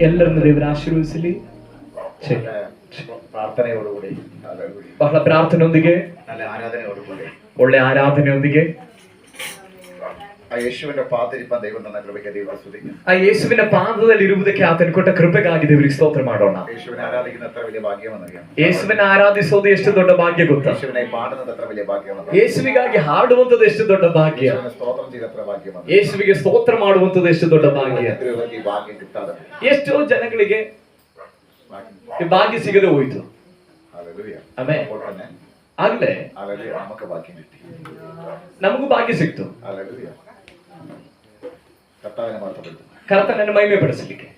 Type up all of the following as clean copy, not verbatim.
ಎಲ್ಲರನ್ನು ದೇವರ ಆಶೀರ್ವದಿಸಲಿ. ಪ್ರಾರ್ಥನೆಯೋಡುകൂಡಿ, ಬಹಳ ಪ್ರಾರ್ಥನೆಯೊಂದಿಗೆ, ಒಳ್ಳೆ ಆರಾಧನೆಯೊಂದಿಗೆ ಆ ಯೇಸುವಿನ ಪಾದರಿಪ ದೈವ ನನ್ನ ಕೃಪೆಗೆ ದೇವರ ಸ್ತುತಿಗೆ. ಆ ಯೇಸುವಿನ ಪಾದದಲ್ಲಿ ಇರುವುದಕ್ಕೆ ಆತನು ಕೊಟ್ಟ ಕೃಪೆಗಾಗಿ ದೇವರಿಗೆ ಸ್ತೋತ್ರ ಮಾಡೋಣ. ಯೇಸುವಿನ ಆರಾಧನೆಗೆ ಅത്ര വലിയ ಭಾಗ್ಯವನ್ನು, ಯೇಸುವಿನ ಆರಾಧಿಸೋದು ಎಷ್ಟು ದೊಡ್ಡ ಭಾಗ್ಯ ಗೊತ್ತಾ? ಯೇಸುವಿನ ಪಾಡುವುದು ಅത്ര വലിയ ಭಾಗ್ಯವನ್ನು, ಯೇಸುವಿಗಾಗಿ ಹಾಡುವಂತದ್ದು ಎಷ್ಟು ದೊಡ್ಡ ಭಾಗ್ಯ, ಸ್ತೋತ್ರ ചെയ്ത ಅത്ര ಭಾಗ್ಯವನ್ನು, ಯೇಸುವಿಗೆ ಸ್ತೋತ್ರ ಮಾಡುವಂತದ್ದು ಎಷ್ಟು ದೊಡ್ಡ ಭಾಗ್ಯ. ಈ ಭಾಗ್ಯ ಕಿತ್ತಾದ ಎಷ್ಟೋ ಜನಗಳಿಗೆ ಈ ಭಾಗ್ಯ ಸಿಗದೆ ಹೋಯಿತು. ಆಮೆನ್. ಆಗ್ಲೇ ನಮಗೆ ಭಾಗ್ಯ ಕಿಟ್ಟಿ, ನಮಗೂ ಭಾಗ್ಯ ಸಿಕ್ತು. ಕರ್ತವ್ಯ ಮಾಡ್ತಾ ಕರ್ತನನ್ನು ಮಹಿಮೆ ಪಡಿಸಲಿಕ್ಕೆ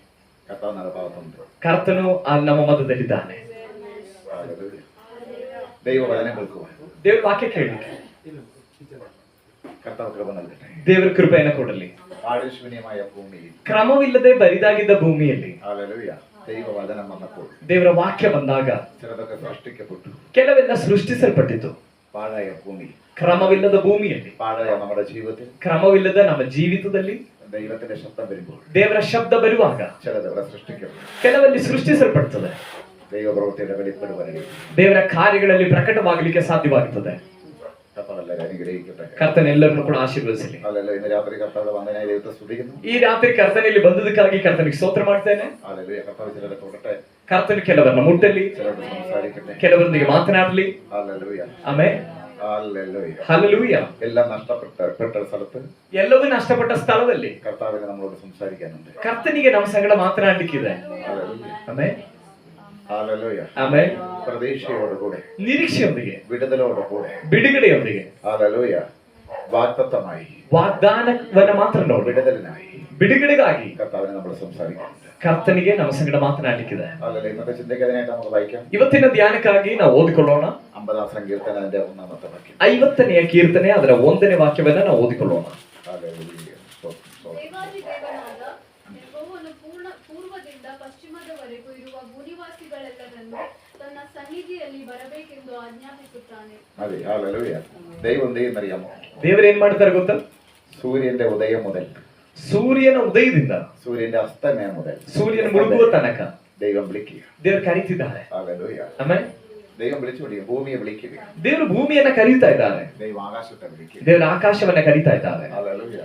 ಕರ್ತನು ನಮ್ಮ ಮಧ್ಯದಲ್ಲಿದ್ದಾನೆ. ದೈವ ವಚನ ಕೇಳುವ, ದೇವರ ವಾಕ್ಯ ಕೇಳಲಿಕ್ಕೆ ಕರ್ತವ್ಯ ಕೃಪೆ നൽകട്ടെ. ದೇವರ ಕೃಪೆಯನ್ನು ಕೊಡಲಿ. ಆಡಳಿತಮಯ ಭೂಮಿ, ಕ್ರಮವಿಲ್ಲದೆ ಬರಿದಾಗಿದ್ದ ಭೂಮಿಯಲ್ಲಿ ದೈವ ವಚನ ಬಂದപ്പോൾ, ದೇವರ ವಾಕ್ಯ ಬಂದಾಗ ಚಿರದಕ್ಕೆ ಸೃಷ್ಟಿಸಲ್ಪಟ್ಟು ಕೆಲವೆಲ್ಲ ಸೃಷ್ಟಿಸಲ್ಪಟ್ಟಿತು. ಪಾಳಾಯ ಭೂಮಿ, ಕ್ರಮವಿಲ್ಲದ ಭೂಮಿಯಲ್ಲಿ, ಪಾಳಾಯ ನಮ್ಮ ಜೀವಿತ, ಕ್ರಮವಿಲ್ಲದ ನಮ್ಮ ಜೀವಿತದಲ್ಲಿ ದೈವത്തിന്റെ ಶಬ್ದ ಬರುമ്പോൾ, ದೇವರ ಶಬ್ದ ಬರುವಾಗ ಚಿರದವರ ಸೃಷ್ಟಿಗೆ ಕೆಲವಲ್ಲಿ ಸೃಷ್ಟಿಸಲ್ಪಡ್ತದೆ. ದೈವ ಪ್ರವೃತ್ತಿಯ ಬೆಳಿಪಡುವವರೆಗೆ ದೇವರ ಕಾರ್ಯಗಳಲ್ಲಿ ಪ್ರಕಟವಾಗಲಿಕ್ಕೆ ಸಾಧ್ಯವಾಗುತ್ತದೆ. ಕರ್ತನೆಲ್ಲರನ್ನು ಕೂಡ ಆಶೀರ್ವದಿಸಲಿ. ಇನ್ನು ರಾತ್ರಿ ಕರ್ತವ್ಯ ವಂದನೆ ದೈವത്തെ സ്തുതിക്കുന്നു. ಈ ರಾತ್ರಿ ಕರ್ತನಲ್ಲಿ ಬಂದದಕ್ಕಾಗಿ ಕರ್ತನಿಗೆ ಸ್ತೋತ್ರ ಮಾಡ್ತೇನೆ. ಕರ್ತನು ಕೆಲವರನ್ನ ಮುಟ್ಟಲಿ, ಕೆಲವರೊಂದಿಗೆ ಮಾತನಾಡಲಿ. ಆಮೆನ್. ഹല്ലേലൂയ. എല്ലാം നഷ്ടപ്പെട്ട സ്ഥലത്ത്, ಎಲ್ಲವೂ ನಷ್ಟಪಟ್ಟ ಸ್ಥಳದಲ್ಲಿ കർത്താവിനെ നമ്മളോട് സംസാരിക്കാനുണ്ട്. ಕರ್ತನಿಗೆ ನಮ್ಮ ಸಂಗಡ ಮಾತನಾಡಲಿಕ್ಕಿದೆ. ಆಮೆನ್. ഹല്ലേലൂയ. ಆಮೆನ್. പ്രതീക്ഷയോടുകൂടെ, ನಿರೀಕ್ಷೆಯೊಂದಿಗೆ, വിടുതലോടുകൂടെ, ಬಿಡುಗಡೆಯೊಂದಿಗೆ, ഹല്ലേലൂയ, വാഗ്ദത്തമായി, ವಾಗ್ದಾನವನ್ನ ಮಾತ್ರ ನೋಡಿ, വിടുതലിനായി, ಬಿಡುಗಡೆಗಾಗಿ കർത്താവിനെ നമ്മൾ സംസാരിക്കുന്നുണ്ട്. ಕರ್ತನಿಗೆ ನಮ್ಮ ಸಂಗಡ ಮಾತನಾಡಲಿಕ್ಕಿದೆ. ഇന്നത്തെ ചിന്തയ്ക്കതിനായിട്ട് നമുക്ക് വായിക്കാം. ಇವತ್ತಿನ ಧ್ಯಾನಕ್ಕಾಗಿ ನಾವು ಓದಿಕೊಳ್ಳೋಣ. 50ാം സങ്കീർത്തന അതിന്റെ 1ാമത്തെ വാക്യം, 50ನೆಯ ಕೀರ್ತನೆ ಅದರ 1ನೇ ವಾಕ್ಯವನ್ನ ನಾವು ಓದಿಕೊಳ್ಳೋಣ. ಪೂರ್ವದಿಂದ ಪಶ್ಚಿಮದವರೆಗೂ ಇರುವ ಭೂನಿವಾಸಿಗಳೆಲ್ಲರನ್ನು ತನ್ನ ಸನ್ನಿಧಿಯಲ್ಲಿ ಬರಬೇಕೆಂದು ಆಜ್ಞಾಪಿಸುತ್ತಾನೆ. അതെ, ഹല്ലേലൂയ. ദൈവം എന്ത് ചെയ്യുന്നറിയാമോ? ದೇವರೇನ್ ಮಾಡ್ತಾರೆ ಗೊತ್ತಾ? സൂര്യന്റെ ഉദയം മുതൽ, ಸೂರ್ಯನ ಉದಯದಿಂದ സൂര്യന്റെ അസ്തമയം മുതൽ, ಸೂರ್ಯನ ಮುಳುಗುವ ತನಕ ദൈവം വിളിക്കുക. ದೇವರು ಕರೀತಿದ್ದಾರೆ. ഹല്ലേലൂയ. ಆಮೆನ್. ദൈവം വിളിച്ചു വിളിക്കുക, ഭൂമിയെ വിളിക്കുക. ದೇವರು ಭೂಮಿಯನ್ನ ಕರೀತಾ ಇದ್ದಾರೆ. ദൈവം ആകാശത്തെ വിളിക്കുക. ದೇವರು ಆಕಾಶವನ್ನ ಕರೀತಾ ಇದ್ದಾರೆ. ഹല്ലേലൂയ.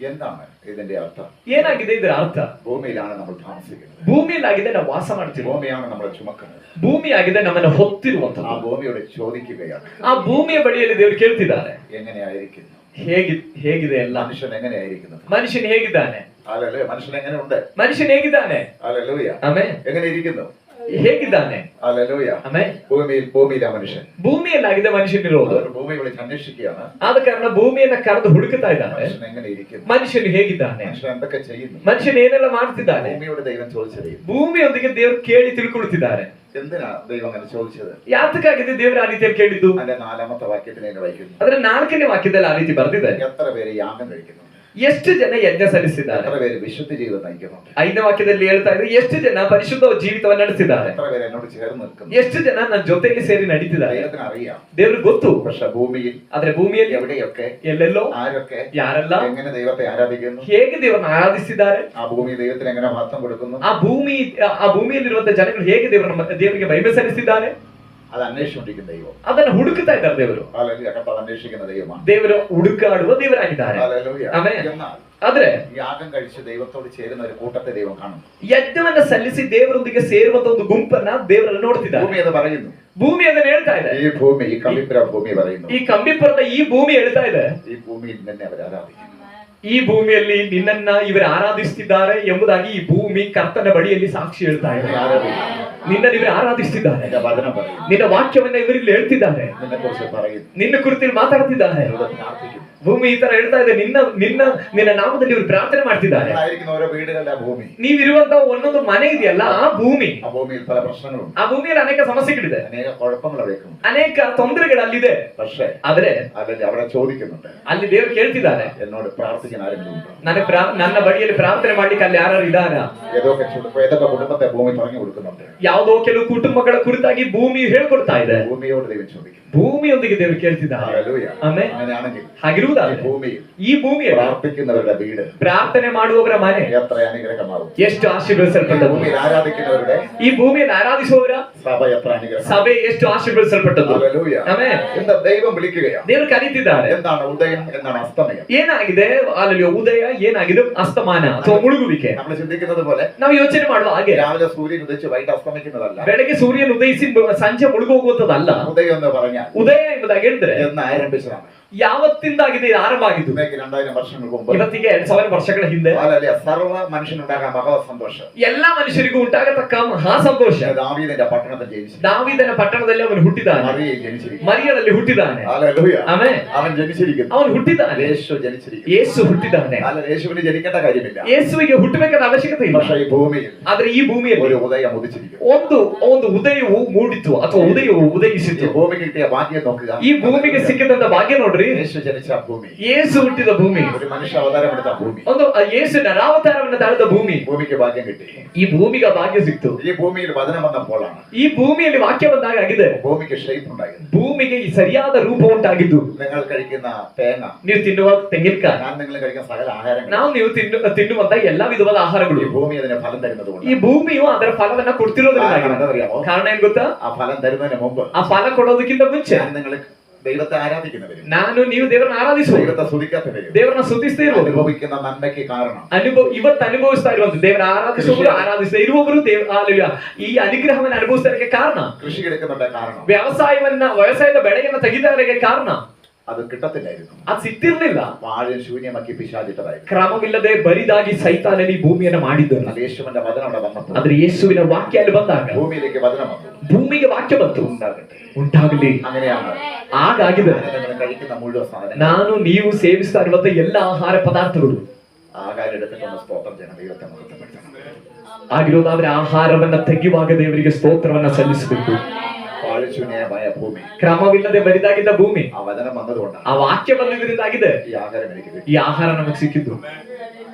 എന്താണ് ഇതിന്റെ അർത്ഥം? ಏನಾಗಿದೆ ಇದರ ಅರ್ಥ? ഭൂമിയിലാണ് നമ്മൾ താമസിക്കുന്നത്. ಭೂಮಿಯಲ್ಲಾಗಿದೆ ನಾವು ವಾಸ ಮಾಡ್ತೀವಿ. ഭൂമിയാണ് നമ്മളെ ചുമക്കുന്നത്. ಭೂಮಿಯಾಗಿದೆ ನಮ್ಮನ್ನು ಹೊತ್ತಿರುವಂತದ್ದು. ആ ഭൂമിയോട് ചോദിക്കുകയാണ്. ಆ ಭೂಮಿಯ ಬಳಿಯಲ್ಲಿ ದೇವರು ಕೇಳ್ತಿದ್ದಾರೆ, എങ്ങനെയായിരിക്കുന്നു? ಹೇಗಿದೆ ಎಲ್ಲ? മനുഷ്യൻ എങ്ങനെയായിരിക്കുന്നു? ಮನುಷ್ಯನ್ ಹೇಗಿದ್ದಾನೆ? ഹല്ലേലൂയ. മനുഷ്യൻ എങ്ങനെ ഉണ്ട്? ಮನುಷ್ಯನ್ ಹೇಗಿದ್ದಾನೆ? ഹല്ലേലൂയ. ಆಮೆನ್. എങ്ങനെ ഇരിക്കുന്നു? ಹೇಗಿದ್ದಾನೆ? ഹല്ലേലൂയ. ಆಮೆನ್. ഭൂമിയിലാ മനുഷ്യൻ. ಭೂಮಿಯಲ್ಲಾಗಿದೆ ಮನುಷ್ಯನಿರೋದು. ഭൂമി വിളിച്ച് അന്വേഷിക്കുകയാണ്. ಆದ ಕಾರಣ ಭೂಮಿಯನ್ನ ಕರೆದು ಹುಡುಕ್ತಾ ಇದ್ದಾರೆ. മനുഷ്യൻ എങ്ങനെ ഇരിക്കുന്നു? ಮನುಷ್ಯನು ಹೇಗಿದ್ದಾನೆ? മനുഷ്യൻ എന്തൊക്കെ ചെയ്യുന്നു? ಮನುಷ್ಯನ್ ಏನೆಲ್ಲ ಮಾಡ್ತಿದ್ದಾನೆ? ഭൂമിയോട് ദൈവം ചോദിച്ചത്. ಭೂಮಿಯೊಂದಿಗೆ ದೇವರು ಕೇಳಿ ತಿಳ್ಕೊಳ್ತಿದ್ದಾರೆ. എന്തിനാ ദൈവം അങ്ങനെ ചോദിച്ചത്? ಯಾತಕ್ಕಾಗಿದೆ ದೇವರು ಆ ರೀತಿಯಲ್ಲಿ ಕೇಳಿದ್ದು? അതിന്റെ 4ാമത്തെ വാക്യത്തിൽ എന്നെ വായിക്കുന്നു. ಅದರ 4ನೇ ವಾಕ್ಯದಲ್ಲಿ ಆ ರೀತಿ ಬರ್ದಿದೆ. എത്ര പേര് യാഗം കഴിക്കുന്നുണ്ട്? ಎಷ್ಟು ಜನ ಯಜ್ಞ ಸಲ್ಲಿಸಿದ್ದಾರೆ? എത്ര പേര് വിശുദ്ധ ജീവിതം നയിക്കുന്നുണ്ട്? 5ನೇ ವಾಕ್ಯದಲ್ಲಿ ಹೇಳ್ತಾ ಇದ್ದಾರೆ, ಎಷ್ಟು ಜನ ಪರಿಶುದ್ಧ ಜೀವಿತವನ್ನು ನಡೆಸಿದ್ದಾರೆ? എത്ര പേര് എന്നോട് ചേർന്ന് നിൽക്കുന്നു? ಎಷ್ಟು ಜನ ನನ್ನ ಜೊತೆಗೆ ಸೇರಿ ನಡೀತಿದ್ದಾರೆ? ദൈവത്തിന് അറിയാം. ದೇವ್ರಿಗೆ ಗೊತ್ತು. പക്ഷെ ഭൂമിയിൽ, ಆದ್ರೆ ಭೂಮಿಯಲ್ಲಿ എവിടെയൊക്കെ, ಎಲ್ಲೆಲ್ಲೋ, ആരൊക്കെ, ಯಾರೆಲ್ಲ എങ്ങനെ ദൈവത്തെ ആരാധിക്കുന്നു, ಹೇಗೆ ದೇವರನ್ನು ಆರಾಧಿಸಿದ್ದಾರೆ, ആ ഭൂമി ദൈവത്തിന് എങ്ങനെ മഹത്വം കൊടുക്കുന്നു, ಆ ಭೂಮಿಯಲ್ಲಿರುವಂತಹ ಜನಗಳು ಹೇಗೆ ದೇವರಿಗೆ ಮಹಿಮೆ ಸಲ್ಲಿಸಿದ್ದಾರೆ, അത് അന്വേഷിച്ചുകൊണ്ടിരിക്കുന്ന ദൈവം. ಅದನ್ನು ಹುಡುಕ್ತಾ ಇದ್ದಾರೆ ದೇವರು. ഹല്ലേലൂയ. കർത്താവ് അന്വേഷിക്കുന്ന ദൈവമാണ്. ದೇವರು ಹುಡುಕಾಡುವ ದೇವರಾಗಿದ್ದಾರೆ. ഹല്ലേലൂയ. എന്നാൽ ಆದ್ರೆ യാഗം കഴിച്ച് ദൈവത്തോട് ചേരുന്ന ഒരു കൂട്ടത്തെ ദൈവം കാണുന്നു. ಯಜ್ಞವನ್ನ ಸಲ್ಲಿಸಿ ದೇವರೊಂದಿಗೆ ಸೇರುವಂತ ಒಂದು ಗುಂಪನ್ನ ದೇವರನ್ನು ನೋಡ್ತಿದ್ದಾರೆ. ഭൂമി അത് പറയുന്നു. ಭೂಮಿ ಅದನ್ನ ಹೇಳ್ತಾ ಇದೆ. ഈ ഭൂമി, ഈ കമ്പിപ്പുര ഭൂമി പറയുന്നു. ಈ ಕಂಬಿಪುರದ ಈ ಭೂಮಿ ಹೇಳ್ತಾ ಇದೆ, ഈ ഭൂമിയിൽ നിന്നെ അവർ ആരാധിക്കുന്നു. ಈ ಭೂಮಿಯಲ್ಲಿ ನಿನ್ನನ್ನ ಇವರು ಆರಾಧಿಸುತ್ತಿದ್ದಾರೆ ಎಂಬುದಾಗಿ ಈ ಭೂಮಿ ಕರ್ತನ ಬಳಿಯಲ್ಲಿ ಸಾಕ್ಷಿ ಹೇಳ್ತಾ ಇದೆ. ನಿನ್ನನ್ನು ಇವರು ಆರಾಧಿಸುತ್ತಿದ್ದಾರೆ, ನಿನ್ನ ವಾಕ್ಯವನ್ನ ಇವರಲ್ಲಿ ಹೇಳ್ತಿದ್ದಾರೆ, ನಿನ್ನ ಕುರಿತು ಮಾತಾಡ್ತಿದ್ದಾರೆ. ಭೂಮಿ ಈ ತರ ಹೇಳ್ತಾ ಇದೆ, ನಿನ್ನ ನಾಮದಲ್ಲಿ ಇವರು ಪ್ರಾರ್ಥನೆ ಮಾಡ್ತಿದ್ದಾರೆ. ನೀವಿರುವಂತಹ ಒಂದೊಂದು ಮನೆ ಇದೆಯಲ್ಲ, ಆ ಭೂಮಿಯಲ್ಲಿ ಅನೇಕ ಸಮಸ್ಯೆಗಳಿದೆ, ಅನೇಕ ತೊಂದರೆಗಳು ಅಲ್ಲಿದೆ. ಆದ್ರೆ ಅಲ್ಲಿ ದೇವರು ಕೇಳ್ತಿದ್ದಾರೆ, ನನ್ನ ಬಳಿಯಲ್ಲಿ ಪ್ರಾರ್ಥನೆ ಮಾಡ್ಲಿಕ್ಕೆ ಅಲ್ಲಿ ಯಾರು ಇದ್ದಾರ? ಯಾವುದೋ ಕೆಲವು ಕುಟುಂಬಗಳ ಕುರಿತಾಗಿ ಭೂಮಿ ಹೇಳ್ಕೊಡ್ತಾ ಇದೆ. ಭೂಮಿಯೋട് ദൈവം ചോദിക്കുന്നു, ಭೂಮಿಯೊಂದಿಗೆ ದೇವರು ಕೇಳ್ತಿದ್ದಾರೆ. ഹല്ലേലൂയ. ಆಮೆನ್. അങ്ങനെയാണെങ്കിൽ ಹಾಗಿರುವುದಾದ್ರೆ ഭൂമിയിൽ ಈ ಭೂಮಿಯಲ್ಲಿ പ്രാർത്ഥിക്കുന്നവരുടെ വീട് ಪ್ರಾರ್ಥನೆ ಮಾಡುವವರ ಮನೆ എത്ര അനുഗ്രഹമാവും. ಎಷ್ಟು ಆಶೀರ್ವದಿಸಲ್ಪಟ್ಟದ್ದು. ഭൂമിയിൽ ആരാധിക്കുന്നവരുടെ ಈ ಭೂಮಿಯಲ್ಲಿ ಆರಾಧಿಸುವವರ സഭ എത്ര അനുഗ്രഹം. ಸಭೆ ಎಷ್ಟು ಆಶೀರ್ವದಿಸಲ್ಪಟ್ಟದ್ದು. ഹല്ലേലൂയ. ಆಮೆನ್. എന്താ ദൈവം വിളിക്കുകയാണ്. ದೇವರು ಕರೀತಿದ್ದಾರೆ. എന്താണ് ഉദയം, എന്താണ് അസ്തമയം? ಏನಾಗಿದೆ ಅಲ್ಲಿ ಉದಯ, ಏನಾಗಿದೆ ಅಸ್ತಮಾನ ಅಥವಾ ಮುಳುಗುವಿಕೆ. നമ്മൾ ചിന്തിക്കുന്നത് പോലെ ನಾವು ಯೋಚನೆ ಮಾಡುವ ಹಾಗೆ രാവിലെ സൂര്യൻ ഉദിച്ച് വൈകിട്ട് അസ്തമിക്കുന്നതല്ല. ಬೆಳಗ್ಗೆ ಸೂರ್ಯನ ಉದಯಿಸಿ ಸಂಜೆ ಮುಳುಗೋಗುವಂತದಲ್ಲ. ഉദയം എന്ന് പറഞ്ഞാൽ ಉದಯ ಎಂಬುದಾಗಿ ಹೇಳಿದ್ರೆ എന്ന് ആരംഭിച്ചതാണ്. ಯಾವತ್ತಿಂದಾಗಿದೆ ಇದು ಆರಂಭ ಆಗಿದ್ದು. ഇന്നേക്ക് 2000 വർഷങ്ങൾക്ക് മുമ്പ് ಇವತ್ತಿಗೆ 2000 ವರ್ಷಗಳ ಹಿಂದೆ ഹല്ലേലൂയ. സർവ്വ മനുഷ്യനുണ്ടാകാൻ മഹാ സന്തോഷം. ಎಲ್ಲಾ ಮನುಷ್ಯರಿಗೂ ಉಂಟಾಗತಕ್ಕ ಮಹಾ ಸಂತೋಷ. ദാവീദിന്റെ പട്ടണത്തിൽ ജനിച്ചു. ದಾವೀದನ ಪಟ್ಟಣದಲ್ಲಿ ಅವನು ಹುಟ್ಟಿದ್ದಾನೆ. മറിയയിൽ ജനിച്ചിരിക്കുന്നു. ಮರಿಯದಲ್ಲಿ ಹುಟ್ಟಿದ್ದಾನೆ. ഹല്ലേലൂയ. ಆಮೆನ್. അവൻ ജനിച്ചിരിക്കുന്നു. ಅವನು ಹುಟ್ಟಿದ್ದಾನೆ. യേശു ജനിച്ചിരിക്കുന്നു. ಯೇಸು ಹುಟ್ಟಿದ್ದಾನೆ. അല്ല, യേശുവിന് ജനിക്കേണ്ട കാര്യമില്ല. ಯೇಸುವಿಗೆ ಹುಟ್ಟಬೇಕಾದ ಅವಶ್ಯಕತೆ ಇಲ್ಲ. പക്ഷേ ഈ ഭൂമിയിൽ ಆದ್ರೆ ಈ ಭೂಮಿಯಲ್ಲಿ ഒരു ഉദയം ഉദിച്ചിരിക്കുന്നു. ಒಂದು ಉದಯವು ಮೂಡಿತು ಅಥವಾ ಉದಯವು ഈ ಉದಯಿಸಿತು. ഭൂമിക്ക് കിട്ടിയ ഭാഗ്യം നോക്കുക. ಈ ಭೂಮಿಗೆ ಸಿಕ್ಕಿದಂತ ಭಾಗ್ಯ ನೋಡ್ರಿ. യേശു ജനിച്ച ഭൂമി, ಯೇಸು ಹುಟ್ಟಿದ ಭೂಮಿ, ഒരു മനുഷ്യ അവതാരം എടുത്ത ഭൂമി, ಒಂದು ಯೇಸು ನರಾವತಾರವನ್ನು ತಾಳಿದ ಭೂಮಿ. ഭൂമിക്ക് ഭാഗ്യം കിട്ടി. ಈ ಭೂಮಿಗೆ ಭಾಗ್ಯ ಸಿಕ್ತು. ഈ ಭೂಮಿയിൽ വചനം വന്നപ്പോഴാണ് ಈ ಭೂಮಿಯಲ್ಲಿ ವಾಕ್ಯ ಬಂದಾಗ ಆಗಿದೆ. ഭൂമിക്ക് ഷേപ്പ് ഉണ്ടായത്. ಭೂಮಿಗೆ ಈ ಸರಿಯಾದ ರೂಪ ಉಂಟಾಗಿದ್ದು. നിങ്ങൾ കഴിക്കുന്ന തേങ്ങ, ನೀವು ತಿನ್ನುವ ತೆಂಗಿನಕಾಯಿ, ഞാൻ നിങ്ങൾ കഴിക്കുന്ന സകല ആഹാരങ്ങൾ, ನಾವು ನೀವು ತಿನ್ನುವಂತ ಎಲ್ಲಾ ವಿಧವಾದ ಆಹಾರಗಳು, ഈ ഭൂമി അതിന് ഫലം തരുന്നത് ಈ ಭೂಮಿಯು ಅದರ ಫಲವನ್ನ ಕೊಡ್ತಿರೋದ್ರಿಂದ. അറിയാമോ? ಕಾರಣ ಏನ್ ಗೊತ್ತಾ? ആ ഫലം തരുന്നതിന് മുമ്പ് ಆ ಫಲ ಕೊಡೋದಕ್ಕಿಂತ ಮುಂಚೆ നിങ്ങൾ ദൈവത്തെ ആരാധിക്കുന്നവരും ನಾನು ನೀವು ದೇವರನ್ನ ಆರಾಧಿಸುವ, ദൈവത്തെ സ്തുതിക്കാത്തവരും ದೇವರನ್ನ ಸ್ತುತಿಸ್ತಾ ಇರುವುದು, അനുഭവിക്കുന്ന നന്മയ്ക്ക് കാരണം ಇವತ್ತು ಅನುಭವಿಸ್ತಾ ಇರುವಂತ ದೇವರ ಆರಾಧಿಸುವವರು, ಆರಾಧಿಸ್ತಾ ಇರುವವರು ಈ ಅನುಗ್ರಹವನ್ನು ಅನುಭವಿಸ್ತಾ ಇರೋಕೆ ಕಾರಣ, കൃഷി എടുക്കുന്നുണ്ട് കാരണം, ವ್ಯವಸಾಯದ ಬೆಳೆಯನ್ನ ತೆಗಿತಾ ಇರೋಕೆ ಕಾರಣ, അത് കിട്ടത്തില്ലായിരുന്നു. ಅದು ಸಿಕ್ತಿರ್ಲಿಲ್ಲ. വാഴൻ ശൂന്യമാക്കി പിശാചിട്ടതായിരുന്നു. ಕ್ರಮವಿಲ್ಲದೆ ಬರಿದಾಗಿ ಸೈತಾನಲ್ಲಿ ಭೂಮಿಯನ್ನು ಮಾಡಿದ್ದನು. അത് യേശുവിന്റെ വചനം അവിടെ വന്നപ്പോൾ, ಆದ್ರೆ ಯೇಸುವಿನ ವಾಕ್ಯ ಅಲ್ಲಿ ಬಂದಾಗ ഭൂമിയിലേക്ക് വചനം വന്നു. ಭೂಮಿಗೆ ವಾಕ್ಯ ಬಂತು. ഉണ്ടാകട്ടെ. ಉಂಟಾಗಲಿ. അങ്ങനെയാണ് ಹಾಗಾಗಿದೆ. നിങ്ങൾ കഴിക്കുന്ന മുഴുവൻ സാധനം, ನಾನು ನೀವು ಸೇವಿಸ್ತಾ ಇರುವಂತ ಎಲ್ಲ ಆಹಾರ ಪದಾರ್ಥಗಳು ആഹാരം എടുത്തിട്ടൊന്ന് സ്തോത്രം ചെയ്യണം. ദൈവത്തെ മഹത്വപ്പെടുത്തണം. ಆಗಿರೋದಾದ್ರೆ ಆಹಾರವನ್ನ ತೆಗೆಯುವಾಗ ದೇವರಿಗೆ ಸ್ತೋತ್ರವನ್ನ ಸಲ್ಲಿಸಬೇಕು. വാഴശൂന്യമായ ഭൂമി, ಕ್ರಮವಿಲ್ಲದೆ ಬರಿದಾಗಿದ್ದ ಭೂಮಿ, ആ വചനം വന്നതുകൊണ്ടാണ് ಆ ವಾಕ್ಯ ಬಂದಿದ್ರಿಂದಾಗಿದೆ ഈ ആഹാരം എനിക്ക് കിട്ടി. ಈ ಆಹಾರ ನಮಗೆ ಸಿಕ್ಕಿದ್ದು.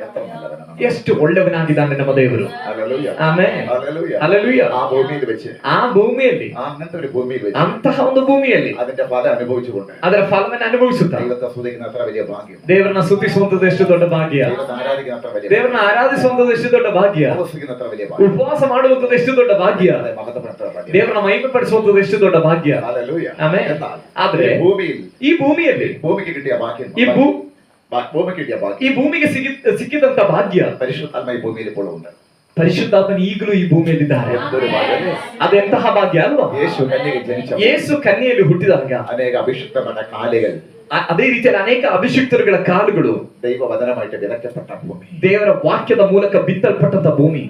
എത്ര നല്ലവനാണ്. ಎಷ್ಟು ಒಳ್ಳೆಯವನಾಗಿದ್ದಾನೆ ನಮ್ಮ ದೇವರು. ഹല്ലേലൂയ. ಆಮೆನ್. ഹല്ലേലൂയ. ಹಲ್ಲೆಲೂಯ. ആ ഭൂമിയിൽ വെച്ച്, ಆ ಭೂಮಿಯಲ್ಲಿ, അങ്ങനത്തെ ഒരു ഭൂമിയിൽ വെച്ച്, ಅಂತಹ ಒಂದು ಭೂಮಿಯಲ್ಲಿ അതിന്റെ ഫലം അനുഭവിച്ചുകൊണ്ട് ಅದರ ಫಲವನ್ನು ಅನುಭವಿಸುತ್ತಾ ദൈവത്തെ സ്തുതിക്കുന്ന അത്ര വലിയ ഭാഗ്യം, ದೇವರನ್ನ ಸ್ತುತಿಸುವಂತದ್ದು ಎಷ್ಟು ದೊಡ್ಡ ಭಾಗ್ಯ, ദൈവത്തെ ആരാധിക്കുന്ന അത്ര വലിയ ದೇವರನ್ನ ಆರಾಧಿಸುವಂತದ್ದು ಎಷ್ಟು ದೊಡ್ಡ ಭಾಗ್ಯ, ഉപവസിക്കുന്ന അത്ര വലിയ ഭാഗ്യം, ಉಪವಾಸ ಮಾಡುವಂತದ್ದು ಎಷ್ಟು ದೊಡ್ಡ ಭಾಗ್ಯ, അതെ, മഹത്വപ്പെടുത്തുന്ന ഭാഗ്യം. ದೇವರನ್ನ ಮಹಿಮೆ ಪಡಿಸುವಂತದ್ದು ಎಷ್ಟು ದೊಡ್ಡ ಭಾಗ್ಯ. ഹല്ലേലൂയ. ಆಮೆನ್. എന്നാൽ ಆದ್ರೆ ഈ ഭൂമിയിൽ, ಈ ಭೂಮಿಯಲ್ಲಿ, ഭൂമിക്ക് കിട്ടിയ ഭാഗ്യം, ഭൂമിക്ക് കിട്ടിയ ഭാഗ്യം, ಈ ಭೂಮಿಗೆ ಸಿಕ್ಕಿದಂತ ಭಾಗ್ಯ, പരിശുദ്ധാത്മ ഈ ഭൂമിയിൽ ഇപ്പോഴും ഉണ്ട്. ಪರಿಶುದ್ಧಾತ್ಮನು ಈಗಲೂ ಈ ಭೂಮಿಯಲ್ಲಿದ್ದಾರೆ. എന്തൊരു ഭാഗ്യമല്ലേ. ಅದೆಂತಹ ಭಾಗ್ಯ ಅಲ್ವಾ? യേശു കന്യകയിൽ ജനിച്ച ಯೇಸು ಕನ್ಯೆಯಲ್ಲಿ ಹುಟ್ಟಿದಾಗ അനേക അഭിഷിക്തമായ കാലുകൾ, ಅದೇ ರೀತಿಯಲ್ಲಿ ಅನೇಕ ಅಭಿಷಿಕ್ತರುಗಳ ಕಾಲುಗಳು ദൈവവചനമായിട്ട് വിതയ്ക്കപ്പെട്ട ഭൂമി, ದೇವರ ವಾಕ್ಯದ ಮೂಲಕ ಬಿತ್ತಲ್ಪಟ್ಟಂತ ಭೂಮಿ,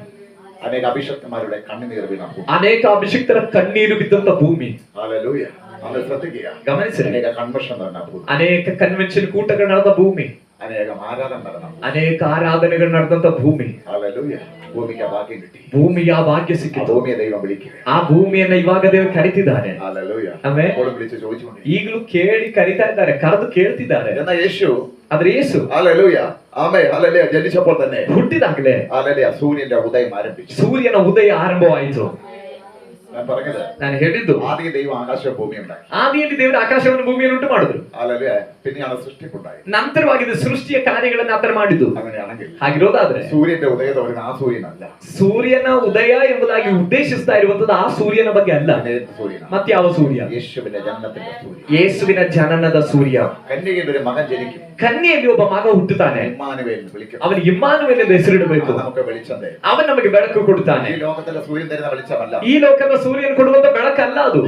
അനേക അഭിഷിക്തന്മാരുടെ കണ്ണുനീർ വീണ ഭൂമി, ಅನೇಕ ಅಭಿಷಿಕ್ತರ ಕಣ್ಣೀರು ಬಿದ್ದಂತ ಭೂಮಿ. ഹല്ലേലൂയ. നമ്മൾ ശ്രദ്ധിക്കുക. ಗಮನಿಸಿರಿ. അനേക കൺവെൻഷൻ നടന്ന ഭൂമി, ಅನೇಕ ಕನ್ವೆನ್ಷನ್ ಕೂಟಗಳು ನಡೆದ ಭೂಮಿ, അനേകം ആരാധന നടന്ന ഭൂമി. ಅನೇಕ ಆರಾಧನೆಗಳು ನಡೆದಂತ ಭೂಮಿ. ഹല്ലേലൂയ. ഭൂമിക്ക് ആ ഭാഗ്യം കിട്ടി. ಭೂಮಿಯ ಆ ಭಾಗ್ಯ ആ ಸಿಕ್ಕಿತು. ഭൂമിയെ ദൈവം വിളിക്കുക. ಆ ಭೂಮಿಯನ್ನ ಇವಾಗ ದೇವರು ಕರಿತಿದ್ದಾರೆ. ഹല്ലേലൂയ. ಆಮೆನ್. അപ്പോൾ വിളിച്ച് ചോദിച്ചുകൊണ്ട്, ಈಗಲೂ ಕೇಳಿ ಕರಿತಾ ಇದ್ದಾರೆ, ಕರೆದು ಕೇಳ್ತಿದ್ದಾರೆ. എന്നാൽ യേശു, ಆದ್ರೆ ಯೇಸು ഹല്ലേലൂയ, ആമേൻ, ഹല്ലേലൂയ, ജനിച്ചപ്പോൾ തന്നെ, ಹುಟ್ಟಿದಾಗಲೇ ഹല്ലേലൂയ, സൂര്യന്റെ ഉദയം ആരംഭിച്ചു. ಸೂರ್ಯನ ಉದಯ ಆರಂಭವಾಯಿತು. ഞാൻ പറഞ്ഞത്, ನಾನು ಹೇಳಿದ್ದು, ആദ്യം ദൈവം ആകാശവും ഭൂമി ഉണ്ടാക്കി. ಆದಿಯಲ್ಲಿ ದೇವರು ಆಕಾಶವನ್ನು ಭೂಮಿಯನ್ನು ಉಂಟು ಮಾಡಿದ್ರು. ഹല്ലേലൂയ. പിന്നെയാണ് സൃഷ്ടിപ്പുണ്ടായത്. ನಂತರವಾಗಿದೆ ಸೃಷ್ಟಿಯ ಕಾರ್ಯಗಳನ್ನ ಆತರ ಮಾಡಿದ್ದು. അങ്ങനെയാണെങ്കിൽ ಹಾಗಿರೋದಾದ್ರೆ സൂര്യന്റെ ഉദയത്തോടെ ആ സൂര്യനല്ല, ಸೂರ್ಯನ ಉದಯ ಎಂಬುದಾಗಿ ಉದ್ದೇಶಿಸ್ತಾ ಇರುವಂತದ್ದು ಆ ಸೂರ್ಯನ ಬಗ್ಗೆ ಅಲ್ಲ. സൂര്യനാണ് ಮತ್ತೆ ಯಾವ ಸೂರ್ಯ? യേശുവിന്റെ ജനനത്തിന്റെ സൂര്യൻ. ಯೇಸುವಿನ ಜನನದ ಸೂರ್ಯ. കന്യകയിൽ ഒരു മകൻ ജനിക്കും. ಕನ್ಯೆಯಲ್ಲಿ ಒಬ್ಬ ಮಗ ಹುಟ್ಟುತ್ತಾನೆ. ഇമ്മാനുവേൽ വിളിക്കും. ಅವನಿಗೆ ಇಮ್ಮಾನುವೇಲ್ ಎಂದು ಹೆಸರಿಡಬೇಕು. നമുക്ക് വെളിച്ചം തരും. ಅವൻ ನಮಗೆ ಬೆಳಕು ಕೊಡುತ್ತಾನೆ. ഈ ലോകത്തിലെ സൂര്യൻ തരുന്ന വെളിച്ചമല്ല, ಈ ಲೋಕದ ಸೂರ್ಯನ ಕೊಡುವಂತ ಬೆಳಕಲ್ಲ ಅದು.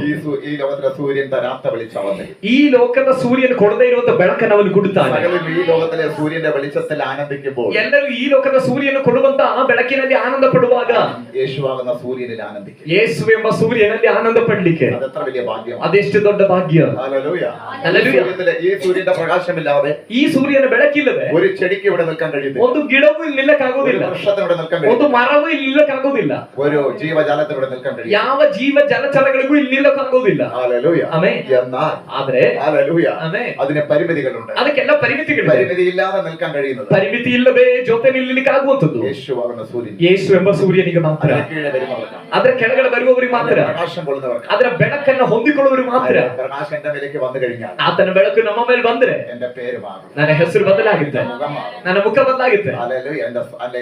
ഈ ലോകത്തിലെ സൂര്യൻ തരാത്ത വെളിച്ചം അവൻ തരും. ಈ ಲೋಕದ ಸೂರ್ಯನ ಕೊಡದೇ ಇರುವಂತ ಬೆಳಕನ್ನು ಅವನು ಕೊಡುತ್ತಾನೆ. സകലരും ഈ ലോകത്തിലെ സൂര്യന്റെ വെളിച്ചത്തിൽ ആനന്ദിക്കുമ്പോൾ, ಎಲ್ಲರೂ ಈ ಲೋಕದ ಸೂರ್ಯನ ಕೊಡುವಂತ ಆ ಬೆಳಕಿನಲ್ಲಿ ಆನಂದ ಪಡುವಾಗ, യേശുവാകുന്ന സൂര്യനിൽ ആനന്ദിക്കും. ಯೇಸು ಎಂಬ ಸೂರ್ಯನಲ್ಲಿ ಆನಂದ ಪಡ್ಲಿಕ್ಕೆ അതെത്ര വലിയ ഭാഗ്യം. ಅದೆಷ್ಟು ದೊಡ್ಡ ಭಾಗ್ಯ. ഹല്ലേലൂയ. ഹല്ലേലൂയ. ഈ സൂര്യന്റെ പ്രകാശമില്ലാതെ, ಈ ಈ ಸೂರ್ಯನ ಬೆಳಕಿಲ್ಲದೆ ഒരു ചെടിക്ക് ഇവിടെ നിൽക്കാൻ കഴിയുന്നില്ല, ಒಂದು ಗಿಡವೂ ಇಲ್ಲಿ ഒരു ನಿಲ್ಲಕ್ಕಾಗೋದಿಲ್ಲ, വൃക്ഷത്തിന് ഇവിടെ നിൽക്കാൻ ಒಂದು കഴിയുന്നില്ല, ಮರವೂ ಇಲ್ಲಿ ನಿಲ್ಲಕ್ಕಾಗೋದಿಲ್ಲ, ഒരു ജീവജാലത്തിന് ഇവിടെ നിൽക്കാൻ കഴിയും. ಯಾವ ಜೀವ ಜಲಚರಗಳಿಗೂ ಇಲ್ಲಿ ನಿಲ್ಲಕ್ಕಾಗೋದಿಲ್ಲ. ഹല്ലേലൂയ. ಆಮೆನ್. എന്നാൽ ಆದ್ರೆ ഹല്ലേലൂയ, ಆಮೆನ್, അതിന് പരിമിതികളുണ്ട്. ಅದಕ್ಕೆಲ್ಲ ಪರಿಮಿತಿಗಳಿವೆ. പരിമിതി ഇല്ലാതെ നിൽക്കാൻ കഴിയുന്നത് ಪರಿಮಿತಿ ಇಲ್ಲದೆ ಜೊತೆ ನಿಲ್ಲಲಿಕ್ಕಾಗುವಂಥದ್ದು യേശു ആകുന്ന സൂര്യൻ. ಯೇಸು ಎಂಬ ಸೂರ್ಯನಿಗೆ ಮಾತ್ರ, അതിന് കീഴെ വരുന്നവർക്കാണ്, ಅದರ ಕೆಳಗಡೆ ಬರುವವರಿಗೆ ಮಾತ್ರ, പ്രകാശം കൊള്ളുന്നവർക്കാണ്. ಅದರ ಬೆಳಕನ್ನು ಹೊಂದಿಕೊಳ್ಳುವವರು ಮಾತ್ರ. പ്രകാശം എന്റെ മേലേക്ക് വന്നു കഴിഞ്ഞാൽ ಆತನ ಬೆಳಕು ನಮ್ಮ ಮೇಲೆ ಬಂದ್ರೆ എന്റെ പേര് മാറും, ನನ್ನ ಹೆಸರು ಬದಲಾಗುತ್ತೆ, മുഖം മാറും. ನನ್ನ ಮುಖ ಬದಲಾಗುತ್ತೆ, ഹല്ലേലൂയ.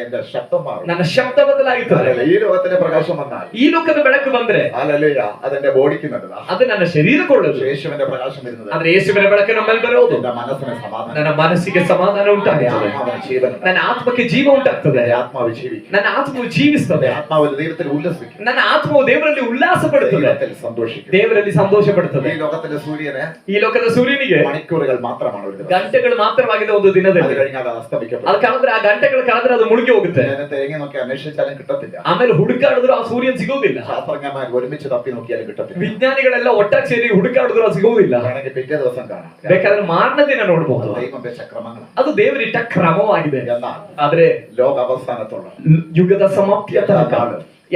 എന്റെ ശബ്ദം മാറും. ನನ್ನ ಶಬ್ದ ಬದಲಾಗುತ್ತದೆ. ഹല്ലേലൂയ. ഈ ലോകത്തിന്റെ പ്രകാശം വന്നാൽ ಈ ಲೋಕದ ಬೆಳಕು ಬಂದ್ರೆ ഹല്ലേലൂയ അതെന്റെ ബോഡിക്ക് നല്ലതാ. ಅದು ನನ್ನ ಶರೀರಕೊಳ್ಳೋದು. യേശുവിന്റെ പ്രകാശം വരുന്നത് ಆದ್ರೆ ಯೇಸುವಿನ ಬೆಳಕು ನಮ್ಮಲ್ಲಿ ಬರೋದು എന്റെ മനസ്സിന് സമാധാനം, ನನ್ನ ಮನಸ್ಸಿಗೆ ಸಮಾಧಾನ ಉಂಟಾಗುತ್ತದೆ, ആത്മാവിന് ജീവനം, ನನ್ನ ಆತ್ಮಕ್ಕೆ ಜೀವ ಉಂಟಾಗ್ತದೆ, എന്റെ ആത്മാവ് ജീവിക്കും, ನನ್ನ ಆತ್ಮವು ಜೀವಿಸ್ತದೆ, എന്റെ ആത്മാവ് ദൈവത്തിൽ ഉല്ലസിക്കും, ನನ್ನ ಆತ್ಮವು ದೇವರಲ್ಲಿ ಉಲ್ಲಾಸ ಪಡುತ್ತದೆ, ദൈവത്തിൽ സന്തോഷിക്കും. ದೇವರಲ್ಲಿ ಸಂತೋಷ ಪಡುತ್ತದೆ. ഈ ലോകത്തിലെ സൂര്യന് ಈ ಲೋಕದ ಸೂರ್ಯನಿಗೆ മണിക്കൂറുകൾ മാത്രമാണ് ഒരു ദിവസം. ಗಂಟೆಗಳು ಮಾತ್ರವಾಗಿದೆ ಒಂದು അത് ದಿನದಲ್ಲಿ. കഴിഞ്ഞാൽ അത് അസ്തമിക്കപ്പെടും. ಅದು ಕಳೆದ್ರೆ ಆ ಗಂಟೆಗಳು ಕಳೆದ್ರೆ ಅದು ಮುಳುಗಿ ಹೋಗುತ್ತೆ. ഞാൻ തേങ്ങി നോക്കി അന്വേഷിച്ചാലും കിട്ടത്തില്ല, ಆಮೇಲೆ ಹುಡುಕಾಡಿದ್ರು ಆ ಸೂರ್ಯನ್ ಸಿಗೋದಿಲ್ಲ. ശാസ്ത്രജ്ഞന്മാർ ഒരുമിച്ച് തപ്പി നോക്കിയാലും കിട്ടത്തില്ല. ವಿಜ್ಞಾನಿಗಳೆಲ್ಲ ಒಟ್ಟಾಗಿ ಸೇರಿ ಹುಡುಕಾಡಿದ್ರು ಅದು ಸಿಗೋದಿಲ್ಲ. വേണമെങ്കിൽ പിറ്റേ ദിവസം കാണാം. ಬೇಕಾದ್ರೆ ಮಾರನೇ ದಿನ ನೋಡಬಹುದು. ദൈവം വെച്ച ക്രമങ്ങളാണ്. ಅದು ದೇವರಿಟ್ಟ ಕ್ರಮವಾಗಿದೆ. എന്നാൽ ಆದ್ರೆ ലോക അവസാനത്തോളം ಯುಗದ ಸಮಾಪ್ತಿಯ ತನಕ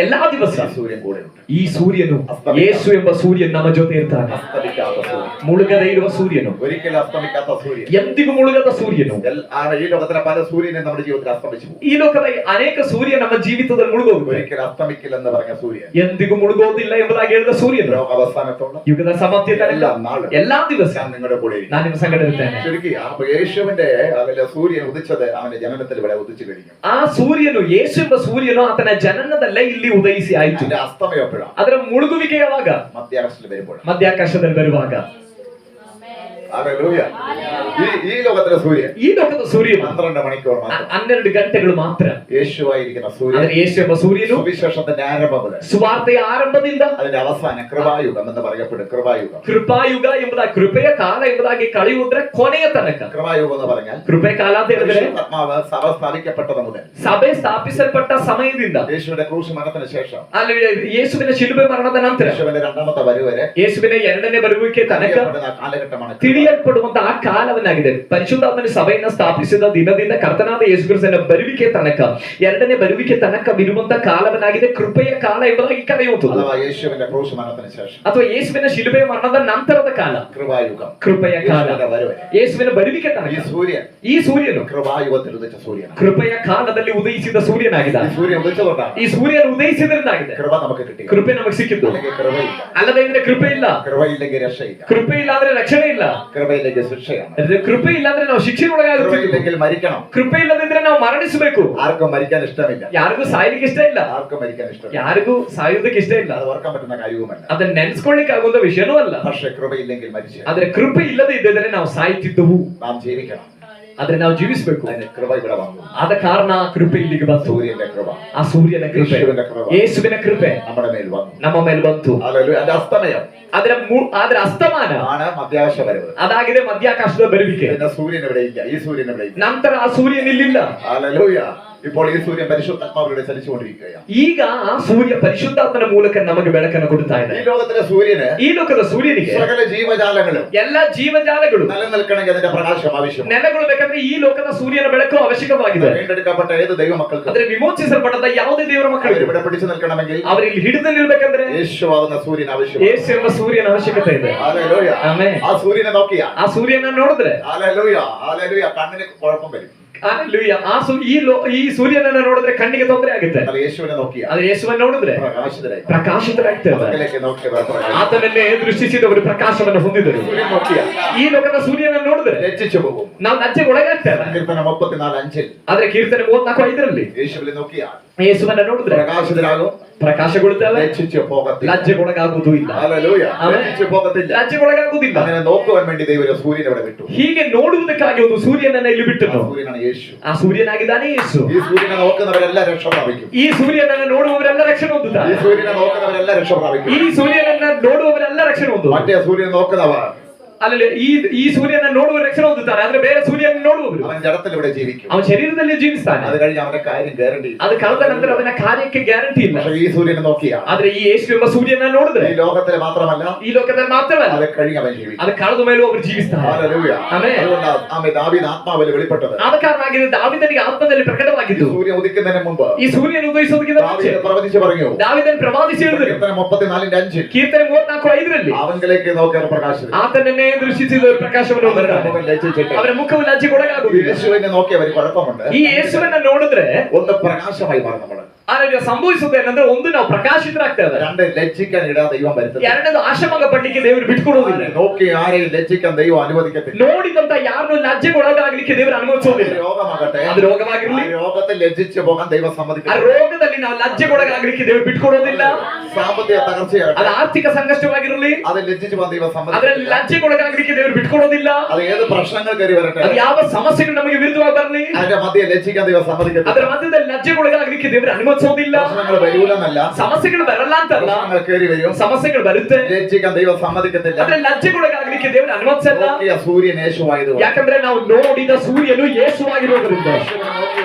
ಎಲ್ಲಾ ದಿವಸ സൂര്യൻ കൂടെ ഉണ്ട്. ಈ ಸೂರ್ಯನು, ಯೇಸು ಎಂಬ ಸೂರ್ಯನ್ ನಮ್ಮ ಜೊತೆ ಇರ್ತಾನೆ. അസ്തമിക്കാത്ത സൂര്യൻ, ಮುಳುಗದೆ ಇರುವ ಸೂರ್ಯನು, ഒരിക്കലും അസ്തമിക്കാത്ത സൂര്യൻ. ಎಂದಿಗೂ ಮುಳುಗದ ಸೂರ್ಯನು. ഈ ലോകത്തിലെ പല സൂര്യനെ നമ്മുടെ ജീവിതത്തിൽ അസ്തമിച്ചു പോകും. ಈ ಲೋಕದ ಅನೇಕ ಸೂರ್ಯ ನಮ್ಮ ಜೀವಿತದಲ್ಲಿ ಮುಳುಗೋಗುತ್ತೆ. ഒരിക്കലും അസ്തമിക്കില്ലെന്ന് പറഞ്ഞ സൂര്യൻ ಎಂದಿಗೂ ಮುಳುಗೋದಿಲ್ಲ ಎಂಬುದಾಗಿ ಹೇಳಿದ ಸೂರ್ಯನು ലോക അവസാനത്തോളം ಯುಗದ ಸಮಾಪ್ತಿಯ ತನಕ എല്ലാ നാളും ಎಲ್ಲಾ ದಿವಸ ഞാൻ നിങ്ങളുടെ കൂടെ ഇരിക്കും. ನಾನು ನಿಮ್ಮ ಸಂಗಡ ಇರ್ತೇನೆ. ചുരുക്കി അപ്പൊ യേശുവിന്റെ അതിലെ സൂര്യൻ ഉദിച്ചത് അവന്റെ ജനനത്തിൽ ഇവിടെ ഉദിച്ചു കഴിഞ്ഞു. ಆ ಸೂರ್ಯನು, ಯೇಸು ಎಂಬ ಸೂರ್ಯನು ಆತನ ಜನನದಲ್ಲೇ ಇಲ್ಲಿ ಉದಯಿಸಿ ಆಯಿತು. അതിന്റെ അസ്തമയം എപ്പോഴാണ്? ಅದರ ಮುಳುಗುವಿಕೆ ಯಾವಾಗ? മധ്യാകാശത്തിൽ വരുമ്പോഴാണ്. ಮಧ್ಯಾಕಾಶದಲ್ಲಿ ಬರುವಾಗ. ഹല്ലേലൂയ. ഈ ലോകത്തിലെ സൂര്യൻ ಈ ಲೋಕದ ಸೂರ್ಯನು 12 മണിക്കൂർ മാത്രം. 12 ಗಂಟೆಗಳು ಮಾತ್ರ. യേശുവായിരിക്കുന്ന സൂര്യൻ ಆದರೆ ಯೇಸು ಎಂಬ ಸೂರ್ಯನು സുവിശേഷത്തിന്റെ ആരംഭം മുതൽ ಸುವಾರ್ತೆಯ ಆರಂಭದಿಂದ അതിന്റെ അവസാനം കൃപായുഗം എന്ന് പറയപ്പെടും. കൃപായുഗം, ಕೃಪಾಯುಗ ಎಂಬುದಾಗಿ, ಕೃಪೆಯ ಕಾಲ ಎಂಬುದಾಗಿ ಕಳೆಯುವುದರ ಕೊನೆಯ ತನಕ. കൃപായുഗം എന്ന് പറഞ്ഞാൽ ಕೃಪೆ ಕಾಲ ಅಂತ ಹೇಳಿದ್ರೆ പരിശുദ്ധാത്മാവ് സഭ സ്ഥാപിക്കപ്പെട്ടത് മുതൽ ಸಭೆ ಸ್ಥಾಪಿಸಲ್ಪಟ್ಟ ಸಮಯದಿಂದ, യേശുവിന്റെ ക്രൂശ് മരണത്തിന് ശേഷം ಅಲ್ಲಿ ಯೇಸುವಿನ ಶಿಲುಬೆ ಮರಣದ ನಂತರ, യേശുവിന്റെ രണ്ടാമത്തെ വരവ് വരെ ಯೇಸುವಿನ ಎರಡನೇ ಬರುವಿಕೆ ತನಕ അറിയപ്പെടുന്ന കാലഘട്ടമാണ് ತಿಳಿಯಲ್ಪಡುವಂತಹ ಆ ಕಾಲವನ್ನಾಗಿದೆ. ಪರಿಶುದ್ಧಾತ್ಮನ ಸಭೆಯನ್ನ ಸ್ಥಾಪಿಸಿದ ದಿನದಿಂದ ಕರ್ತನಾದ ಯೇಸು ಕ್ರಿಸ್ತನ ಬರುವಿಕೆ ತನಕ, ಎರಡನೇ ಬರುವಿಕೆ ತನಕ ಇರುವಂತಹ ಕಾಲವನ್ನಾಗಿದೆ ಕೃಪೆಯ ಕಾಲ ಎಂಬುದಾಗಿ ಕರೆಯುವುದು. അഥവാ യേശുവിന്റെ ക്രൂശ് മരണത്തിന് ശേഷം ಅಥವಾ ಯೇಸುವಿನ ಶಿಲುಬೆಯ ಮರಣದ ನಂತರದ ಕಾಲ കൃപായുഗം, ಕೃಪೆಯ ಕಾಲ, യേശുവിന്റെ വരവ്. ಯೇಸುವಿನ ಬರುವಿಕೆ ഈ ತನಕ സൂര്യൻ ಈ ಸೂರ್ಯನು കൃപായുഗത്തിൽ ഉദിച്ച സൂര്യനാണ്. ಕೃಪೆಯ ಕಾಲದಲ್ಲಿ ಉದಯಿಸಿದ ಸೂರ್ಯನಾಗಿದ್ದ. ഈ സൂര്യൻ ഉദിച്ചതുകൊണ്ടാണ് ಈ ಸೂರ್ಯನು ಉದಯಿಸಿದ್ರಿಂದಾಗಿದೆ കൃപ നമുക്ക് കിട്ടി. ಕೃಪೆ ನಮಗೆ ಸಿಕ್ಕಿದ್ದು. അല്ലെങ്കിൽ കൃപയില്ല, ಅಲ್ಲದೆ ಇದ್ರೆ ಕೃಪೆ ಇಲ್ಲ. കൃപയില്ലെങ്കിൽ രക്ഷയില്ല, ಕೃಪೆ ಇಲ್ಲ ಅಂದ್ರೆ ರಕ್ಷಣೆ ಇಲ್ಲ. കൃപയില്ലെങ്കിൽ ശിക്ഷയാണ്, ಕೃಪೆ ಇಲ್ಲ ಅಂದ್ರೆ ನಾವು ಶಿಕ್ಷೆಗೊಳಗಾಗುತ್ತೀವಿ. കൃപയില്ലെങ്കിൽ മരിക്കണം. ಕೃಪೆ ಇಲ್ಲದಿದ್ರೆ ನಾವು ಮರಣಿಸಬೇಕು. ആർക്കും മരിക്കാൻ ഇഷ്ടമില്ല, ಯಾರಿಗೂ ಸಾಯ್ಲಿಕ್ಕೆ ಇಷ್ಟ ಇಲ್ಲ, ആർക്കും മരിക്കാൻ ഇഷ്ടമില്ല. ಯಾರಿಗೂ ಸಾಯುವುದಕ್ಕೆ ಇಷ್ಟ ಇಲ್ಲ. അത് ഓർക്കാൻ പറ്റുന്ന കാര്യവുമല്ല. ಅದನ್ನ ನೆನ್ಸ್ಕೊಳ್ಳಿಕ್ಕೆ ಆಗುವಂತ ವಿಷಯನೂ ಅಲ್ಲ. പക്ഷെ കൃപയില്ലെങ്കിൽ മരിച്ചു ಆದ್ರೆ ಕೃಪೆ ಇಲ್ಲದೆ ಇದ್ದರೆ ನಾವು ಸಾಯ್ತಿದ್ದವು. നാം ജീവിക്കണം. ಆದ್ರೆ ನಾವು ಜೀವಿಸಬೇಕು. അതിന് കൃപ ഇവിടെ വന്നു. ಆದ ಕಾರಣ ಕೃಪೆ ಇಲ್ಲಿಗೆ ಬಂತು. സൂര്യന്റെ കൃപ, ಆ ಸೂರ್ಯನ ಕೃಪೆ, യേശുവിന്റെ കൃപ ಯೇಸುವಿನ ಕೃಪೆ നമ്മുടെ മേൽ വന്നു. ನಮ್ಮ ಮೇಲೆ ಬಂತು. ഹല്ലേലൂയ. അതിന്റെ അസ്തമയം ಆದ್ರೆ ಅಸ್ತಮಾನ ആണ് മധ്യാകാശ വരവ്. ಅದಾಗಿದೆ ಮಧ್ಯಾಕಾಶದ ಬರುವಿಕೆ. പിന്നെ സൂര്യൻ ഇവിടെ ഇല്ല, ഈ സൂര്യൻ ഇവിടെ ഇല്ല. ನಂತರ ಆ ಸೂರ್ಯನ್ ಇಲ್ಲಿಲ್ಲ. ഹല്ലേലൂയ. ഇപ്പോൾ ഈ സൂര്യൻ പരിശുദ്ധാത്മാവിലൂടെ ചലിച്ചുകൊണ്ടിരിക്കുകയാണ്. ಈಗ ಆ ಸೂರ್ಯ ಪರಿಶುದ್ಧಾತ್ಮನ ಮೂಲಕ ನಮಗೆ ಬೆಳಕನ್ನು ಕೊಡ್ತಾ ಇದೆ. ഈ ലോകത്തിലെ സൂര്യന്, ಈ ಲೋಕದ ಸೂರ್ಯನಿಗೆ സകല ജീവജാലങ്ങളും ಎಲ್ಲ ಜೀವಜಾಲಗಳು നിലനിൽക്കണമെങ്കിൽ അതിന്റെ പ്രകാശം ആവശ്യമാണ്. ನೆಲೆಗೊಳ್ಳಬೇಕಂದ್ರೆ ಈ ಲೋಕದ ಸೂರ್ಯನ ಬೆಳಕು ಅವಶ್ಯಕವಾಗಿದೆ. വീണ്ടെടുക്കപ്പെട്ട ഏത് ദൈവമക്കൾക്കും ಅಂದ್ರೆ ವಿಮೋಚಿಸಲ್ಪಟ್ಟಂತ ಯಾವುದೇ ದೇವರ ಮಕ್ಕಳಿಗೆ ഇവിടെ പിടിച്ചു നിൽക്കണമെങ്കിൽ ಅವರಲ್ಲಿ ಹಿಡಿದು ನಿಲ್ಬೇಕಂದ್ರೆ യേശുവാകുന്ന സൂര്യൻ ആവശ്യമാണ്. ಯೇಸು ಎಂಬ ಸೂರ್ಯನ ಅವಶ್ಯಕತೆ ಇದೆ. ഹല്ലേലൂയ. ಆಮೆನ್. ആ സൂര്യനെ നോക്കിയാ, ಆ ಸೂರ್ಯನ ನೋಡಿದ್ರೆ ഹല്ലേലൂയ, ഹല്ലേലൂയ, കണ്ണിന് കുഴപ്പം വരും. Hallelujah. ಈ ಸೂರ್ಯನನ್ನ ನೋಡಿದ್ರೆ ಕಣ್ಣಿಗೆ ತೊಂದರೆ ಆಗುತ್ತೆ. എന്നാൽ യേശുവിനെ നോക്കിയാ ಆದ್ರೆ ಯೇಸುವನ್ನು ನೋಡಿದ್ರೆ പ്രകാശിതരായി, ಪ್ರಕಾಶಿತರಾಗ್ತೇವೆ. പകലേക്ക് നോക്കിയവർ പ്രകാശിതരായി. ಆತನನ್ನೇ ದೃಷ್ಟಿಸಿದವರು ಪ್ರಕಾಶವನ್ನು ಹೊಂದಿದರು. സൂര്യൻ നോക്കിയാ ಈ ಲೋಕದ ಸೂರ್ಯನನ್ನು ನೋಡಿದ್ರೆ ലജ്ജിച്ചു പോകും. ನಾವು ಲಜ್ಜೆಗೆ ಒಳಗಾಗ್ತೇವೆ. സങ്കീർത്തനം 34:5 ಆದ್ರೆ ಕೀರ್ತನೆ 34:5 യേശുവിനെ നോക്കിയാ ಯೇಸುವನ್ನ ನೋಡಿದ್ರೆ പ്രകാശിതരാകും, ಪ್ರಕಾಶಗೊಳ್ಳುತ್ತೇವೆ, ലജ്ജിച്ചു പോകത്തില്ല. ಲಜ್ಜೆಗೊಳಗಾಗುವುದೂ ಇಲ್ಲ. ഹല്ലേലൂയ. ആಮೆನ್. ലജ്ജിച്ചു പോകത്തില്ല. ಲಜ್ಜೆಗೊಳಗಾಗುವುದಿಲ್ಲ. അങ്ങനെ നോക്കുവാൻ വേണ്ടി ദൈവം ഒരു സൂര്യനെ ഇവിടെ വിട്ടു. ಹೀಗೆ ನೋಡುವುದಕ್ಕಾಗಿ ಒಂದು ಸೂರ್ಯನನ್ನ ಇಲ್ಲಿ ആ ಬಿಟ್ಟನು. സൂര്യനാണ് യേശു. ಆ ಸೂರ್ಯನಾಗಿದ್ದಾನೆ ಯೇಸು. ഈ സൂര്യനെ നോക്കുന്നവരെല്ലാം രക്ഷ പ്രാപിക്കും. ಈ ಸೂರ್ಯನನ್ನ ನೋಡುವವರೆಲ್ಲ ರಕ್ಷಣೆ ഈ ಹೊಂದುತ್ತಾರೆ. സൂര്യനെ നോക്കുന്നവരെല്ലാം രക്ഷ പ്രാപിക്കും. ಈ ಸೂರ್ಯನನ್ನ ನೋಡುವವರೆಲ್ಲ ರಕ್ಷಣೆ ಹೊಂದುತ್ತಾರೆ. മറ്റേ സൂര്യനെ നോക്കുന്നവർ ಅಲ್ಲಿ ಈ ಸೂರ್ಯನ ನೋಡುವ ರಕ್ಷಣೆ ಹೊಂದುತ್ತಾರೆ. ಆದ್ರೆ ಬೇರೆ ಸೂರ್ಯನ ನೋಡುವ ಅವರು അവൻ ജഡത്തിലൂടെ ജീവിക്കും. ಅವನ ಶರೀರದಲ್ಲಿ ಜೀವಿಸ್ತಾನೆ. അത് കഴിഞ്ഞ് അവന്റെ കാര്യം ഗ്യാരണ്ടി. ಅದು ಕಳೆದ ನಂತರ ಅವನ ಕಾರ್ಯಕ್ಕೆ ಗ್ಯಾರಂಟಿ ಇಲ್ಲ. ഈ സൂര്യനെ നോക്കിയാ ಆದ್ರೆ ಈ ಯೇಸು ಎಂಬ ಸೂರ್ಯನ ನೋಡಿದ್ರೆ ഈ ലോകത്തിലെ മാത്രമല്ല ಈ ಲೋಕದಲ್ಲಿ ಮಾತ್ರವಲ್ಲ അത് കഴിഞ്ഞ് അവൻ ജീവിക്കും. ಅದು ಕಳೆದ ಮೇಲೂ ಅವರು ಜೀವಿಸ್ತಾರೆ. ഹല്ലേലൂയ. ಆಮೆನ್. അതുകൊണ്ടാണ് ആമേൻ ദാവീദ് ആത്മാവിൽ വെളിപ്പെട്ടത്. ಆದ ಕಾರಣವಾಗಿ ದಾವೀದನಿಗೆ ಆತ್ಮದಲ್ಲಿ ಪ್ರಕಟವಾಗಿದ್ದು സൂര്യൻ ഉദിക്കുന്നതിന് മുമ്പ് ಈ ಸೂರ್ಯನ ಉದಯಿಸುವುದಕ್ಕಿಂತ ಮುಂಚೆ ദാവീദ് പ്രവചിച്ചു പറഞ്ഞു. ದಾವೀದನು ಪ್ರವಾದಿಸಿ ಹೇಳಿದರು. കീർത്തനം 34:5 ಕೀರ್ತನೆ 34:5 അവനിലേക്ക് നോക്കിയ പ്രകാശം ಆತನನ್ನೇ ದೃಷ್ಟಿಸಿದ ಪ್ರಕಾಶವನ್ನು ಅವರ ಮುಖವು ಲಜ್ಜೆಗೊಳಗಾಗುವುದಿಲ್ಲ. യേശുവിനെ നോക്കിയവര് കുഴപ്പമുണ്ട്. ಈ ಯೇಸುವನ್ನ ನೋಡಿದ್ರೆ ഒന്ന് പ്രകാശമായി മാറും നമ്മൾ. ಆದರೆ ಸಂಭವಿಸುವುದು ಏನಂದ್ರೆ ಒಂದು ನಾವು ಪ್ರಕಾಶಿತರಾಗ್ತೇವೆ, രണ്ട് ലജ്ജിക്കാൻ ഇടാ ദൈവം വരുത്തും. ಎರಡನೇದು ಆಶಾಭಂಗ ಪಡ್ಲಿಕ್ಕೆ ದೇವರು ಬಿಟ್ಕೊಡೋದಿಲ್ಲ. നോക്കി ആരെയും ലജ്ജിക്കാൻ ദൈവം അനുവദിക്കത്തില്ല. ನೋಡಿದಂತ ಯಾರನ್ನು ಲಜ್ಜೆಗೊಳಗಾಗ್ಲಿಕ್ಕೆ ದೇವರು ಅನುಮತಿಸೋದಿಲ್ಲ. രോഗമാകട്ടെ, ಅದು ರೋಗವಾಗಿರಲಿ, ರೋಗത്തിൽ ലജ്ജിച്ചു പോകാൻ ദൈവം ಆ സമ്മതിക്കില്ല. ರೋಗದಲ್ಲಿ ನಾವು ಲಜ್ಜೆಗೊಳಗಾಗ್ಲಿಕ್ಕೆ ದೇವರು ಬಿಟ್ಕೊಡೋದಿಲ್ಲ. സാമ്പത്തിക തകർച്ചയാകട്ടെ, ಅದು ಆರ್ಥಿಕ ಸಂಕಷ್ಟವಾಗಿರಲಿ, അത് ലജ്ജിച്ചു പോകാൻ ദൈവം ಅದರಲ್ಲಿ സമ്മതിക്കില്ല. ಲಜ್ಜೆಗೊಳಗಾಗ್ಲಿಕ್ಕೆ ದೇವರು ಬಿಟ್ಕೊಡೋದಿಲ್ಲ. അത് ഏത് പ്രശ്നങ്ങൾ കയറി വരട്ടെ, ಅದು ಯಾವ ಸಮಸ್ಯೆಗಳು ನಮಗೆ ವಿರುದ್ಧವಾಗಿ ಬರಲಿ, അതിന്റെ മധ്യ ലജ്ജിക്കാൻ ദൈവം സമ്മതിക്കത്തില്ല. ಅದರ ಮಧ್ಯದಲ್ಲಿ ಲಜ್ಜೆಗೊಳಗಾಗ್ಲಿಕ್ಕೆ ದೇವರು ಅನುಮತಿಸೋದಿಲ್ಲ. പ്രശ്നങ്ങൾ വരൂലെന്നല്ല, ಸಮಸ್ಯೆಗಳು ಬರಲ್ಲ ಅಂತಲ್ಲ, പ്രശ്നങ്ങൾ കയറി വരും, ಸಮಸ್ಯೆಗಳು ಬರುತ್ತೆ, ലജ്ജിക്കാൻ ദൈവം സമ്മതിക്കത്തില്ല. ಆದ್ರೆ ಲಜ್ಜೆಗೊಳಗಾಗ್ಲಿಕ್ಕೆ ದೇವರು ಅನುಮತಿಸಲ್ಲ. നോക്കിയ സൂര്യൻ യേശുവായതുകൊണ്ട്, ಯಾಕಂದ್ರೆ ನಾವು ನೋಡಿದ ಸೂರ್ಯನು ಯೇಸುವಾಗಿರೋದ್ರಿಂದ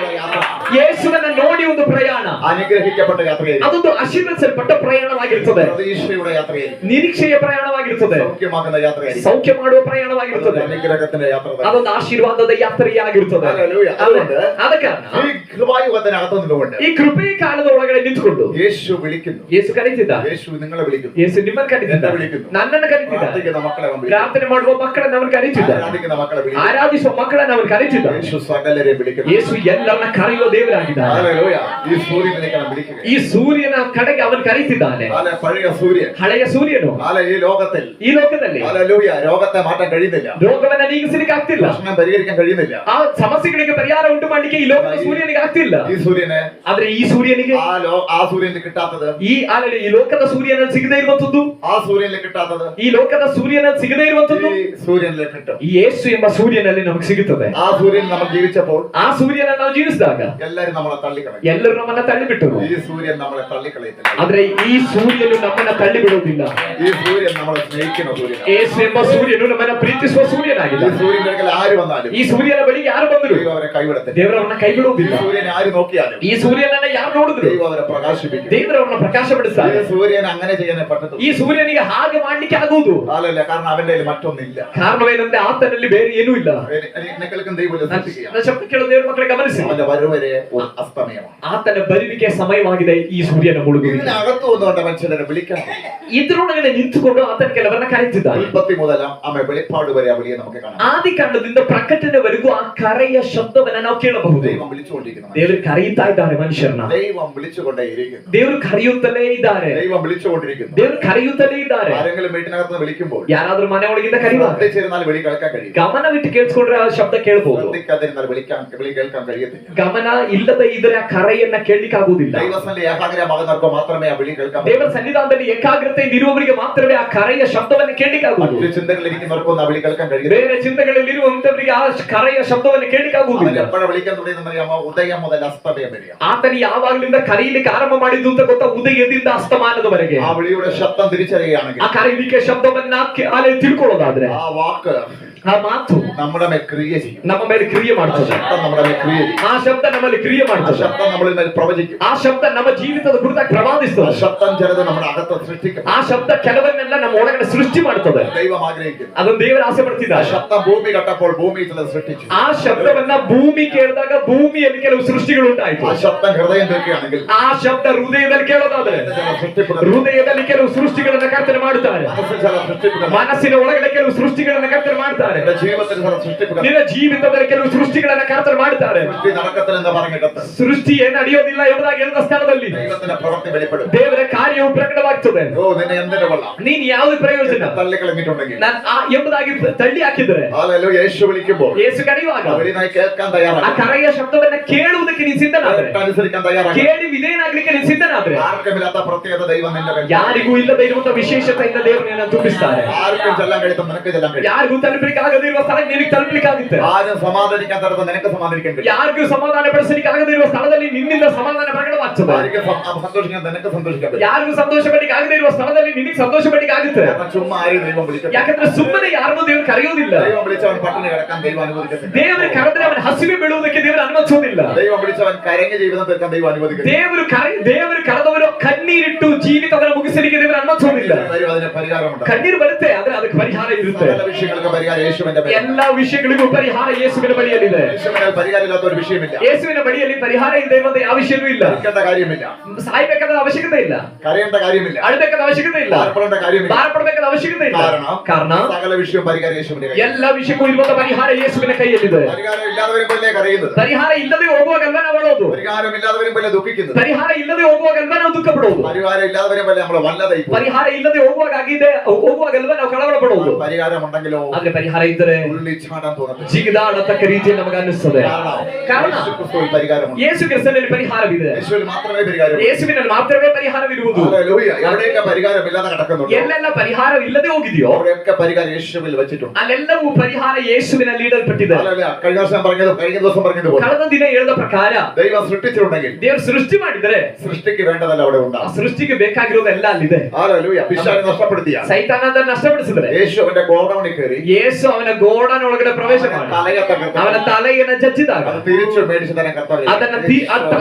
ಯೇಸುವನ್ನ ನೋಡಿ ಒಂದು ಪ್ರಯಾಣ, അനുഗ്രഹിക്കപ്പെട്ട യാത്രയായിരിക്കും, ಅದೊಂದು ಆಶೀರ್ವದಿಸಲ್ಪಟ್ಟ ಪ್ರಯಾಣವಾಗಿರ್ತದೆ, പ്രതീക്ഷയുടെ യാത്രയായിരിക്കും, ನಿರೀಕ್ಷೆಯ ಪ್ರಯಾಣವಾಗಿರ್ತದೆ, സൗഖ്യമാക്കുന്ന യാത്രയായിരിക്കും, ಸೌಖ್ಯ ಮಾಡುವ ಪ್ರಯಾಣವಾಗಿರ್ತದೆ, അനുഗ്രഹത്തിന്റെ യാത്ര, ಅದೊಂದು ಆಶೀರ್ವಾದದ ಯಾತ್ರೆಯಾಗಿರ್ತದೆ. ഹല്ലേലൂയ. അതുകൊണ്ട് ಆದ ಕಾರಣ ഈ കൃപായുഗത്തിനകത്ത് നിന്നുകൊണ്ട് ಈ ಕೃಪೆಯ ಕಾಲದ ಒಳಗಡೆ ನಿಂತುಕೊಂಡು യേശു വിളിക്കുന്നു. ಯೇಸು ಕರೀತಿದ್ದ, യേശು നിങ്ങളെ വിളിക്കുന്നു, ಯೇಸು ನಿಮ್ಮನ್ನು ಕರೀತಿದ್ದ, എന്നെ വിളിക്കുന്നു, ನನ್ನನ್ನು ಕರೀತಿದ್ದ, പ്രാർത്ഥിക്കുന്ന മക്കളെ അവൻ വിളിക്കുന്നു, ಪ್ರಾರ್ಥನೆ ಮಾಡುವ ಮಕ್ಕಳನ್ನ ಅವನು ಕರೀತಿದ್ದ, ആരാധിക്കുന്ന മക്കളെ വിളിക്കുന്നു, ಆರಾಧಿಸುವ ಮಕ್ಕಳನ್ನ ಅವನು ಕರೀತಿದ್ದ. യേശು സകലരെ വിളിക്കുന്നു. ಯೇಸು ಎಲ್ಲರನ್ನ ಕರೆಯುವ ದೇವರಾಗಿದ್ದಾನೆ. ഹല്ലേലൂയ. ഈ സൂര്യനിലേക്ക് അവൻ വിളിക്കുക. ಈ ಸೂರ್ಯನ ಕಡೆಗೆ ಅವನು ಕರೀತಿದ್ದಾನೆ. ആല പഴയ സൂര്യൻ, ಹಳೆಯ ಸೂರ್ಯನು ആല ഈ ലോകത്തിൽ, ಈ ಲೋಕದಲ್ಲಿ ഹല്ലേലൂയ, രോഗത്തെ മാറ്റാൻ കഴിയുന്നില്ല, ರೋಗವನ್ನ ನೀಗಿಸಲಿಕ್ಕೆ ಆಗ್ತಿಲ್ಲ, പ്രശ്നം പരിഹരിക്കാൻ കഴിയുന്നില്ല. ಆ ಸಮಸ್ಯೆಗಳಿಗೆ ಪರಿಹಾರ ಉಂಟು ಮಾಡ್ಲಿಕ್ಕೆ ಈ ಲೋಕದ ಸೂರ್ಯನಿಗೆ ಆಗ್ತಿಲ್ಲ. ഈ സൂര്യന്, ಆದ್ರೆ ಈ ಸೂರ್ಯನಿಗೆ, ആ സൂര്യനിൽ കിട്ടാത്തത്, ಈ ಲೋಕದ ಸೂರ್ಯನಲ್ಲಿ ಸಿಗದೇ ಇರುವಂತದ್ದು, ആ സൂര്യനിൽ കിട്ടാത്തത് ಈ ಲೋಕದ ಸೂರ್ಯನಲ್ಲಿ ಸಿಗದೇ ಇರುವಂತದ್ದು ഈ സൂര്യനിൽ കിട്ടും. ಈ ಯೇಸು ಎಂಬ ಸೂರ್ಯನಲ್ಲಿ ನಮಗೆ ಸಿಗುತ್ತದೆ. ആ സൂര്യൻ നമ്മൾ ജീവിച്ചപ്പോൾ ಆ ಸೂರ್ಯನ ನಾವು ಜೀವಿಸಿದಾಗ എല്ലാരും നമ്മളെ തള്ളിക്കളയും. ಎಲ್ಲರೂ ನಮ್ಮನ್ನ ತಳ್ಳಿಬಿಟ್ಟರು. ഈ സൂര്യൻ നമ്മളെ തള്ളിക്കളയത്തില്ല. ಆದ್ರೆ ಈ ಸೂರ್ಯನು ನಮ್ಮನ್ನ ತಳ್ಳಿ ಬಿಡುವುದಿಲ್ಲ. ഈ സൂര്യൻ നമ്മളെ സ്നേഹിക്കുന്ന സൂര്യൻ. ಯೇಸು ಎಂಬ ಸೂರ್ಯನು ನಮ್ಮನ್ನ ಪ್ರೀತಿಸುವ ഈ ಸೂರ್ಯನಾಗಿದೆ. സൂര്യന്റെ അടുക്കൽ ആര് വന്നാലും ಈ ಸೂರ್ಯನ ಬಳಿಗೆ ಯಾರು ಬಂದರು ദൈവം അവരെ കൈവിടത്തില്ല. ದೇವರವನ್ನ ಕೈ ഈ ಬಿಡುವುದಿಲ್ಲ. സൂര്യനെ ആര് നോക്കിയാലും ಈ ಸೂರ್ಯನನ್ನ ಯಾರು ನೋಡಿದ್ರು ദൈവം അവരെ പ്രകാശിപ്പിക്കും. ದೇವರವನ್ನ ಪ್ರಕಾಶಪಡಿಸ್ತಾರೆ. ഈ സൂര്യൻ അങ്ങനെ ചെയ്യാനേ പറ്റത്തുള്ളൂ. ಈ ಸೂರ್ಯನಿಗೆ ಹಾಗೆ ಮಾಡ್ಲಿಕ್ಕೆ ಆಗುವುದು അല്ലല്ല, കാരണം അവന്റെ കയ്യിൽ മറ്റൊന്നില്ല. ಕಾರಣವೇನೆಂದ್ರೆ ಆತನಲ್ಲಿ ಬೇರೆ ಏನೂ ಇಲ್ಲ. എന്നെക്കാളും ദൈവം ശ്രദ്ധിക്കുക. ನನ್ನ ಶಬ್ದ ಕೇಳೋ ದೇವರ ಮಕ್ಕಳಿಗೆ ಗಮನಿಸಿ, അവന്റെ വരവരെ ഒരു അസ്തമയമാണ്. ಆತನ ಬರುವಿಕೆ ಸಮಯವಾಗಿದೆ. ಈ ಸೂರ್ಯನ ಮುಳುಗುವಿಕೆ ഇതിനകത്ത് വന്നുകൊണ്ട് അവൻ ചിലരെ വിളിക്കണം. ಇದ್ರೊಳಗಡೆ ನಿಂತುಕೊಂಡು ಆತನ ಕೆಲವರನ್ನ ಕರೆಯುತ್ತಿದ್ದಾನೆ. ഉൽപ്പത്തി മുതൽ ആമേ വെളിപ്പാട് വരെ ആ വിളിയെ നമുക്ക് കാണാം. ಆದಿಕಾಂಡದಿಂದ ಪ್ರಕಟಣೆವರೆಗೂ ಆ ಕರೆಯ ಶಬ್ದವನ್ನ ನಾವು ಕೇಳಬಹುದು. ദൈവം വിളിച്ചുകൊണ്ടിരിക്കുന്നു. ದೇವರು ಕರೆಯುತ್ತಾ ಇದ್ದಾರೆ ಮನುಷ್ಯರನ್ನ. ദൈവം വിളിച്ചുകൊണ്ടേയിരിക്കുന്നു. ದೇವರು ಕರೆಯುತ್ತಲೇ ಇದ್ದಾರೆ. ദൈവം വിളിച്ചുകൊണ്ടിരിക്കുന്നു. ದೇವರು ಕರೆಯುತ್ತಲೇ ಇದ್ದಾರೆ. ആരെങ്കിലും വീട്ടിനകത്ത് നിന്ന് വിളിക്കുമ്പോൾ ಯಾರಾದ್ರೂ ಮನೆ ಒಳಗಿಂದ ಕರೆಯುವಾಗ ശ്രദ്ധിച്ചിരുന്നാൽ വിളി കേൾക്കാൻ കഴിയും. ಗಮನವಿಟ್ಟು ಕೇಳಿಸ್ಕೊಂಡ್ರೆ ಆ ಶಬ್ದ ಕೇಳಬಹುದು. ശ്രദ്ധിക്കാതിരുന്നാൽ വിളി കേൾക്കാൻ കഴിയത്തില്ല. ಗಮನ ಇಲ್ಲದೆ ಇದ್ರೆ ಆ ಕರೆಯನ್ನ ಕೇಳಲಿಕ್ಕೆ ಆಗುವುದಿಲ್ಲ. ദൈവസന്നിധി ഏകാഗ്രമാകുന്നവർക്ക് മാത്രമേ ആ വിളി കേൾക്കാൻ പറ്റൂ. ದೇವರ ಸನ್ನಿಧಾನದಲ್ಲಿ ಏಕಾಗ್ರತೆಯಿಂದ ಇರುವವರಿಗೆ ಮಾತ್ರವೇ ಆ ಕರೆಯ ಶಬ್ದವನ್ನು ಕೇಳಲಿಕ್ಕೆ ಆಗುವುದು. മറ്റു ചിന്തകളിലിരിക്കുന്നവർക്കൊന്നും ആ വിളി കേൾക്കാൻ കഴിയില്ല. ಬೇರೆ ಚಿಂತೆಗಳಲ್ಲಿರುವಂತವರಿಗೆ ಆ ಕರೆಯ ಶಬ್ದವನ್ನು ಕೇಳಲಿಕ್ಕೆ ಆಗುವುದಿಲ್ಲ. എപ്പോഴാണ് വിളിക്കാൻ തുടങ്ങിയെന്നറിയാമോ? ഉദയം മുതൽ അസ്തമയം വരെ. ಆತನ ಯಾವಾಗಲಿಂದ ಕರೆಯಲಿಕ್ಕೆ ಆರಂಭ ಮಾಡಿದ್ದು ಅಂತ ಗೊತ್ತಾ? ಉದಯದಿಂದ ಅಸ್ತಮಾನದವರೆಗೆ. ആ വിളിയുടെ ശബ്ദം തിരിച്ചറിയുകയാണെങ്കിൽ, ಆ ಕರೆಯಲಿಕ್ಕೆ ಶಬ್ದವನ್ನ ತಿಳ್ಕೊಳ್ಳೋದಾದ್ರೆ, ആ വാക്ക് ಆ ಮಾತು നമ്മുടെ മേൽ ക്രിയ ചെയ്യും. ನಮ್ಮ ಮೇಲೆ ಕ್ರಿಯೆ ആ ಮಾಡ್ತದೆ. ശബ്ദം നമ്മുടെ മേൽ ക്രിയ ചെയ്യും. ಆ ಶಬ್ದ ನಮ್ಮಲ್ಲಿ ಕ್ರಿಯೆ ആ ಮಾಡ್ತದೆ. ശബ്ദം നമ്മളിൽ മേൽ പ്രവചിക്കും. ಆ ಶಬ್ದ ನಮ್ಮ ಜೀವಿತದ ಕುರಿತಾಗಿ ആ ಪ್ರವಾದಿಸ್ತದೆ. ശബ്ദം ചിലത് നമ്മുടെ അകത്ത് സൃഷ്ടിക്കും. ಆ ಶಬ್ದ ಕೆಲವನ್ನೆಲ್ಲ ನಮ್ಮ ಒಳಗಡೆ ಸೃಷ್ಟಿ ಮಾಡ್ತದೆ. ദൈവം ആഗ്രഹിക്കുന്നു. ಅದನ್ನು ದೇವರು ಆಸೆ ആ ಪಡ್ತಿದ್ದಾರೆ. ശബ്ദം ഭൂമി കണ്ടപ്പോൾ ഭൂമി ചിലത് സൃഷ്ടിച്ചു. ಆ ಶಬ್ದವನ್ನ ಭೂಮಿ ಕೇಳಿದಾಗ ಭೂಮಿಯಲ್ಲಿ ಕೆಲವು ಸೃಷ್ಟಿಗಳು ಉಂಟಾಯ್ತು. ആ ശബ്ദം ഹൃദയം കേൾക്കുകയാണെങ്കിൽ ಆ ಶಬ್ದ ಹೃದಯದಲ್ಲಿ ಕೇಳೋದಾದ್ರೆ സൃഷ്ടിപ്പെടും. ಹೃದಯದಲ್ಲಿ ಕೆಲವು ಸೃಷ್ಟಿಗಳನ್ನ ಕರ್ತನೆ ಮಾಡುತ್ತಾರೆ. മനസ്സിൽ ചില സൃഷ്ടിപ്പെടും. ಮನಸ್ಸಿನ ಒಳಗಡೆ ಕೆಲವು ಸೃಷ್ಟಿಗಳನ್ನ ಕರ್ತನೆ ಮಾಡ್ತಾರೆ. ജീവിതത്തിൽ ചില സൃഷ്ടിപ്പെടും. ನಿನ್ನ ಜೀವಿತದಲ್ಲಿ ಕೆಲವು ಸೃಷ್ಟಿಗಳನ್ನ ಕರ್ತನೆ ಮಾಡ್ತಾರೆ. സൃഷ്ടി നടക്കത്തില്ലെന്ന് പറഞ്ഞിടത്ത് ಸೃಷ್ಟಿ ಏನು ನಡೆಯೋದಿಲ್ಲ ಎಂಬುದಾಗಿ ಹೇಳಿದ ಸ್ಥಳದಲ್ಲಿ ദൈവത്തിന്റെ പ്രവൃത്തി വെളിപ്പെടും. ದೇವರ ಕಾರ್ಯವು ಪ್ರಕಟವಾಗ್ತದೆ. ഓ, നിന്നെ എന്തിനു കൊള്ളാം? ನೀನ್ ಯಾವ್ದು ಪ್ರಯೋಜನ തള്ളിക്കളഞ്ഞിട്ടുണ്ടെങ്കിൽ ಎಂಬುದಾಗಿ ತಳ್ಳಿ ಹಾಕಿದ್ರೆ, ഹല്ലേലൂയ, യേശു വിളിക്കുമ്പോൾ ಯೇಸು ಕರೆಯುವಾಗ ആ വിളി നായി കേൾക്കാൻ ಆ തയ്യാറാണ്. ಕರೆಯ ಶಬ್ದವನ್ನ ಕೇಳುವುದಕ್ಕೆ ನೀನ್ ಸಿದ್ಧನಾದ್ರೆ, അനുസരിക്കാൻ തയ്യാറാണ്. ಕೇಳಿ ವಿಧೇಯನಾಗ್ಲಿಕ್ಕೆ ನೀನ್ ಸಿದ್ಧನಾದ್ರೆ, ആർക്കുമില്ലാത്ത പ്രത്യേകത ദൈവം നിന്റെ ಯಾರಿಗೂ ಇಲ್ಲದೆ ಇರುವಂತ ವಿಶೇಷತೆಯಿಂದ ದೇವರು ನಿನ್ನ ತುಂಬಿಸ್ತಾರೆ. ആർക്കും ചെല്ലാൻ കഴിയുന്ന നിനക്ക് ചെല്ലാൻ കഴിയും. ಯಾರಿಗೂ ತಲುಪಲಿಕ್ಕೆ ಆಗದೇ ಇರುವ ಸ್ಥಳಕ್ಕೆ ನಿನಗೆ ತಲುಪಲಿಕ್ಕಾಗುತ್ತೆ. ആരും സമാധാനിക്കാൻ തരത്ത് നിനക്ക് സമാധാനിക്കാൻ കഴിയും. ಯಾರಿಗೂ ಸಮಾಧಾನ ಪಡಿಸಲಿಕ್ಕೆ ಆಗದೇ ಇರುವ ಸ್ಥಳದಲ್ಲಿ ನಿನ್ನಿಂದ ಸಮಾಧಾನ ಪ್ರಕಟವಾಗ್ತದೆ. ആർക്കും സന്തോഷിക്കാൻ നിനക്ക് സന്തോഷിക്കാൻ പറ്റും. ಯಾರಿಗೂ ಸಂತೋಷ ಪಡ್ಲಿಕ್ಕೆ ಆಗದೇ ಇರುವ ಸ್ಥಳದಲ್ಲಿ ನಿನಗೆ ಸಂತೋಷ ಪಡ್ಲಿಕ್ಕೆ ಆಗುತ್ತೆ. കാരണം ചുമ്മാ ആരും ദൈവം വിളിക്കത്തില്ല. ಯಾಕಂದ್ರೆ ಸುಮ್ಮನೆ ಯಾರನ್ನೂ ದೇವರು ಕರೆಯೋದಿಲ್ಲ. ദൈവം വിളിച്ചവൻ പട്ടിണി കിടക്കാൻ ദൈവം അനുവദിക്കത്തില്ല. ದೇವರು ಕರೆದ್ರೆ ಅವನ ಹಸಿವೆ ಬೀಳುವುದಕ್ಕೆ ದೇವರು ಅನುಮತಿಸೋದಿಲ್ಲ. ദൈവം വിളിച്ചവൻ കരഞ്ഞ ജീവിതം തീർക്കാൻ ദൈവം അനുവദിക്കത്തില്ല. ದೇವರು ಕರೆದವರು ಕಣ್ಣೀರಿಟ್ಟು ಜೀವಿತವನ್ನು ಮುಗಿಸಲಿಕ್ಕೆ ದೇವರು ಅನುಮತಿಸೋದಿಲ್ಲ. അതിന് പരിഹാരമുണ്ട്. ಕಣ್ಣೀರು ಬರುತ್ತೆ, ಆದ್ರೆ ಅದಕ್ಕೆ ಪರಿಹಾರ ಇರುತ್ತೆ. എല്ലാ വിഷയങ്ങൾക്കും പരിഹാരം യേശുവിന്റെ ബലിയിൽ. ಎಲ್ಲಾ ವಿಷಯಗಳಿಗೂ ಪರಿಹಾರ ಯೇಸುವಿನ ಬಳಿಯಲ್ಲಿದೆ. യേശുവിന് പരിഹാരമില്ലാത്ത ഒരു വിഷയമില്ല. ಯೇಸುವಿನ ಬಳಿಯಲ್ಲಿ ಪರಿಹಾರ ಇಲ್ಲದೆ ಇರುವಂತ ಯಾವ ವಿಷಯವೂ ಇಲ್ಲ. കരയേണ്ട കാര്യമില്ല. ಸಾಯ್ಬೇಕಾದ ಅವಶ್ಯಕತೆ ಇಲ್ಲ. കരയേണ്ട കാര്യമില്ല. ಅಳಬೇಕಾದ ಅವಶ್ಯಕತೆ ಇಲ್ಲ. ഭാരപ്പെടേണ്ട കാര്യമില്ല. ಭಾರಪಡಬೇಕಾದ ಅವಶ್ಯಕತೆ ಇಲ್ಲ. ಕಾರಣ സകല വിഷയവും പരിഹാരം യേശുവിന്റെ കയ്യിൽ. ಎಲ್ಲ ವಿಷಯಕ್ಕೂ ಇರುವಂತ ಪರಿಹಾರ ಯೇಸುವಿನ ಕೈಯಲ್ಲಿದೆ. പരിഹാരം ഇല്ലാത്തവരും പോലെ കരയുന്നത്. ಪರಿಹಾರ ಇಲ್ಲದೆ ಹೋಗುವಾಗಲ್ವ ನಾವು ಅಳೋದು. പരിഹാരം ഇല്ലാത്തവരും പോലെ ദുഃഖിക്കുന്നത്. ಪರಿಹಾರ ಇಲ್ಲದೆ ಹೋಗುವಾಗಲ್ವ ನಾವು ದುಃಖ ಪಡೋದು. പരിഹാരം ഇല്ലാത്തവരും പോലെ നമ്മൾ വല്ലതായി പോകും. ಪರಿಹಾರ ಇಲ್ಲದೆ ಹೋಗುವಾಗಲ್ವ ನಾವು ಕಳವಳ ಪಡೋದು. പരിഹാരം ഉണ്ടെങ്കിലോ ಆದ್ರೆ ಪರಿಹಾರ ಇದ್ದರೆ തുള്ളിച്ചാടാൻ തോന്നുന്നു. ಜಿಗಿದಾಡತಕ್ಕ ರೀತಿಯಲ್ಲಿ ನಮಗೆ ಅನ್ನಿಸ್ತದೆ. ಕಾರಣ യേശുക്രിസ്തുവിൽ പരിഹാരമുണ്ട്. ಯೇಸು ಕ್ರಿಸ್ತನಲ್ಲಿ ಪರಿಹಾರವಿದೆ. യേശുവിൽ മാത്രമേ പരിഹാരമുള്ളൂ. ಯೇಸುವಿನಲ್ಲಿ ಮಾತ್ರವೇ ಪರಿಹಾರವಿರುವುದು. ഹല്ലേലൂയ. എവിടെയൊക്കെ പരിഹാരമില്ലാതെ കിടക്കുന്നുണ്ടോ, ಎಲ್ಲೆಲ್ಲ ಪರಿಹಾರವಿಲ್ಲದೆ ಹೋಗಿದೆಯೋ അവിടെയൊക്കെ പരിഹാരം യേശുവിൽ വെച്ചിട്ടുണ്ട്. ಅಲ್ಲೆಲ್ಲವೂ ಪರಿಹಾರ ಯೇಸುವಿನಲ್ಲಿ ಇಡಲ್ಪಟ್ಟಿದೆ. ഹല്ലേലൂയ. കഴിഞ്ഞ ദിവസം പറഞ്ഞതുപോലെ ಕಳೆದ ದಿನ ಹೇಳಿದ ಪ್ರಕಾರ ദൈവം സൃഷ്ടിച്ചിട്ടുണ്ടെങ്കിൽ ದೇವರು ಸೃಷ್ಟಿ ಮಾಡಿದರೆ സൃഷ്ടിക്ക് വേണ്ടതല്ല അവിടെ ಆ ഉണ്ടാകും. ಸೃಷ್ಟಿಗೆ ಬೇಕಾಗಿರೋದೆಲ್ಲ ಅಲ್ಲಿದೆ. ഹല്ലേലൂയ. പിശാചിനെ നഷ്ടപ്പെടുത്തിയ ಸೈತಾನ ಅದನ್ನು ನಷ್ಟಪಡಿಸಿದರೆ യേശു അവന്റെ ഗോഡൌണിൽ കയറി ಯೇಸು ಅವನ ಗೋಡನ ಒಳಗಡೆ ಪ್ರವೇಶ ಮಾಡಿ ಅವನ ತಲೆಯನ್ನು ಜಜ್ಜಿದಾಗ അത് തിരിച്ചു മേടിച്ചു തരാൻ കർത്താവ്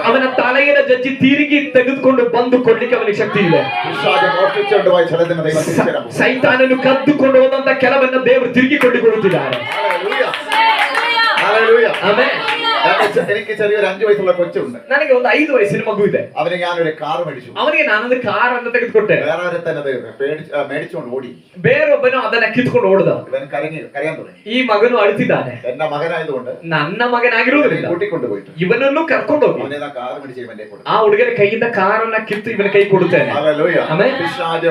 ಅವನ ತಲೆಯನ್ನು ಜಜ್ಜಿ ತಿರುಗಿ ತೆಗೆದುಕೊಂಡು ಬಂದು ಕೊಡ್ಲಿಕ್ಕೆ ಅವನಿಗೆ ಶಕ್ತಿ ಇದೆ. പിശാച് മോഷ്ടിച്ചുകൊണ്ട് പോയ ചിലതിനെ ദൈവം തിരിച്ചു തരാൻ പോകും. ಸೈತಾನನು ಕದ್ದುಕೊಂಡು ಹೋದಂತ ಕೆಲವನ್ನ ದೇವರು ತಿರುಗಿ ಕೊಂಡಿಕೊಳ್ಳುತ್ತಿದ್ದಾರೆ. ഹല്ലേലൂയ. ഹല്ലേലൂയ. ಆಮೆನ್. എനിക്ക് ചെറിയൊരു 5 വയസ്സുള്ള കൊച്ചുണ്ട്. ನನಗೆ ಒಂದು 5 ವಯಸ್ಸಿನ ಮಗು ಇದೆ. അവന് ഞാനൊരു കാർ മേടിച്ചു. ಅವನಿಗೆ ನಾನೊಂದು ಕಾರ್ ಅನ್ನು ತೆಗೆದುಕೊಟ್ಟೆ. വേറെ ഒരുത്തൻ അത് മേടിച്ചുകൊണ്ട് ഓടി. ಬೇರೊಬ್ಬನು ಅದನ್ನ ಕಿತ್ಕೊಂಡು ಓಡಿದ. ഇവൻ കരയാൻ തുടങ്ങി. ಈ ಮಗನು ಅಳುತ್ತಿದ್ದಾನೆ. എന്റെ മകനായതുകൊണ്ട് ನನ್ನ ಮಗನಾಗಿರುವುದಿಲ್ಲ. കൂട്ടിക്കൊണ്ട് പോയിട്ട് ಇವನನ್ನು ಕರ್ಕೊಂಡು ಹೋಗಿ അവനെ കാർ മേടിച്ച് ഇവന്റെ കൊടുത്തു. ಆ ಹುಡುಗನ ಕೈಯಿಂದ ಕಾರನ್ನ ಕಿತ್ತು ಇವನ ಕೈ ಕೊಡುತ್ತೇನೆ. ഹല്ലേലൂയ. ಆಮೆನ್. പിശാച്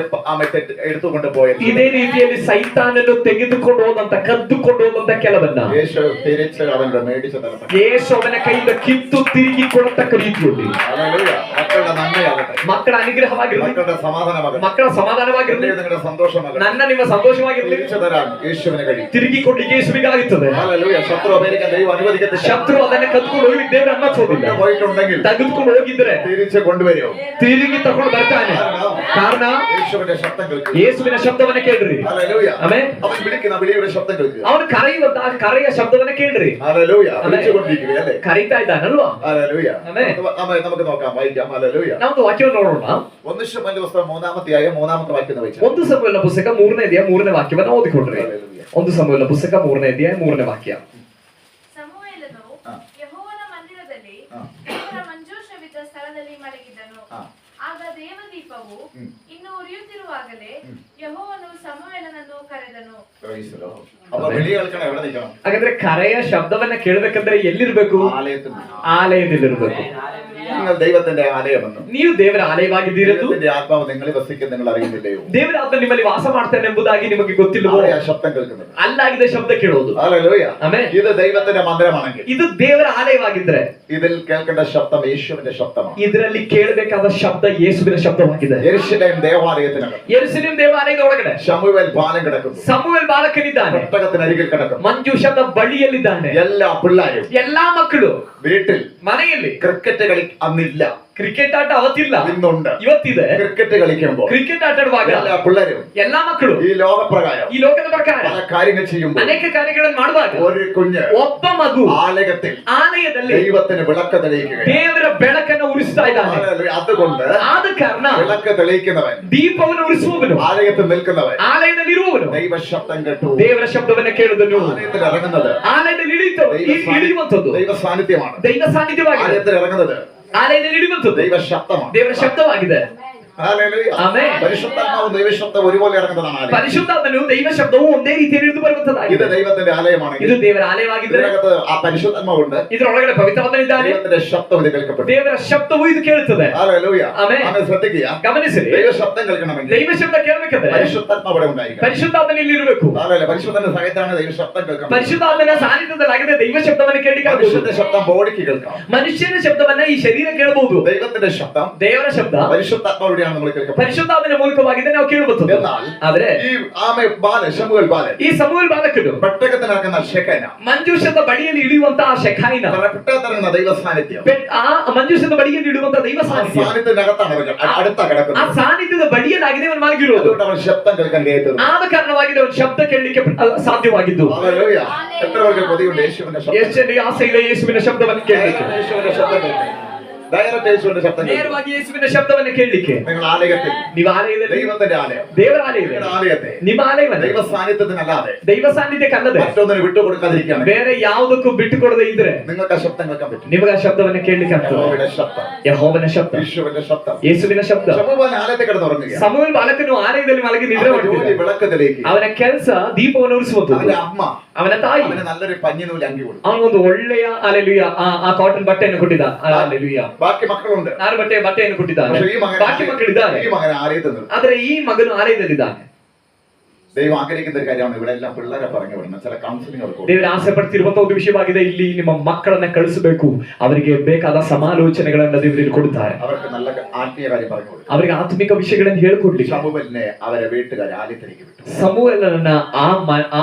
എടുത്തുകൊണ്ട് പോയത് ಇದೇ ರೀತಿಯಲ್ಲಿ ಸೈತಾನನ್ನು ತೆಗೆದುಕೊಂಡು ಹೋದಂತ ಕದ್ದುಕೊಂಡು ಹೋದಂತ ಕೆಲವನ್ನ യേശു തിരിച്ച് അവന്റെ മേടിച്ചു തരണം. ಯೇಸು ಅವನ ಕೈಯಿಂದ ಕಿತ್ತು ತಿರುಗಿ ಕೊಡತಕ್ಕ ರೀತಿಯಲ್ಲಿ ഹല്ലേലൂയ. മക്കളുടെ നന്മയാകട്ടെ. ಮಕ್ಕಳ ಅನುಗ್ರಹವಾಗಿರಲಿ. മക്കളുടെ സമാധാനമാകട്ടെ. ಮಕ್ಕಳ ಸಮಾಧಾನವಾಗಿರಲಿ. നിങ്ങളുടെ സന്തോഷമാകട്ടെ. ನನ್ನ ನಿಮ್ಮ ಸಂತೋಷವಾಗಿರಲಿ. തിരിച്ചു തരാൻ യേശുവിന് കഴിയും. ತಿರುಗಿ ಕೊಡ್ಲಿಕ್ಕೆ ಯೇಸುವಿಗಾಗುತ್ತದೆ. ഹല്ലേലൂയ. ശത്രു അമേരിക്കൻ ദൈവം അനുവദിക്കത്തില്ല. ಶತ್ರು ಅದನ್ನ ಕದ್ದುಕೊಂಡು ಹೋಗಿ ದೇವರು ಅನ್ನಿಸೋದಿಲ್ಲ. പോയിട്ടുണ്ടെങ്കിൽ ತೆಗೆದುಕೊಂಡು ಹೋಗಿದ್ರೆ തിരിച്ച് കൊണ്ടുവരും. ತಿರುಗಿ ತಗೊಂಡು ಬರ್ತಾನೆ. ಕಾರಣ യേശുവിന്റെ ശബ്ദം കേൾക്കുക. ಯೇಸುವಿನ ಶಬ್ದವನ್ನ ಕೇಳ್ರಿ. ഹല്ലേലൂയ. ಆಮೆನ್. അവൻ വിളിക്കുന്ന വിളിയുടെ ശബ്ദം കേൾക്കുക. ಅವನು ಕರೆಯುವಂತ ಕರೆಯ ಶಬ್ದವನ್ನ ಕೇಳ್ರಿ. ഹല്ലേലൂയ. വിളിച്ചുകൊണ്ടിരിക്കുക അല്ലേ? ಕರೀತಾ ಇದ್ದಾನಲ್ವಾ? ഹല്ലേലൂയ. ആമേൻ. നമുക്ക് നോക്കാം, വായിക്കാം. ഹല്ലേലൂയ. ನಾವು ವಾಕ್ಯವನ್ನು ನೋಡೋಣ. 1 ശമൂവേൽ പുസ്തകം 3-ാം അധ്യായം 3-ാമത്തെ വാക്യം വായിച്ചു. 1 ಸಮುವೇಲನ ಪುಸ್ತಕ 3ನೇ ಅಧ್ಯಾಯ 3ನೇ ವಾಕ್ಯವನ್ನು ಓದಿಕೊಳ್ಳ್ರಿ. 1 ಸಮುವೇಲನ ಪುಸ್ತಕ 3ನೇ ಅಧ್ಯಾಯ 3ನೇ ವಾಕ್ಯ. ಸಮುವೇಲನು ಯೆಹೋವನ ಮಂದಿರದಲ್ಲಿ ದೇವರ ಮಂಜೂಷವಿದ್ದ ಸ್ಥಳದಲ್ಲಿ ಮಲಗಿದ್ದನು. ಆಗ ದೇವದೀಪವು ಇನ್ನು ಉರಿಯುತ್ತಿರುವಾಗಲೇ ಯೆಹೋವನು ಸಮುವೇಲನನ್ನು ಕರೆದನು. അപ്പൊ വിളി കേൾക്കണം, എവിടെ നിൽക്കണം? ಹಾಗಾದ್ರೆ ಕರೆಯ ಶಬ್ದವನ್ನ ಕೇಳಬೇಕಂದ್ರೆ ಎಲ್ಲಿರ್ಬೇಕು? ആലയത്തിൽ. ಆಲಯದಲ್ಲಿರ್ಬೇಕು. നിങ്ങൾ ദൈവത്തിന്റെ ആലയമെന്നും ನೀವು ದೇವರ ಆಲಯವಾಗಿದ್ದೀರೆಂದು ദൈവത്തിന്റെ ആത്മാവ് നിങ്ങളിൽ വസിക്കും നിങ്ങൾ അറിയുന്നില്ലയോ? ದೇವರ ಆತ್ಮ ನಿಮ್ಮಲ್ಲಿ ವಾಸ ಮಾಡ್ತಾನೆ ಎಂಬುದಾಗಿ ನಿಮಗೆ ಗೊತ್ತಿಲ್ಲವೋ? ആ ശബ്ദം കേൾക്കുന്നത്. ಅಲ್ಲಾಗಿದೆ ಶಬ್ದ ಕೇಳೋದು. ഹല്ലേലൂയ. ಆಮೆನ್. ഇത് ദൈവത്തിന്റെ മന്ദിരമാണെങ്കിൽ ಇದು ದೇವರ ಆಲಯವಾಗಿದ್ರೆ ഇതിൽ കേൾക്കേണ്ട ശബ്ദം യേശുവിന്റെ ശബ്ദമാണ്. ಇದರಲ್ಲಿ ಕೇಳಬೇಕಾದ ಶಬ್ದ ಯೇಸುವಿನ ಶಬ್ದವಾಗಿದೆ. യെരൂശലേം ദേവാലയത്തിനകം ಯೆರೂಸಲೇಮ್ ದೇವಾಲಯದ ಒಳಗಡೆ ശമൂവേൽ ബാലൻ കിടക്കുന്നു. ಸಮುವೇಲ್ ಬಾಲಕನಿದ್ದಾನೆ. പെട്ടകത്തിനരികിൽ കിടക്കുന്നു. ಮಂಜೂಷದ ಬಳಿಯಲ್ಲಿದ್ದಾನೆ. എല്ലാ പിള്ളേരും ಎಲ್ಲಾ ಮಕ್ಕಳು വീട്ടിൽ ಮನೆಯಲ್ಲಿ ക്രിക്കറ്റ് കളി അന്നില്ല, ಕ್ರಿಕೆಟ್ ಆಟ ಅವತ್ತಿಲ್ಲ, ഇന്നുണ്ട്. ಇವತ್ತಿದೆ. ക്രിക്കറ്റ് കളിക്കുമ്പോൾ ಕ್ರಿಕೆಟ್ ಆಟ ಆಡುವಾಗ എല്ലാ പിള്ളേരും ಎಲ್ಲಾ ಮಕ್ಕಳು ഈ ലോകപ്രകാരം ಈ ಲೋಕದ ಪ್ರಕಾರ പല കാര്യങ്ങൾ ചെയ്യുമ്പോൾ ಅನೇಕ ಕಾರ್ಯಗಳನ್ನು ಮಾಡುವಾಗ ഒരു കുഞ്ഞ് ಒಬ್ಬ ಮಗು ആലയത്തിൽ ಆಲಯದಲ್ಲಿ ദൈവത്തിന് വിളക്ക് തെളിയിക്കുകയാണ്. ದೇವರ ಬೆಳಕನ್ನು ಉರಿಸ್ತಾ ಇದ್ದಾನೆ. അതുകൊണ്ട് ಆದ ಕಾರಣ വിളക്ക് തെളിയിക്കുന്നവൻ, ದೀಪವನ್ನು ಉರಿಸುವವನು, ആലയത്തിൽ നിൽക്കുന്നവൻ ಆಲಯದಲ್ಲಿ ಇರುವವನು ദൈവ ശബ്ദം കേട്ടു ದೇವರ ಶಬ್ದವನ್ನ ಕೇಳುವುದನ್ನು, ആലയത്തിൽ ഇറങ്ങുന്നത് ಆಲಯದಲ್ಲಿ ಇಳಿಯುವಂಥದ್ದು ദൈവ സാന്നിധ്യമാണ്. ದೈವ ಸಾನ್ನಿಧ್ಯವಾಗಿದೆ. ആലയത്തിൽ ഇറങ്ങുന്നത് ಆಲಯದಲ್ಲಿ ಇಳಿಯುವಂಥದ್ದು ദൈവ ശബ്ദമാണ്. ದೇವರ ಶಬ್ದವಾಗಿದೆ. ഹല്ലേലൂയ. ಆಮೆನ್. പരിശുദ്ധാത്മാവും ദൈവശബ്ദം ഒരുപോലെ ഇറങ്ങുന്നതാണ് ആലയം. ಪರಿಶುದ್ಧಾತ್ಮನು ದೈವ ಶಬ್ದವು ಒಂದೇ ರೀತಿಯಲ್ಲಿ ಇಳಿದು ഇത് ಬರುವಂತದ್ದಾಗಿದೆ. ദൈവത്തിന്റെ ആലയമാണെങ്കിൽ ಇದು ದೇವರ ಆಲಯವಾಗಿದ್ದರೆ ഇതിനകത്ത് ആ പരിശുദ്ധാത്മാവുണ്ട്. ಇದರೊಳಗಡೆ ಪವಿತ್ರಾತ್ಮನಿದ್ದಾನೆ. ദൈവത്തിന്റെ ശബ്ദം ഇത് കേൾക്കപ്പെടും. ದೇವರ ಶಬ್ದವು ಇದು ಕೇಳುತ್ತದೆ. ഹല്ലേലൂയ. ആമേൻ. ആമേൻ. ശ്രദ്ധിക്കുക. ಗಮನಿಸಿರಿ, ദൈവ ശബ്ദം കേൾക്കണമെങ്കിൽ ದೈವ ಶಬ್ದ ಕೇಳಬೇಕಂದ್ರೆ പരിശുദ്ധാത്മാവ് ഇവിടെ ഉണ്ടായിരിക്കണം. ಪರಿಶುದ್ಧಾತ್ಮನಲ್ಲಿ ಇರಬೇಕು. ഹല്ലേലൂയ. പരിശുദ്ധന്റെ സഹായത്താണ് ദൈവ ശബ്ദം കേൾക്കണം. ಪರಿಶುದ್ಧಾತ್ಮನ ಸಾನ್ನಿಧ್ಯದಲ್ಲಾಗದೆ ದೈವ ಶಬ್ದವನ್ನು ಕೇಳಲಿಕ್ಕೆ മനുഷ്യന്റെ ശബ്ദം ബോഡിക്ക് കേൾക്കാം. ಮನುಷ್ಯನ ಶಬ್ದವನ್ನ ಈ ಶರೀರ ಕೇಳಬಹುದು. ദൈവത്തിന്റെ ശബ്ദം ದೇವರ ಶಬ್ದ പരിശുദ്ധാത്മാവുടെ വഴിയാണ് നമ്മൾ കേൾക്കുന്നത്. ಪರಿಶುದ್ಧಾತ್ಮನ ಮೂಲಕವಾಗಿ ನಾವು ಕೇಳಬಹುದು. എന്നാൽ ಆದ್ರೆ ഈ ബാലൻ ശമൂവേൽ ബാലൻ ಈ ಸಮುವೇಲ್ ಬಾಲಕನು പെട്ടകത്തിൽ നടക്കുന്ന ശെഖന ಮಂಜೂಷದ ಬಳಿಯಲ್ಲಿ ಇಳಿಯುವಂತಹ ಶೆಖಾಯಿನ പെട്ടകത്തിറങ്ങുന്ന ദൈവ സാന്നിധ്യം ಆ ಮಂಜೂಷದ ಬಳಿಯಲ್ಲಿ ಇಡುವಂತಹ ದೈವ ಸಾನ್ನಿಧ್ಯ സാന്നിധ്യത്തിനകത്താണ് അവൻ അടുത്ത ಆ കിടക്കുന്നത്. ಸಾನ್ನಿಧ್ಯದ ಬಳಿಯಲ್ಲಾಗಿದೆ ಅವನು ಮಲಗಿರುವುದು. അതുകൊണ്ട് അവൻ ശബ്ദം കേൾക്കാൻ കഴിയാത്തത്. ಆದ ಕಾರಣವಾಗಿ ಅವನು ಶಬ್ದ ಕೇಳಲಿಕ್ಕೆ ಸಾಧ್ಯವಾಗಿದ್ದು. ഹല്ലേലൂയ. എത്ര പേർക്ക് കൊതിയുണ്ട് യേശുവിന്റെ ശബ്ദം? ಎಷ್ಟು ಜನರಿಗೆ ಆಸೆ ಇದೆ ಯೇಸುವಿನ ಶಬ್ದವನ್ನು ಕೇಳಲಿಕ್ಕೆ? യേശുവിന്റെ ശബ്ദം കേൾക്കാൻ. ഡയറക്റ്റ് യേശുവിന്റെ ശബ്ദം കേൾക്കാൻ. ನೇರವಾಗಿ ಯೇಸುವಿನ ಶಬ್ದವನ್ನು ಕೇಳಲಿಕ್ಕೆ നിങ്ങൾ ആലയത്തിൽ ನೀವು ಆಲಯದಲ್ಲಿ ദൈവത്തിന്റെ ആലയം ದೇವರ ಆಲಯದಲ್ಲಿ നിങ്ങളുടെ ആലയത്തെ ನಿಮ್ಮ ಆಲಯವನ್ನು ദൈവ സാന്നിധ്യത്തിനല്ലാതെ ದೈವ ಸಾನ್ನಿಧ್ಯಕ್ಕಲ್ಲದೆ മറ്റൊന്നിന് വിട്ടുകൊടുക്കാതിരിക്കുകയാണ്. ಬೇರೆ ಯಾವುದಕ್ಕೂ ಬಿಟ್ಟು ಕೊಡದೆ ಇದ್ರೆ നിങ്ങൾക്ക് ആ ശബ്ദം കേൾക്കാൻ പറ്റും. ನಿಮಗೆ ಆ ಶಬ್ದವನ್ನು ಕೇಳಲಿಕ್ಕೆ ಆಗ್ತದೆ. യഹോവയുടെ ശബ്ദം, ಯೆಹೋವನ ಶಬ್ದ, യേശുവിന്റെ ശബ്ദം. ಯೇಸುವಿನ ಶಬ್ದ. ശമൂവേൽ ആലയത്തിൽ കിടന്നുറങ്ങുക. ಸಮುವೇಲ್ ಬಾಲಕನು ಆಲಯದಲ್ಲಿ ಮಲಗಿ ನಿದ್ರೆ അവന്റെ ജോലി ಮಾಡ್ತಿದ್ದ. വിളക്ക് തെളിയിക്കുക. ಅವನ ಕೆಲಸ ದೀಪವನ್ನು ಉರಿಸುವುದು. അവന്റെ അമ്മ ಅವನ ತಾಯಿ അവന് നല്ലൊരു പഞ്ഞിനൂല് അങ്കി കൊടുത്തു. ಅವನೊಂದು ಒಳ್ಳೆಯ ಅಲೆಲುಯ ಆ ಕಾಟನ್ ಬಟ್ಟೆಯನ್ನು ಕೊಟ್ಟಿದ್ದ. ಅಲೆಲುಯ. ബാക്കി മക്കളുണ്ട്. ನಾರು ಬಟ್ಟೆಯನ್ನು ಕೊಟ್ಟಿದ್ದಾನೆ. പക്ഷേ ഈ ಬಾಕಿ ಮಕ್ಕಳಿದ್ದಾರೆ. മകൻ ആലയത്തിൽ നിർത്തും. ಆದ್ರೆ ಈ ಮಗನು ಆಲಯದಲ್ಲಿದ್ದಾನೆ. ദൈവം ആഗ്രഹിക്കുന്ന ഒരു കാര്യമാണ് ഇവിടെ എല്ലാം പിള്ളേരെ പറഞ്ഞു വിടണം. ചില കൗൺസിലിംഗ് കൊടുക്കും. ದೇವರು ಆಸೆ ಪಡ್ತಿರುವಂತಹ ಒಂದು ವಿಷಯವಾಗಿದೆ. ಇಲ್ಲಿ ನಿಮ್ಮ ಮಕ್ಕಳನ್ನ ಕಳಿಸಬೇಕು, ಅವರಿಗೆ ಬೇಕಾದ ಸಮಾಲೋಚನೆಗಳನ್ನ ದೇವರಲ್ಲಿ ಕೊಡುತ್ತಾರೆ. അവർക്ക് നല്ല ആത്മീയ കാര്യം പറഞ്ഞു കൊടുക്കും. ಅವರಿಗೆ ಆತ್ಮಿಕ ವಿಷಯಗಳನ್ನು ಹೇಳಿಕೊಡ್ಲಿಕ್ಕೆ ശമൂവേലിനെ അവരെ വീട്ടുകാർ ആലയത്തിലേക്ക് വിട്ടു. ಸಮುವೇಲನನ್ನ ಆ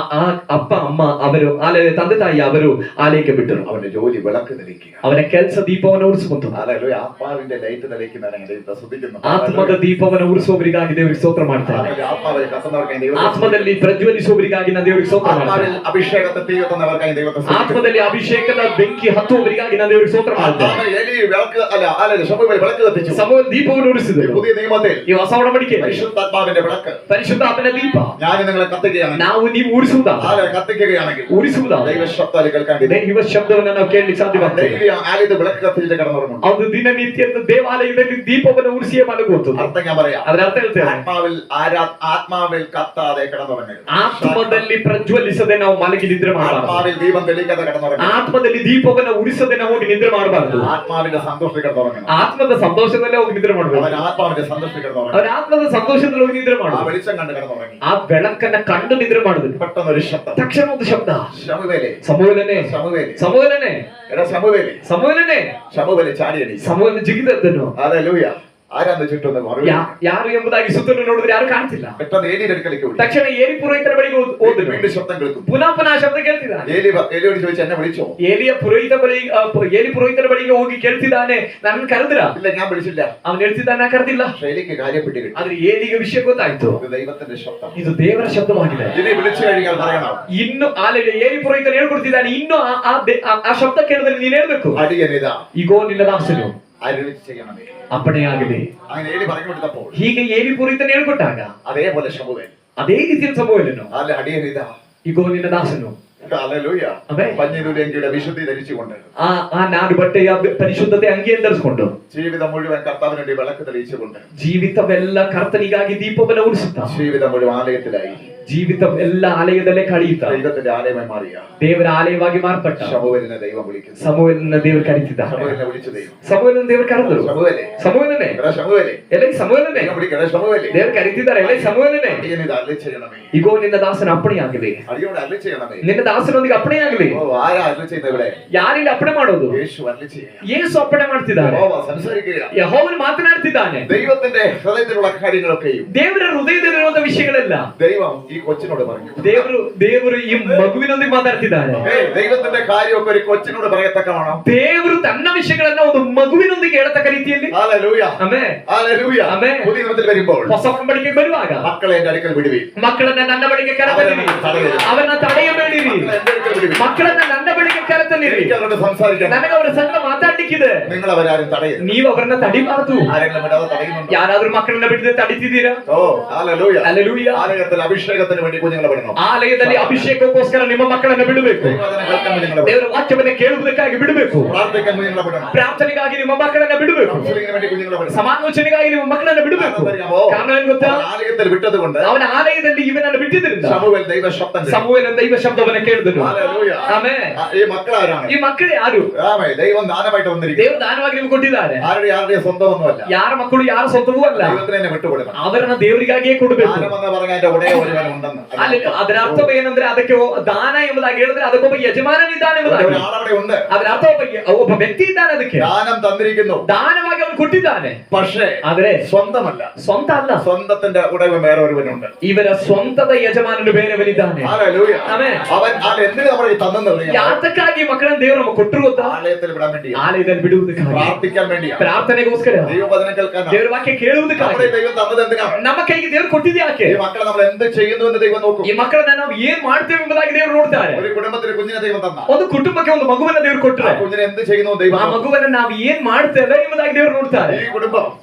ಅಪ್ಪ ಅಮ್ಮ ಅವರು ಆಲಯ ತಂದೆ ತಾಯಿ ಅವರು ಆಲಯಕ್ಕೆ ಬಿಟ್ಟರು. അവന്റെ ജോലി വിളക്ക് തെളിയിക്കുക. ಅವನ ಕೆಲಸ ದೀಪವನ್ನು ಉರಿಸುವಂತ. ഹല്ലേലൂയ. ആത്മാവിന്റെ ലൈറ്റ് തെളിയിക്കുന്നവരെ ദൈവത്തെ സ്തുതിക്കുന്നു. ಆತ್ಮದ ದೀಪವನ್ನು ಉರಿಸುವವರಿಗಾಗಿ ದೇವರಿಗೆ ಸ್ತೋತ್ರ ಮಾಡ್ತಾರೆ. ആത്മാവിൽ കത്തുന്നവർക്കായി ദൈവത്തെ ಆತ್ಮದಲ್ಲಿ ಪ್ರಜ್ವಲಿಸುವವರಿಗಾಗಿ ನಾನು ದೇವರಿಗೆ ಸ್ತೋತ್ರ ಮಾಡ್ತಾರೆ. ആത്മാവിൽ അഭിഷേകത്തെ തീർക്കുന്നവർക്കായി ദൈവത്തെ സ്തുതിക്കുന്നു. ಆತ್ಮದಲ್ಲಿ ಅಭಿಷೇಕದ ಬೆಂಕಿ ಹತ್ತುವವರಿಗಾಗಿ ನಾನು ದೇವರಿಗೆ ಸ್ತೋತ್ರ ಮಾಡ್ತೇನೆ. എലി വിളക്ക് അല്ല ശമൂവേൽ വിളക്ക് കത്തിച്ചു. ಸಮುವೇಲ್ ದೀಪವನ್ನು ಉರಿಸಿದರು. പുതിയ നിയമത്തിൽ ಈ ಹೊಸ ಒಡಂಬಡಿಕೆಯಲ್ಲಿ പരിശുദ്ധാത്മാവിന്റെ വിളക്ക് ಪರಿಶುದ್ಧಾತ್ಮನ ದೀಪ ഞാൻ നിങ്ങളെ കത്തിക്കുകയാണ്. ನಾವು ನೀವು ಉರಿಸುವುದಾ? കത്തിക്കുകയാണെങ്കിൽ ಉರಿಸುವುದಾ? ദൈവ ശബ്ദം കേൾക്കാൻ ದೈವ ಶಬ್ದವನ್ನು ನಾವು ಕೇಳಲಿಕ್ಕೆ ಸಾಧ್ಯವಾಗ್ತದೆ. ആലയത്തിൽ വിളക്ക് കത്തിച്ചിട്ട് കിടന്നുറങ്ങും. ಅದು ದಿನನಿತ್ಯ ದೇವಾಲಯದಲ್ಲಿ ದೀಪವನ್ನು ಉರಿಸಿಯೇ ಮಲಗುವುದು. അർത്ഥം ഞാൻ പറയാം. ಅದರ ಅರ್ಥ ಹೇಳ್ತೇನೆ. ആത്മാവിൽ കത്താതെ കിടന്നുറങ്ങരുത്. ಆತ್ಮದಲ್ಲಿ ಪ್ರಜ್ವಲಿಸದೆ ನಾವು ಮಲಗಿ ನಿದ್ರೆ ಮಾಡಬಾರದು. ആത്മാവിൽ ദീപം തെളിയിക്കാതെ കിടന്നുറങ്ങരുത്. ಆತ್ಮದಲ್ಲಿ ದೀಪವನ್ನು ಉರಿಸದೆ ನಾವು ಹೋಗಿ ನಿದ್ರೆ ಮಾಡಬಾರದು. ആത്മാവിന്റെ സന്തോഷത്തിൽ കിടന്നുറങ്ങണം. ಆತ್ಮದ ಸಂತೋಷದಲ್ಲೇ ಹೋಗಿ ನಿದ್ರೆ ಮಾಡಬೇಕು. അവൻ ആത്മാവിന്റെ സന്തോഷത്തിൽ കിടന്നുറങ്ങണം. ಅವರ ಆತ್ಮದ ಸಂತೋಷದಲ್ಲಿ ಹೋಗಿ ನಿದ್ರೆ ആ ಮಾಡಬೇಕು. വെളിച്ചം കണ്ട് കിടന്നുറങ്ങി. ಆ ಬೆಳಕನ್ನ ಕಂಡು ನಿದ್ರೆ ಮಾಡುದು. പെട്ടെന്നൊരു ശബ്ദം. ತಕ್ಷಣ ಒಂದು ಶಬ್ದ. ശമൂവേലേ, ಸಮೂಲನೇ, ശമൂവേലേ, ಸಮೂಲನೇ, എടാ ശമൂവേലേ, ಸಮೂಲನೇ, ശമൂവേലേ ചാടിയടി. ಸಮೂಲ ಜಿಗಿದದ್ದನು. ഹല്ലേലൂയ. ആരാന്ന് ചുറ്റും മറുപടി ಯಾರು ಎಂಬುದಾಗಿ ಸುತ್ತಲೂ ನೋಡಿದ್ರೆ ಯಾರು ಕಾಣ್ತಿಲ್ಲ. പെട്ടെന്ന് ഏലിയുടെ അടുക്കലേക്ക് ഓടി. ತಕ್ಷಣ ಏಲಿ ಪುರೋಹಿತರ ಬಳಿಗೆ ಹೋದನು. വീണ്ടും ശബ്ദം കേൾക്കും. ಪುನಃ ಶಬ್ದ ಕೇಳ್ತಿದ್ದಾನೆ. ഏലിയോട് ചോദിച്ചു എന്നെ വിളിച്ചോ? ಏಲಿ ಪುರೋಹಿತರ ಬಳಿಗೆ ಹೋಗಿ ಕೇಳ್ತಿದ್ದಾನೆ, ನನ್ನ ಕರೆದ್ರ? ഇല്ല, ഞാൻ വിളിച്ചില്ല. ಅವನು ಹೇಳ್ತಿದ್ದಾನೆ, ನಾ ಕರೆದಿಲ್ಲ. ശൈലിക്ക് കാര്യം പിടി കിട്ടി. ಆದ್ರೆ ಏಲಿಗೆ ವಿಷಯ ಗೊತ್ತಾಯ್ತು. ഇത് ദൈവത്തിന്റെ ശബ്ദം. ಇದು ದೇವರ ಶಬ್ದವಾಗಿದೆ. ഇനി വിളിച്ചു കഴിഞ്ഞാൽ പറയണം. ಇನ್ನು ಏಲಿ ಪುರೋಹಿತರು ಹೇಳ್ಕೊಡ್ತಿದ್ದಾನೆ, ಇನ್ನು ಆ ಶಬ್ದ ಕೇಳಿದ್ರೆ ನೀನ್ ಹೇಳ್ಬೇಕು, അടിയനിതാ ಈಗೋ ನಿನ್ನ ದಾಸನು അരുളി ചെയ്യണമേ. ಅಪ್ಪಣೆಯಾಗಲಿ. അങ്ങനെ ഏലി പറഞ്ഞു കൊടുത്തപ്പോൾ ಹೀಗೆ ಏಲಿ ಪುರೋಹಿತನು ಹೇಳ್ಕೊಟ್ಟಾಗ അതേപോലെ ശമൂവേൽ ಅದೇ ರೀತಿಯಲ್ಲಿ ಸಮೂಹನು, അല്ല അടിയനിതാ ಈಗೋ ನಿನ್ನ ದಾಸನು. ഹല്ലേലൂയ. ആമേൻ. പഞ്ഞിനൂലെങ്കിയുടെ വിശുദ്ധി ധരിച്ചുകൊണ്ട് ಆ ನಾಡು ಬಟ್ಟೆಯ ಪರಿಶುದ್ಧತೆ ಅಂಗಿಯನ್ನು ಧರಿಸಿಕೊಂಡು ജീവിതം മുഴുവൻ കർത്താവിന് വേണ്ടി വിളക്ക് തെളിയിച്ചുകൊണ്ട് ಜೀವಿತವೆಲ್ಲ ಕರ್ತನಿಗಾಗಿ ದೀಪವನ್ನು ಉರಿಸುತ್ತಾ ജീവിതം മുഴുവൻ ആലയത്തിലായി ಜೀವಿತ ಎಲ್ಲ ಆಲಯದಲ್ಲೇ ಕಳೆಯುತ್ತಾ ദൈവത്തിന്റെ ആലയമായി മാറിയ ದೇವರ ಆಲಯವಾಗಿ ಮಾರ್ಪಟ್ಟ ശമൂവേലിനെ ദൈവം വിളിക്കുന്നു. ಸಮೂಹನ ದೇವರು ಕರೀತಿದ್ದ. ശമൂവേലിനെ വിളിച്ചു ദൈവം. ಸಮೂಹನ ದೇವರು ಕರೆದರು. ശമൂവേലേ, ಸಮೂಹನೇ, എടാ ശമൂവേലേ, ಎಲ್ಲ ಸಮೂಹನೇ ദൈവം വിളിക്കണേ. ശമൂവേലേ, ದೇವರು ಕರೀತಿದ್ದಾರೆ. ಎಲ್ಲ ಸಮೂಹನೇ, അടിയനിതാ അരുളി ചെയ്യണമേ. ಈಗೋ ನಿನ್ನ ದಾಸನ ಅಪ್ಪಣೆಯಾಗಲಿ. അടിയോട് അരുളി ചെയ്യണമേ. ನಿನ್ನ ದಾಸನೊಂದಿಗೆ ಅಪ್ಪಣೆಯಾಗಲಿ. ഓ, ആരാ അരുളി ചെയ്യുന്നത് ഇവിടെ? ಯಾರಿಲ್ಲ ಅಪ್ಪಣೆ ಮಾಡೋದು? യേശു അരുളി ചെയ്യുക. ಯೇಸು ಅಪ್ಪಣೆ ಮಾಡ್ತಿದ್ದಾರೆ. യഹോവ സംസാരിക്കുക. ಯೆಹೋವನು ಮಾತನಾಡ್ತಿದ್ದಾನೆ. ദൈവത്തിന്റെ ഹൃദയത്തിലുള്ള കാര്യങ്ങളൊക്കെയും ದೇವರ ಹೃದಯದಲ್ಲಿರುವಂತಹ ವಿಷಯಗಳೆಲ್ಲ ദൈവം ഈ കൊച്ചിനോട് പറഞ്ഞു. ದೇವರು ಈ ಮಗುವಿನೊಂದಿಗೆ ಮಾತಾಡ್ತಿದ್ದಾರೆ. ദൈവത്തിന്റെ കാര്യമൊക്കെ ഒരു കൊച്ചിനോട് പറയത്തക്കവണ്ണം ದೇವರು ತನ್ನ ವಿಷಯಗಳನ್ನ ಒಂದು ಮಗುವಿನೊಂದಿಗೆ ಹೇಳತಕ್ಕ ರೀತಿಯಲ್ಲಿ. Hallelujah, amen, hallelujah. ಆಮೆನ್. പുതിയ നിയമത്തിൽ വരുമ്പോൾ ಹೊಸ ಒಡಂಬಡಿಕೆಗೆ ಬರುವಾಗ മക്കളെ എന്റെ അടുക്കൽ വിടുവീൻ. ಮಕ್ಕಳನ್ನ ನನ್ನ ಬಳಿಗೆ ಕರೆತನ್ನಿರಿ, ಅವರನ್ನ ತಡೆಯಬೇಡಿರಿ. മക്കളെ എന്റെ അടുക്കൽ വിടുവീൻ. ಮಕ್ಕಳನ್ನ ನನ್ನ ಬಳಿಗೆ ಕರೆತನ್ನಿರಿ. എനിക്ക് അവരോട് സംസാരിക്കണം. ನನಗೆ ಅವರ ಸಂಗ ಮಾತಾಡ್ಲಿಕ್ಕಿದೆ. നിങ്ങൾ അവരാരും തടയരുത്. ನೀವು ಅವರನ್ನ ತಡಿಬಾರದು. ആരെങ്കിലും വിടാതെ തടയുന്നുണ്ടോ? ಯಾರಾದ್ರೂ ಮಕ್ಕಳನ್ನ ಬಿಡದೆ ತಡಿತಿದ್ದೀರಾ? ഓ, ഹല്ലേലൂയ. ഹല്ലേലൂയ. ആലയത്തിൽ അഭിഷേകത്തിന് വേണ്ടി കുഞ്ഞുങ്ങളെ വിടണം. ಆಲಯದಲ್ಲಿ ಅಭಿಷೇಕಕ್ಕೋಸ್ಕರ ನಿಮ್ಮ ಮಕ್ಕಳನ್ನ ಬಿಡಬೇಕು. ദൈവവചനം കേൾക്കാൻ വേണ്ടി നിങ്ങളെ വിടണം. ದೇವರ ವಾಕ್ಯವನ್ನ ಕೇಳುವುದಕ್ಕಾಗಿ ಬಿಡಬೇಕು. പ്രാർത്ഥിക്കാൻ കുഞ്ഞുങ്ങളെ വിടണം. ಪ್ರಾರ್ಥನೆಗಾಗಿ ನಿಮ್ಮ ಮಕ್ಕಳನ್ನ ಬಿಡಬೇಕು. കൗൺസിലിംഗിന് വേണ്ടി കുഞ്ഞുങ്ങളെ വിടണം. ಸಮಾಲೋಚನೆಗಾಗಿ ನಿಮ್ಮ ಮಕ್ಕಳನ್ನ ಬಿಡಬೇಕು. ಕಾರಣ ಏನು ಗೊತ್ತಾ? ആലയത്തിൽ വിട്ടത് കൊണ്ട് ಅವನ ಆಲಯದಲ್ಲಿ ಇವನನ್ನು ಬಿಟ್ಟಿದ್ದರಿಂದ ശമൂവേൽ ദൈവ ശബ്ദം കേട്ടു. ಸಮೂವೇಲನ ದೈವ ಶಬ್ದವನ್ನ ಕೇಳಿದನು. ഹല്ലേലൂയ. ಆಮೆನ್. ഈ മക്കളാരാണ്? ಈ ಮಕ್ಕಳು ಯಾರು? ആമേൻ. ദൈവം ദാനമായിട്ട് വന്നിരിക്കുന്നു. ದೇವರು ದಾನವಾಗಿ ನಿಮಗೆ ಕೊಟ್ಟಿದ್ದಾರೆ. ആരുടെ സ്വന്തമൊന്നുമല്ല. ಯಾರ ಮಕ್ಕಳು ಯಾರ ಸ್ವಂತವೂ ಅಲ್ಲ. ദൈവത്തിന് തന്നെ വിട്ടുകൊടുക്കണം. ಅವರನ್ನ ದೇವರಿಗಾಗಿಯೇ ಕೊಡಬೇಕು. ദാനമെന്ന് പറഞ്ഞാൽ എന്റെ ഒരേ ഒരുവൻ ഉണ്ടെന്ന്. ಅಲ್ಲಿ ಅದರ ಅರ್ಥವೇನೆಂದ್ರೆ ಅದಕ್ಕೆ ದಾನ ಎಂಬುದಾಗಿ ಹೇಳಿದ್ರೆ ಅದಕ್ಕೊಬ್ಬ ಯಜಮಾನನಿದ್ದಾನೆ ಎಂಬುದಾಗಿ. ഒരാളവിടെ ഉണ്ട്. ಅದರ ಅರ್ಥ ಒಬ್ಬ ವ್ಯಕ್ತಿ ಇದ್ದಾನೆ, ಅದಕ್ಕೆ ദാനം തന്നിരിക്കുന്നു, ದಾನವಾಗಿ ಅವನು ಕೊಟ್ಟಿದ್ದಾನೆ. പക്ഷേ ಆದ್ರೆ സ്വന്തമല്ല. ಸ್ವಂತ ಅಲ್ಲ, സ്വന്തത്തിന്റെ ഉടമ വേറെ ഒരുവനുണ്ട്. ಇವರ ಸ್ವಂತದ ಯಜಮಾನನು ಬೇರೆಯವನಿದ್ದಾನೆ. ഹല്ലേലൂയ. ಆಮೆನ್. അവൻ എന്തിനു നമ്മളെ തന്നെന്ന് പറയാം? ಯಾತಕ್ಕಾಗಿ ಮಕ್ಕಳನ್ನು ದೇವರು ನಮಗೆ ಕೊಟ್ಟರು ಗೊತ್ತಾ? ആലയത്തിൽ വിടാൻ വേണ്ടി, ಆಲಯದಲ್ಲಿ ಬಿಡುವುದಕ್ಕಾಗಿ, പ്രാർത്ഥിക്കാൻ വേണ്ടി, ಪ್ರಾರ್ಥನೆಗೋಸ್ಕರ, ദൈവവചനം കേൾക്കാൻ, ದೇವರ ವಾಕ್ಯ ಕೇಳುವುದಕ್ಕಾಗಿ. നമ്മുടെ ദൈവം തന്നത് എന്തിനാണ്? ನಮ್ಮ ಕೈಗೆ ದೇವರು ಕೊಟ್ಟಿದ್ದು ಯಾಕೆ? ഈ മക്കളെ നമ്മൾ എന്ത് ചെയ്യുന്നു എന്ന് ദൈവം നോക്കും. ಈ ಮಕ್ಕಳನ್ನ ನಾವು ಏನ್ ಮಾಡ್ತೇವೆ ಎಂಬುದಾಗಿ ದೇವರು ನೋಡ್ತಾರೆ. ഒരു കുടുംബത്തിന് കുഞ്ഞിനെ ദൈവം തന്ന, ಒಂದು ಕುಟುಂಬಕ್ಕೆ ಒಂದು ಮಗುವನ್ನ ದೇವರು ಕೊಟ್ಟರೆ ആ കുഞ്ഞിനെ എന്ത് ചെയ്യുന്നു ദൈവം ಆ ಮಗುವನ್ನ ನಾವು ಏನ್ ಮಾಡ್ತೇವೆ ಎಂಬುದಾಗಿ ದೇವರು ನೋಡ್ತಾರೆ.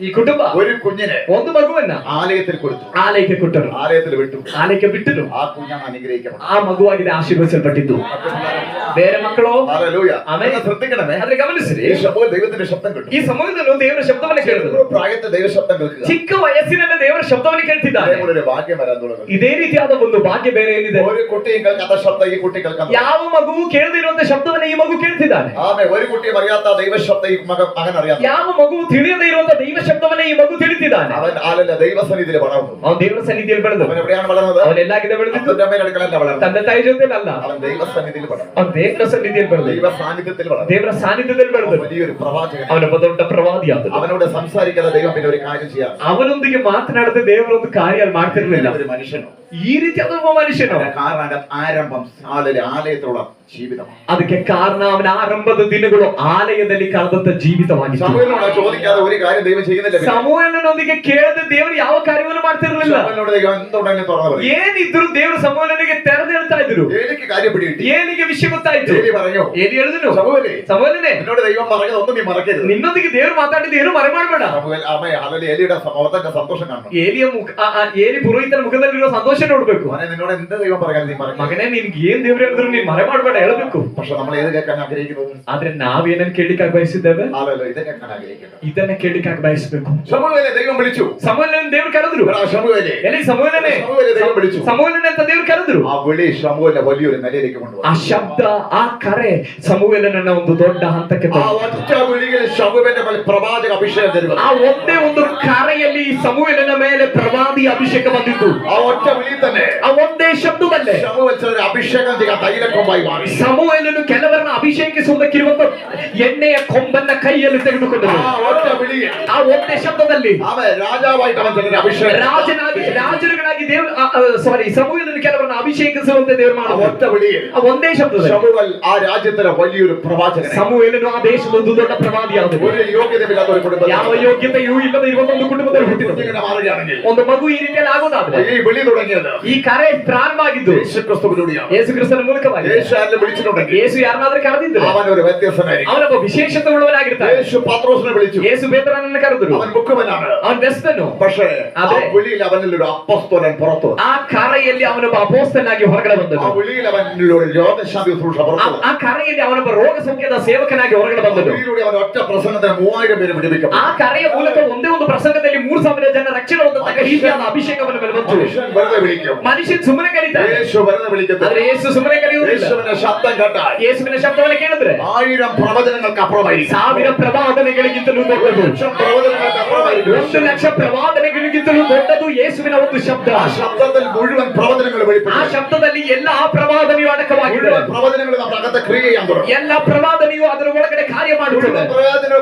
ഈ കുടുംബം ഒരു കുഞ്ഞിനെ ಒಂದು ಮಗುವನ್ನ ആലയത്തിൽ കൊടുത്തു, ಆಲಯಕ್ಕೆ ಕೊಟ್ಟರು, ആലയത്തിൽ വിട്ടു, ಆಲಯಕ್ಕೆ ಬಿಟ್ಟರು. ആ കുഞ്ഞാണ് അനുഗ്രഹിക്കപ്പെട്ടത്. ಆ ಮಗುವಾಗಿದೆ ಆಶೀರ್ವದಿಸಲ್ಪಟ್ಟಿದ್ದು. ಬೇರೆ ಮಕ್ಕಳು ഹല്ലേലൂയ. ಆಮೆನ್. ശ്രദ്ധിക്കണമേ, ಆದ್ರೆ ಗಮನಿಸಿರಿ, ഈ ശബ്ദം ദൈവത്തിന്റെ ശബ്ദം കേട്ടു. ಈ ಸಮಯದಲ್ಲೂ ದೇವರ ಶಬ್ದವನ್ನು ಕೇಳಿದ್ರು. പ്രായത്തെ ദൈവശബ്ദം കേൾക്കുക, ಚಿಕ್ಕ ವಯಸ್ಸಿನಲ್ಲೇ ದೇವರ ಶಬ್ದವನ್ನು ಕೇಳ್ತಿದ್ದಾರೆ. അതേപോലെ ഒരു ഭാഗ്യം വരാൻ തുടങ്ങും. ಇದೇ ರೀತಿಯಾದ ಒಂದು ಭಾಗ್ಯ ಬೇರೆ ಏನಿದೆ? ഒരു കുട്ടിയും കേൾക്കാത്ത ശബ്ദം ഈ കുട്ടി കേൾക്കാൻ തുടങ്ങും. ಯಾವ ಮಗುವು ಕೇಳದಿರುವಂತ ಶಬ್ದವನ್ನ ಈ ಮಗು ಕೇಳ್ತಿದ್ದಾನೆ. ആമേ. ഒരു കുട്ടിയും അറിയാത്ത ദൈവശബ്ദം ഈ മകൻ അറിയാം. ಯಾವ ಮಗುವು ತಿಳಿಯದೇ ಇರುವಂತ ದೈವ ಶಬ್ದವನ್ನ ಈ ಮಗು ತಿಳಿತಿದ್ದಾನೆ. അവൻ ആലല്ല ദൈവസന്നിധിയിൽ വളർന്നു. ಅವನು ದೇವರ ಸನ್ನಿಧಿಯಲ್ಲಿ ಬೆಳೆದು. അവൻ എവിടെയാണ് വളർന്നത്? ಅವನು ಎಲ್ಲಾಗಿದೆ ಬೆಳೆದಿದ್ದು? അപ്പന്റെ അമ്മയുടെ അടുക്കലല്ല വളർന്നത്. ತಂದೆ ತಾಯಿ ಜೊತೆಲಿ ಅಲ್ಲ, അവൻ ദൈവസന്നിധിയിൽ വളർന്നു. ಅವನು ದೇವರ ಸನ್ನಿಧಿಯಲ್ಲಿ ಬೆಳೆದು, ദൈവ സാന്നിധ്യത്തിൽ വളർന്നു. ದೇವರ ಸಾನ್ನಿಧ್ಯದಲ್ಲಿ ಬೆಳೆದು വലിയൊരു പ്രവാചകൻ. ಅವನೊಬ್ಬ ದೊಡ್ಡ ಪ್ರವಾದಿಯಾದನು. അവനോട് സംസാരിക്കാതെ ദൈവം പിന്നെ ഒരു കാര്യം ചെയ്യാം. ಅವನೊಂದಿಗೆ ಮಾತನಾಡದೆ ದೇವರೊಂದು ಕಾರ್ಯ ಮಾಡ್ತಿರ್ಲಿಲ್ಲ. ഒരു മനുഷ്യനോ ಈ ರೀತಿಯಾದ ಒಬ್ಬ ಮನುಷ್ಯನು. കാരണം ആരംഭം ആലയത്തോളം ജീവിതം. ಅದಕ್ಕೆ ಕಾರಣ ಅವನ ಆರಂಭದ ದಿನಗಳು ಆಲಯದಲ್ಲಿ ಕಳೆದಂತ ಜೀವಿತವಾಗಿತ್ತು. സമൂഹനോട് ചോദിക്കാതെ ഒരു കാര്യം ദൈവം ചെയ്യുന്നില്ല. ಸಮೂಹನೊಂದಿಗೆ ಕೇಳದೆ ದೇವರು ಯಾವ ಕಾರ್ಯವನ್ನು ಮಾಡ್ತಿರ್ಲಿಲ್ಲ. സമൂഹനോട് ദൈവം എന്തുടനെ തുറന്നു പറയും. ಏನಿದ್ರು ದೇವರು ಸಮೂಹನಿಗೆ ತೆರೆದು ಹೇಳ್ತಾ ಇದ್ರು. ഏലിക്ക് കാര്യം പിടികിട്ടി. ಏನಿಗೆ ವಿಷಯ ಗೊತ್ತಾಯ್ತು. ഏലി പറഞ്ഞു, ಏಲಿ ಹೇಳಿದನು, സമൂഹലേ, ಸಮೂಹನೇ, എന്നോട് ദൈവം പറഞ്ഞത് ഒന്നും നീ മറക്കരുത്. ನಿನ್ನೊಂದಿಗೆ ದೇವರು ಮಾತಾಡಿದ್ದು ಏನು ಮರೆ ಮಾಡಬೇಡ. സമൂഹൽ ആമേ. അതിൽ ഏലിയുടെ മുഖത്തിന്റെ സന്തോഷം കാണണം. ಏಲಿಯ ಏಲಿ ಪುರೋಹಿತನ ಮುಖದಲ್ಲಿರೋ ಸಂತೋಷ ನೋಡ್ಬೇಕು. മോനെ, നിന്നോട് എന്ത് ദൈവം പറയാൻ നീ മറക്കണം. ಮಗನೇ, ನಿನ್ಗೆ ಏನ್ ದೇವ್ರು ಹೇಳಿದ್ರು ನೀನ್ ಮರೆ ಮಾಡಬೇಡ, ಹೇಳ್ಬೇಕು. പക്ഷെ നമ്മൾ ഏത് കേൾക്കാൻ ആഗ്രഹിക്കുന്നത്? ಆದ್ರೆ ನಾವೇನನ್ನ ಕೇಳಿಕಾಗಿ ಬಯಸಿದ್ದೇವೆ? ആലല്ലോ ഇത് കേൾക്കാൻ ആഗ്രഹിക്കുന്നത്. ಇದನ್ನ ಕೇಳಿಕಾಗಿ ಬಯಸಬೇಕು. സമൂഹലേ, ദൈവം വിളിച്ചു. ಸಮೂಹನ ದೇವ್ರು ಕರೆದ್ರು. സമൂഹലേ, ಎಲ್ಲಿ ಸಮೂಹನೇ, സമൂഹലേ, ദൈവം വിളിച്ചു. ಸಮೂಹನೇ ಅಂತ ದೇವ್ರು ಕರೆದ್ರು. ആ വിളി സമൂഹലെ വലിയൊരു നിലയിലേക്ക് ಆ കൊണ്ടുപോകും. ಶಬ್ದ, ಆ ಕರೆ ಸಮೂಹಲನ್ನ ಒಂದು ದೊಡ್ಡ ಹಂತಕ್ಕೆ ആ ഒറ്റ വിളിയിൽ സമൂഹന്റെ മേൽ പ്രവാചക അഭിഷേകം തരുക. ಆ ಒಂದೇ ಒಂದು ಕರೆಯಲ್ಲಿ ಸಮೂಹಲನ ಮೇಲೆ ಪ್ರವಾದಿ ಅಭಿಷೇಕ ಬಂದಿದ್ದು. ആ ഒറ്റ വിളിയിൽ തന്നെ ಆ ಒಂದೇ ಶಬ್ದವಲ್ಲೇ സമൂഹൽ ചിലരെ അഭിഷേകം ചെയ്യാൻ തൈലക്കൊമ്പായി മാറി. ಸಮೂಹಲನ್ನು ಕೆಲವರನ್ನ ಅಭಿಷೇಕಿಸುವುದಕ್ಕಿರುವಂತ ಎಣ್ಣೆಯ ಕೊಂಬನ್ನ ಕೈಯಲ್ಲಿ ತೆಗೆದುಕೊಂಡರು. ആ ഒറ്റ വിളിയിൽ ಆ ಒಂದೇ ಶಬ್ದದಲ್ಲಿ അവൻ രാജാവായിട്ട് അവൻ ചിലരെ അഭിഷേകം. ರಾಜರುಗಳಾಗಿ ಸಮೂಹಲನ್ನು ಕೆಲವರನ್ನ ಅಭಿಷೇಕಿಸುವಂತೆ ದೇವರು ആ ಮಾಡುವ ഒറ്റ വിളിയിൽ ಆ ಒಂದೇ ಶಬ್ದದಲ್ಲಿ സമൂഹൽ ആ രാജ്യത്തിലെ വലിയൊരു പ്രവാചകൻ. ಸಮೂಹಲನು ಆ ದೇಶದ ಒಂದು ದೊಡ್ಡ ಪ್ರವಾದಿಯಾದನು. ഒരു യോഗ്യതയില്ലാത്ത ഒരു കുടുംബം ಯಾವ ಯೋಗ್ಯತೆಯೂ ಇಲ್ಲದೆ ಇರುವಂತ ಕುಟುಂಬದಲ್ಲಿ ಹುಟ್ಟಿದನು. ഇങ്ങനെ മാറുകയാണെങ്കിൽ ಒಂದು ಮಗು ಈ ರೀತಿಯಲ್ಲಿ ಆಗೋದಾದ್ರೆ ഈ വിളി തുടങ്ങിയത് ಈ ಕರೆ ಪ್ರಾರಂಭವಾಗಿದ್ದು യേശുക്രിസ്തുവിലൂടെയാണ്. ಯೇಸು ಕ್ರಿಸ್ತನ ಮೂಲಕವಾಗಿ. യേശു ആരെ വിളിച്ചിട്ടുണ്ടെങ്കിൽ ಯೇಸು ಯಾರನ್ನಾದ್ರೂ ಕರೆದಿದ್ರೆ അവൻ ഒരു വ്യത്യസ്തനായിരിക്കും. ಅವನೊಬ್ಬ ವಿಶೇಷತೆ ಉಳ್ಳವನಾಗಿರ್ತಾನೆ. യേശു പത്രോസിനെ വിളിച്ചു. ಯೇಸು ಪೇತ್ರನನ್ನು ಕರೆದರು. അവൻ മുക്കുവനാണ്. ಅವನ ಬೆಸ್ತನು. പക്ഷേ ആ അതെ. വിളിയിൽ അവനിൽ ഒരു അപ്പോസ്തലൻ പുറത്തു വന്നു. ಆ ಕರೆಯಲ್ಲಿ ಅವನೊಬ್ಬ ಅಪೊಸ್ತಲನಾಗಿ ಹೊರಗಡೆ ആ ಬಂದನು. വിളിയിൽ അവനിൽ ഒരു രോഗശാന്തി ശുശ്രൂഷ പുറത്തു വന്നു. ಆ ಕರೆಯಲ್ಲಿ ಅವನೊಬ್ಬ ರೋಗ ಸೌಖ್ಯದ ಸೇವಕನಾಗಿ ಹೊರಗಡೆ ಬಂದನು. വിളിയിലൂടെ അവൻ ഒറ്റ പ്രസംഗത്തിന് 3000 പേര് പിടിപ്പിക്കും. ಆ ಕರೆಯ ಮೂಲಕ ಒಂದೇ ಒಂದು ಪ್ರಸಂಗದಲ್ಲಿ 3000 ಜನ ರಕ್ಷಣೆ ಹೊಂದತಕ್ಕ ರೀತಿಯಾದ ಅಭಿಷೇಕವನ್ನು ಮೇಲೆ ಬಂತು. മനുഷ്യൻ വെറുതെ വിളിക്കും. ಮನುಷ್ಯನ್ ಸುಮ್ಮನೆ ಕರೀತಾರೆ. യേശു വെറുതെ വിളിക്കത്തില്ല. ಆದ್ರೆ ಯೇಸು ಸುಮ್ಮನೆ ಕರೆಯುವುದಿಲ್ಲ. യേശുവിന്റെ ശബ്ദം കേട്ടാൽ ಯೇಸುವಿನ ಶಬ್ದವನ್ನು ಕೇಳಿದ್ರೆ 1000 പ്രവചനങ്ങൾക്ക് അപ്പുറമായിരിക്കും. 1000 ಪ್ರವಾದನೆಗಳಿಗಿಂತಲೂ ದೊಡ್ಡದು. 1,00,000 പ്രവചനങ്ങൾക്ക് അപ്പുറമായിരിക്കും. 1,00,000 ಪ್ರವಾದನೆಗಳಿಗಿಂತಲೂ ದೊಡ್ಡದು ಯೇಸುವಿನ ಒಂದು ಶಬ್ದ. ആ ശബ്ദത്തിൽ മുഴുവൻ പ്രവചനങ്ങൾ ಆ വെളിപ്പെടും. ಶಬ್ದದಲ್ಲಿ ಎಲ್ಲಾ ಪ್ರವಾದನೆಯು ಅಡಕವಾಗಿದೆ. മുഴുവൻ പ്രവചനങ്ങൾ നമ്മുടെ അകത്ത് ക്രിയ ചെയ്യാൻ തുടങ്ങും. ಎಲ್ಲ ಪ್ರವಾದನೆಯು ಅದರ ಒಳಗಡೆ ಕಾರ್ಯ ಮಾಡುತ್ತದೆ.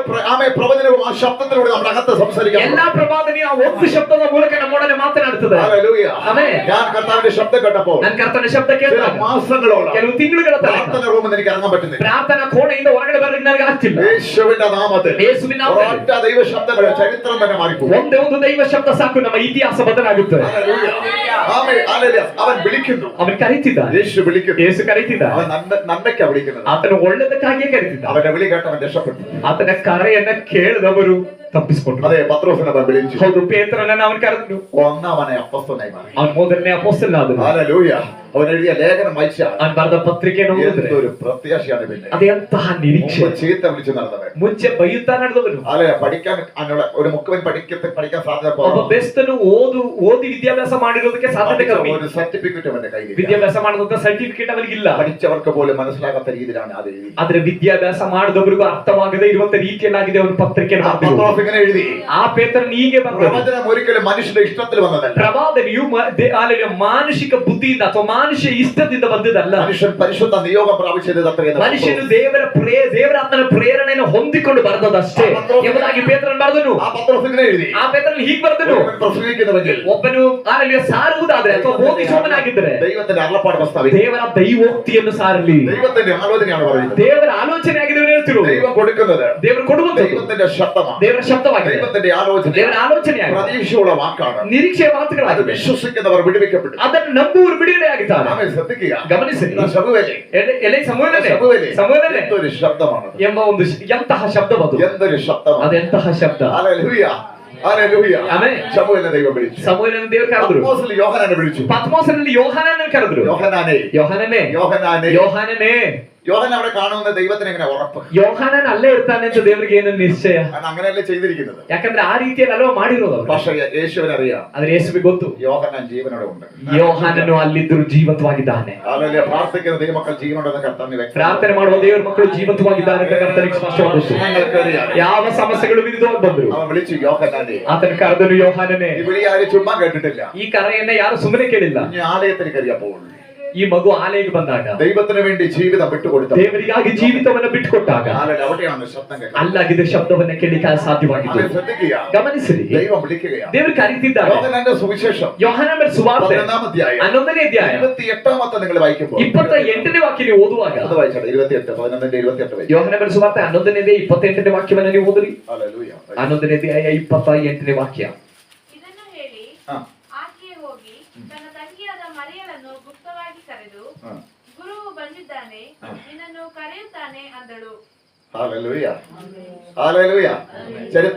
പ്രവചനവും ആ ശബ്ദത്തിലൂടെ നമ്മുടെ അകത്ത് സംസാരിക്കാൻ ಎಲ್ಲಾ ಪ್ರವಾದನೆಯು ಆ ಒಂದು ಶಬ್ದದ ಮೂಲಕ ನಮ್ಮೊಡನೆ ಮಾತನಾಡುತ್ತದೆ. ഹല്ലേലൂയ. ಆಮೆನ್. ഞാൻ കർത്താവിന്റെ ശബ്ദം കേട്ടപ്പോൾ ನನ್ನ ಕರ್ತನ ಶಬ್ದ ചില ಕೇಳಿದಾಗ മാസങ്ങളോളം ಕೆಲವು ತಿಂಗಳುಗಳ ತನಕ പ്രാർത്ഥന റൂമിൽ എനിക്ക് ഇറങ്ങാൻ പറ്റുന്നില്ല. ಪ್ರಾರ್ಥನಾ ಕೋಣೆಯಿಂದ ಹೊರಗಡೆ ಬರಲಿಕ್ಕೆ ನನಗೆ ಆಗ್ತಿಲ್ಲ. യേശുവിന്റെ നാമത്തിൽ ಯೇಸುವಿನ ನಾಮದಲ್ಲಿ ഒരൊറ്റ ദൈവ ശബ്ദങ്ങളുടെ ചരിത്രം തന്നെ മാറിപ്പോകും. ಒಂದೇ ಒಂದು ದೈವ ಶಬ್ದ ಸಾಕು, ನಮ್ಮ ಇತಿಹಾಸ ಬದಲಾಗುತ್ತೆ. ഹല്ലേലൂയ. ആമേൻ. ഹല്ലേലൂയ. അവൻ വിളിക്കുന്നു. ಅವನು ಕರೀತಿದ್ದಾನೆ. യേശു വിളിക്കുന്നു. ಯೇಸು ಕರೀತಿದ್ದಾನೆ. അവൻ നന്മയ്ക്കാ വിളിക്കുന്നത്. ಆತನು ಒಳ್ಳೆದಕ್ಕಾಗಿಯೇ ಕರೀತಿದ್ದಾನೆ. അവന്റെ വിളി കേട്ട് അവൻ രക്ഷപ്പെട്ടു. ಆತನ ಕರೆಯನ್ನ ಕೇಳಿದವರು ತಪ್ಪಿಸಿಕೊಂಡ್ರು. അതെ, പത്രോസിനെ അവൻ വിളിച്ചു. ಹೌದು, ಪೇತ್ರನನ್ನ ಅವನು ಕರೆದನು. ഒന്നാമനെ അപ്പോസ്തലനായി മാറി. ಅವನು ಮೊದಲನೇ ಅಪೊಸ್ತಲನಾದನು. ഹല്ലേലൂയ. അവൻ എഴുതിയ ലേഖനം വായിച്ചാൽ ಅವನು ಬರೆದ ಪತ್ರಿಕೆಯನ್ನು ಓದಿದ್ರೆ എന്തൊരു പ്രത്യാശയാണ് പിന്നെ. ಅದೆಂತಹ ನಿರೀಕ್ಷೆ. മുമ്പ് ചീത്ത വിളിച്ചു നടന്നവൻ ಮುಂಚೆ ಬೈಯುತ್ತಾ ನಡೆದವನು, അല്ലെ പഠിക്കാൻ അതിനുള്ള ഒരു മുക്കുവൻ പഠിക്കാൻ സാധ്യത ಒಬ್ಬ ಬೆಸ್ತನು ಓದಿ ವಿದ್ಯಾಭ್ಯಾಸ ಮಾಡಿರೋದಕ್ಕೆ ಸಾಧ್ಯತೆ ಕಮ್ಮಿ. ഒരു സർട്ടിഫിക്കറ്റ് അവന്റെ കയ്യിൽ ವಿದ್ಯಾಭ್ಯಾಸ ಮಾಡೋದಂತ ಸರ್ಟಿಫಿಕೇಟ್ ಅವನಿಗಿಲ್ಲ. പഠിച്ചവർക്ക് പോലും മനസ്സിലാകാത്ത രീതിയിലാണ് അത് എഴുതി. ಆದ್ರೆ ವಿದ್ಯಾಭ್ಯಾಸ ಮಾಡಿದವರಿಗೂ ಅರ್ಥವಾಗದೇ ಇರುವಂತ ರೀತಿಯಲ್ಲಾಗಿದೆ ಅವನ ಪತ್ರಿಕೆ. പത്രോസ് ഇങ്ങനെ എഴുതി, ആ പേത്രൻ ಹೀಗೆ ಬರೆದನು, പ്രവചനം ഒരിക്കലും മനുഷ്യന്റെ ഇഷ്ടത്തിൽ വന്നതല്ല. ಪ್ರವಾದನೆಯು ಮಾನುಷಿಕ ಬುದ್ಧಿಯಿಂದ ಅಥವಾ ಮಾನುಷ ಇಷ್ಟದಿಂದ ಬಂದದಲ್ಲ. മനുഷ്യൻ പരിശുദ്ധ നിയോഗം പ്രാപിച്ചത് ಮನುಷ್ಯನು ದೇವರಾತ್ಮನ ಪ್ರೇರಣೆಯನ್ನು ಹೊಂದಿಕೊಂಡು ಬರೆದದಷ್ಟೇ ಎಂಬುದಾಗಿ ಪೇತ್ರನ್ ಬರೆದನು. ആ പത്രോസ് ഇങ്ങനെ എഴുതി, ಆ ಪೇತ್ರನ್ ಹೀಗೆ ಬರೆದನು, പ്രസംഗിക്കുന്നവെങ്കിൽ ಒಬ್ಬನು ಸಾರುವುದಾದ್ರೆ ಅಥವಾ ಬೋಧಿಸುವವನಾಗಿದ್ದರೆ ദൈവത്തിന്റെ അരുളപ്പാട് പ്രസ്താവിക്കും, ದೇವರ ದೈವೋಕ್ತಿಯನ್ನು ಸಾರಲಿ, ദൈവത്തിന്റെ ആലോചനയാണ് പറയുന്നത്. ದೇವರ ಆಲೋಚನೆ ಆಗಿದೆ ಹೇಳ್ತಿರು. ദൈവം കൊടുക്കുന്നത്, ದೇವರು ಕೊಡುವಂತ ദൈവത്തിന്റെ ശബ്ദമാണ്, ದೇವರ ಶಬ್ದವಾಗಿದೆ, ദൈവത്തിന്റെ ആലോചന, ದೇವರ ಆಲೋಚನೆಯಾಗಿದೆ, പ്രതീക്ഷയുള്ള വാക്കാണ്, ನಿರೀಕ್ಷೆಯ അത് ಮಾತುಗಳಾಗಿದೆ. വിശ്വസിക്കുന്നവർ വിടുവിക്കപ്പെട്ടു. ಅದನ್ನು ನಂಬುವರು ಬಿಡುಗಡೆ ಆಗಿದ್ದಾರೆ. ആമേൻ. ശ്രദ്ധിക്കുക, ಗಮನಿಸಿ, ശബുവേലേ, ಸಮೂಹನೇ എന്തൊരു ശബ്ദമാണ് ಎಂಬ ಒಂದು ಎಂತಹ ಶಬ್ದವದು, എന്തൊരു ശബ്ദമാണ്. ಅದೆಂತಹ ಶಬ್ದ. Hallelujah, hallelujah. ಆಮೆನ್. ശമൂവേലിനെ ദൈവം വിളിച്ചു, ಸಮೂಹನನ್ನು ದೇವರು ಕರೆದರು. പത്മോസിൽ യോഹന്നാനെ വിളിച്ചു, ಪತ್ಮೋಸನಲ್ಲಿ ಯೋಹಾನನನ್ನು ಕರೆದರು. യോഹന്നാനെ, ಯೋಹಾನನೇ, യോഹന്നാനെ, ಯೋಹಾನನೇ. യോഹന്നാൻ അവിടെ കാണുന്ന ദൈവത്തിന് എങ്ങനെ ഉറപ്പ്? ಯೋಹಾನನ್ ಅಲ್ಲೇ ಇರ್ತಾನೆ ಅಂತ ದೇವರಿಗೆ ಏನು ನಿಶ್ಚಯ? കാരണം അങ്ങനെയല്ലേ ചെയ്തിരിക്കുന്നത്. ಯಾಕಂದ್ರೆ ಆ ರೀತಿಯಲ್ಲಿ ಅಲ್ವಾ ಮಾಡಿರೋದು ಅವರು. പക്ഷേ യേശുവിനെ അറിയാം, ಆದ್ರೆ ಯೇಸುವಿಗೆ ಗೊತ್ತು യോഹന്നാൻ ജീവനോടെ ഉണ്ട്. ಯೋಹಾನನು ಅಲ್ಲಿದ್ದರೂ ಜೀವಂತವಾಗಿದ್ದಾನೆ. ആമേൻ. പ്രാർത്ഥിക്കുന്ന ദൈവമക്കൾ ജീവനോടെന്ന് കർത്താവിനെ വ്യക്തം. ಪ್ರಾರ್ಥನೆ ಮಾಡುವ ದೇವರ ಮಕ್ಕಳು ಜೀವಂತವಾಗಿದ್ದಾರೆ ಅಂತ ಕರ್ತನಿಗೆ ಸ್ಪಷ್ಟವಾಗಿ ಗೊತ್ತು. ഞങ്ങൾക്കറിയാം, ಯಾವ ಸಮಸ್ಯೆಗಳು ವಿರುದ್ಧವಾಗಿ ಬಂದ್ರು അവൻ വിളിച്ചു യോഹന്നാനെ. ಆತನ ಕರೆದನು ಯೋಹಾನನೇ. ഈ വിളി ആരും ചുമ്മാ കേട്ടിട്ടില്ല. ಈ ಕರೆಯನ್ನ ಯಾರು ಸುಮ್ಮನೆ ಕೇಳಿಲ್ಲ. ഇനി ആലയത്തിന് കയറിയപ്പോൾ ಈ ಮಗು ಆಲೆಗೆ ಬಂದಾಗ ദൈവത്തിന് വേണ്ടി ജീവിതം വിട്ടുകൊടുത്ത, ದೇವರಿಗಾಗಿ ಜೀವಿತವನ್ನ ಬಿಟ್ಟುಕೊಟ್ಟಾಗ അവിടെയാണ് ശബ്ദം കേൾക്കുന്നത്. ಅಲ್ಲಾಗಿದ್ದ ಶಬ್ದವನ್ನ ಕೇಳಿಕ್ಕೆ ಸಾಧ್ಯವಾಗಿತ್ತು. ശ്രദ്ധിക്കുക, ಗಮನಿಸಿರಿ, ദൈവം വിളിക്കുകയാണ്. ದೇವರು ಕರೀತಿದ್ದಾರೆ. യോഹന്നാന്റെ സുവിശേഷം ಯೋಹಾನನ ಸುವಾರ್ತೆ 11ാം അധ്യായം 11ನೇ ಅಧ್ಯಾಯ 28ാമത്തെ നിങ്ങൾ വായിക്കുമ്പോൾ 28ನೇ ವಾಕ್ಯ ನೀವು ಓದುವಾಗ, അത് വായിച്ചോട്ടെ. 28 11ന്റെ 28 ಯೋಹಾನನ ಸುವಾರ್ತೆ 11ನೇ ಅಧ್ಯಾಯ 28ನೇ ವಾಕ್ಯವನ್ನ ನೀವು ಓದಿರಿ. ഹല്ലേലൂയ. 11ನೇ ಅಧ್ಯಾಯ 28ನೇ ವಾಕ್ಯ. ಇದನ್ನು ಹೇಳಿ ആ, ಆಕೆಯು ಹೋಗಿ ತನ್ನ ತಂಗಿಯಾದ ಮರಿಯಳನ್ನು ಗುಪ್ತವಾಗಿ ಕರೆದು, ആ. ಗುರುವು ಬಂದಿದ್ದಾನೆ, ನಿನ್ನನ್ನು ಕರೆಯುತ್ತಾನೆ ಅಂದಳು. Hallelujah, hallelujah.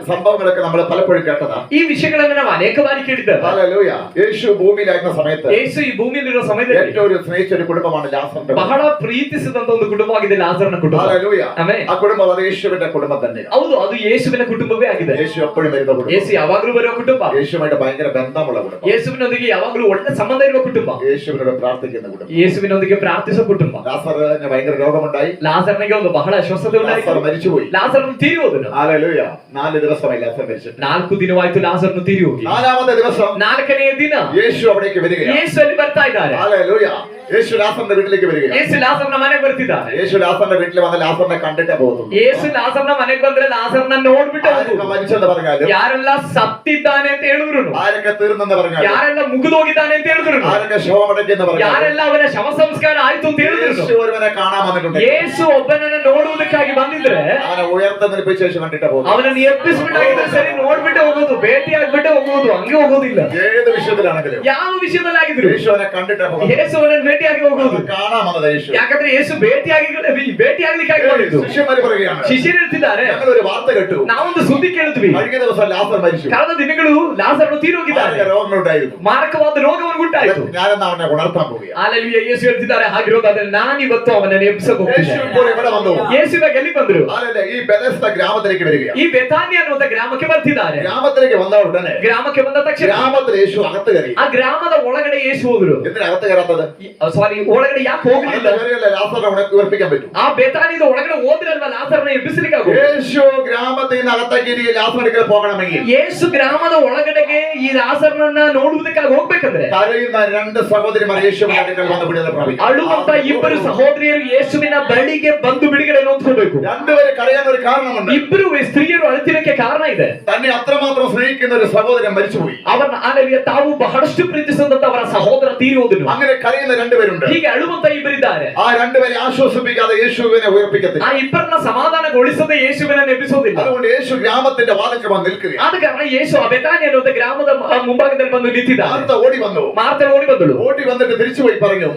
സംഭവങ്ങളൊക്കെ നമ്മൾ പലപ്പോഴും കേട്ടതാ. ಈ ವಿಷಯಗಳನ್ನು ನಾವು ಅನೇಕ ಬಾರಿ ಕೇಳಿದ್ದೇವೆ. ഹല്ലേലൂയ. യേശു ഭൂമിയിലായിരുന്ന സമയത്ത് ಯೇಸು ಈ ಭೂಮಿಯಲ್ಲಿರುವ ಸಮಯದಲ್ಲಿ ഏറ്റവും ഒരു സ്നേഹിച്ച ഒരു കുടുംബമാണ് ലാസറിന്റെ. ಬಹಳ ಪ್ರೀತಿಸಿದಂತ ಒಂದು ಕುಟುಂಬವಾಗಿದೆ ಲಾಜರನ ಕುಟುಂಬ. ഹല്ലേലൂയ. ಆಮೆನ್. ആ കുടുംബം അത് യേശുവിന്റെ കുടുംബം തന്നെയാണ്. ಹೌದು, ಅದು ಯೇಸುವಿನ ಕುಟುಂಬವೇ ಆಗಿದೆ. യേശു എപ്പോഴും വരുന്ന കുടുംബം, ಯೇಸು ಯಾವಾಗಲೂ ಬರುವ ಕುಟುಂಬ, യേശുവുമായിട്ട് ഭയങ്കര ബന്ധമുള്ള കുടുംബം, ಯೇಸುವಿನೊಂದಿಗೆ ಯಾವಾಗಲೂ ಒಳ್ಳೆ ಸಂಬಂಧ ಇರುವ ಕುಟುಂಬ, യേശുവിനോട് പ്രാർത്ഥിക്കുന്ന കുടുംബം. ಯೇಸುವಿನೊಂದಿಗೆ ಪ್ರಾರ್ಥಿಸುವ ಕುಟುಂಬ. ലാസറിന് ഭയങ്കര രോഗമുണ്ടായി, ಲಾಜರನಿಗೆ ಒಂದು ಬಹಳ ಅಸ್ವಸ್ಥತೆ ಉಂಟಾಯಿತು. ലാസർ മരിച്ചുപോയി. ಲಾಜರನು ತೀರಿ ಹೋದನು. ഹല്ലേലൂയ. 4 ദിവസമായി ലാസർ മരിച്ചിട്ട്. 4 ದಿನವಾಯ್ತು ಲಾಜರನು ತೀರಿ ಹೋಗಿ. 4ാമത്തെ ദിവസം 4ನೇ ದಿನ യേശു അവിടേക്ക് വരികയാണ്. ಯೇಸು ಅಲ್ಲಿ ಬರ್ತಾ ಇದ್ದಾರೆ. ഹല്ലേലൂയ. യേശു ലാസറിന്റെ വീട്ടിലേക്ക് വരികയാണ്. ಯೇಸು ಲಾಜರನ ಮನೆಗೆ ಬರ್ತಿದ್ದಾರೆ. യേശു ലാസറിന്റെ വീട്ടിൽ വന്ന് ലാസറിനെ കണ്ടിട്ടേ പോകുന്നു. ಯೇಸು ಲಾಜರನ ಮನೆಗೆ ಬಂದ್ರೆ ಲಾಜರನ ನೋಡ್ಬಿಟ್ಟು ആരൊക്കെ ಹೋಗುದು. മരിച്ചെന്ന് പറഞ്ഞാലും, ಯಾರೆಲ್ಲ ಸತ್ತಿದ್ದಾನೆ ಅಂತ ಹೇಳಿದ್ರು, ആരൊക്കെ തീർന്നെന്ന് പറഞ്ഞാലും, ಯಾರೆಲ್ಲ ಮುಗಿದೋಗಿದ್ದಾನೆ ಅಂತ ಹೇಳಿದ್ರು, ആരൊക്കെ ശവമടക്കിയെന്ന് പറഞ്ഞാലും, ಯಾರೆಲ್ಲ ಅವನ ಶವ ಸಂಸ್ಕಾರ ಆಯ್ತು ಅಂತ ಹೇಳಿದ್ರು, യേശു ഒരുവനെ കാണാൻ വന്നിട്ടുണ്ട്. ಯೇಸು ಒಬ್ಬನನ್ನ ನೋಡುವುದಕ್ಕಾಗಿ ಬಂದಿದ್ರೆ അവനെ ഉയർത്തെന്നിരിപ്പിച്ച ശേഷം കണ്ടിട്ടേ പോകുന്നു. ಅವನನ್ನು ಎಬ್ಬಿಸ್ಬಿಟ್ಟಾಗಿದ್ರೆ ಸರಿ, ನೋಡ್ಬಿಟ್ಟು ಹೋಗೋದು, ಭೇಟಿ ಆಗ್ಬಿಟ್ಟು ಹೋಗೋದು, ಹಂಗೆ ಹೋಗೋದಿಲ್ಲ. ഏത് വിഷയത്തിലാണെങ്കിലും ಯಾವ ವಿಷಯದಲ್ಲಾಗಿದ್ರು യേശു ಅವനെ കണ്ടിട്ടേ പോകുന്നു. ಯೇಸು ಅವನನ್ನು ಭೇಟಿಯಾಗಿ ಹೋಗೋದು. കാണാൻ വന്നത് യേശു. ಯಾಕಂದ್ರೆ ಯೇಸು ಭೇಟಿಯಾಗ್ಲಿಕ್ಕಾಗಿ ಬಂದಿದ್ದು. ശിഷ്യന്മാര് പറയുകയാണ്, ಶಿಷ್ಯರು ಹೇಳ್ತಿದ್ದಾರೆ, ഞങ്ങളൊരു വാർത്ത കേട്ടു, ನಾವೊಂದು ಸುದ್ದಿ ಕೇಳಿದ್ವಿ, കഴിഞ്ഞ ദിവസം ലാസർ മരിച്ചു. ಕಳೆದ ದಿನಗಳು ಲಾಜರನು ತೀರೋಗಿದ್ದಾರೆ, ആരൊക്കെ രോഗങ്ങളുണ്ടായിരുന്നു. ಮಾರಕವಾದ ರೋಗವನ್ನು ಉಂಟಾಯಿತು. ഞാനെന്നാ അവനെ ഉണർത്താൻ പോവുകയാണ്. ಹಾಲೆಲೂಯಾ. ಯೇಸು ಹೇಳ್ತಿದ್ದಾರೆ, ಹಾಗಿರೋದಾದ್ರೆ ನಾನಿವತ್ತು ಅವನನ್ನು ಎಬ್ಬಿಸಕ್ യേശു ಹೋಗ್ತಿದ್ದೇನೆ. ഇപ്പോൾ ഇവിടെ വന്നു. ಯೇಸು ಇವಾಗ ಎಲ್ಲಿ ಬಂದ್ರು? ഹല്ലേലൂയ. ഈ ബെഥസ്ദ ഗ്രാമത്തിലേക്ക് വരികയാണ്. ಈ ಬೆಥಾನ್ಯ ಅನ್ನುವಂತ ಗ್ರಾಮಕ್ಕೆ ಬರ್ತಿದ್ದಾರೆ. ഗ്രാമത്തിലേക്ക് വന്ന ഉടനെ ಗ್ರಾಮಕ್ಕೆ ಬಂದ ತಕ್ಷಣ ഗ്രാമത്തിൽ യേശു അകത്ത് കയറി. ಆ ಗ್ರಾಮದ ಒಳಗಡೆ ಯೇಸು ಹೋದ್ರು. എന്തിനാ അകത്ത് കയറാത്തത്? ಸಾರಿ, ಒಳಗಡೆ ಯಾಕೆ ಹೋಗ್ಲಿಲ್ಲ? ലാസറിനെ ഉയർപ്പിക്കാൻ പറ്റും. ಆ ಬೆಥಾನ್ಯದ ಒಳಗಡೆ ಹೋದ್ರಲ್ವಾ ಲಾಜರನ ಎಬ್ಬಿಸಲಿಕ್ಕಾಗ? യേശു ഗ്രാമത്തിൽ നിന്ന് അകത്തേക്ക് ഇനി ലാസറിലേക്ക് പോകണമെങ്കിൽ, ಯೇಸು ಗ್ರಾಮದ ಒಳಗಡೆಗೆ ಈ ಲಾಜರನನ್ನ ನೋಡುವುದಕ್ಕಾಗಿ ಹೋಗ್ಬೇಕಂದ್ರೆ, കരയുന്ന 2 സഹോദരിമാർ യേശുവിന്റെ അടുക്കൽ വന്ന് വിടുതല പ്രാപിക്കും. ಅಳುವಂತ 2 ಸಹೋದರಿಯರು ಯೇಸುವಿನ ಬಳಿಗೆ ಬಂದು ಬಿಡುಗಡೆ ಹೊಂದ್ಕೋಬೇಕು. 2 പേര് കരയാൻ ഒരു കാരണമുണ്ട്. 2 ಸ್ತ್ರೀಯರು ಅಳುತ್ತಿರಕ್ಕೆ ಕಾರಣ ಇದೆ. തന്നെ അത്രമാത്രം സ്നേഹിക്കുന്ന ഒരു സഹോദരൻ മരിച്ചുപോയി. ಅವರ ಆಲೆಲೂಯ, ತಾವು ಬಹಳಷ್ಟು ಪ್ರೀತಿಸಿದಂತ ಅವರ ಸಹೋದರ ತೀರಿ ಹೋದನು. അങ്ങനെ കരയുന്ന 2 പേരുണ്ട്. ಹೀಗೆ ಅಳುವಂತ 2 ಇದ್ದಾರೆ. ആ 2 പേരെ ആശ്വസിപ്പിക്കാതെ യേശുവിനെ ഉയർപ്പിക്കത്തില്ല. ಆ 2 ಸಮಾಧಾನಗೊಳಿಸದೆ ಯೇಸುವಿನನ್ನು ಎಬ್ಬಿಸೋದಿಲ್ಲ. അതുകൊണ്ട് യേശു ഗ്രാമത്തിന്റെ വാതിൽക്ക് വന്ന് നിൽക്കുകയാണ്. ಆದ ಕಾರಣ ಯೇಸು ಆ ಬೆಥಾನ್ಯ ಅನ್ನುವಂತ ಗ್ರಾಮದ ಮುಂಭಾಗದಲ್ಲಿ ಬಂದು ನಿಂತಿದ್ದಾರೆ. മാർത്ത ഓടി വന്നു. ಮಾರ್ತೆ ಓಡಿ ಬಂದಳು. ഓടി വന്നിട്ട് തിരിച്ചു പോയി പറഞ്ഞു,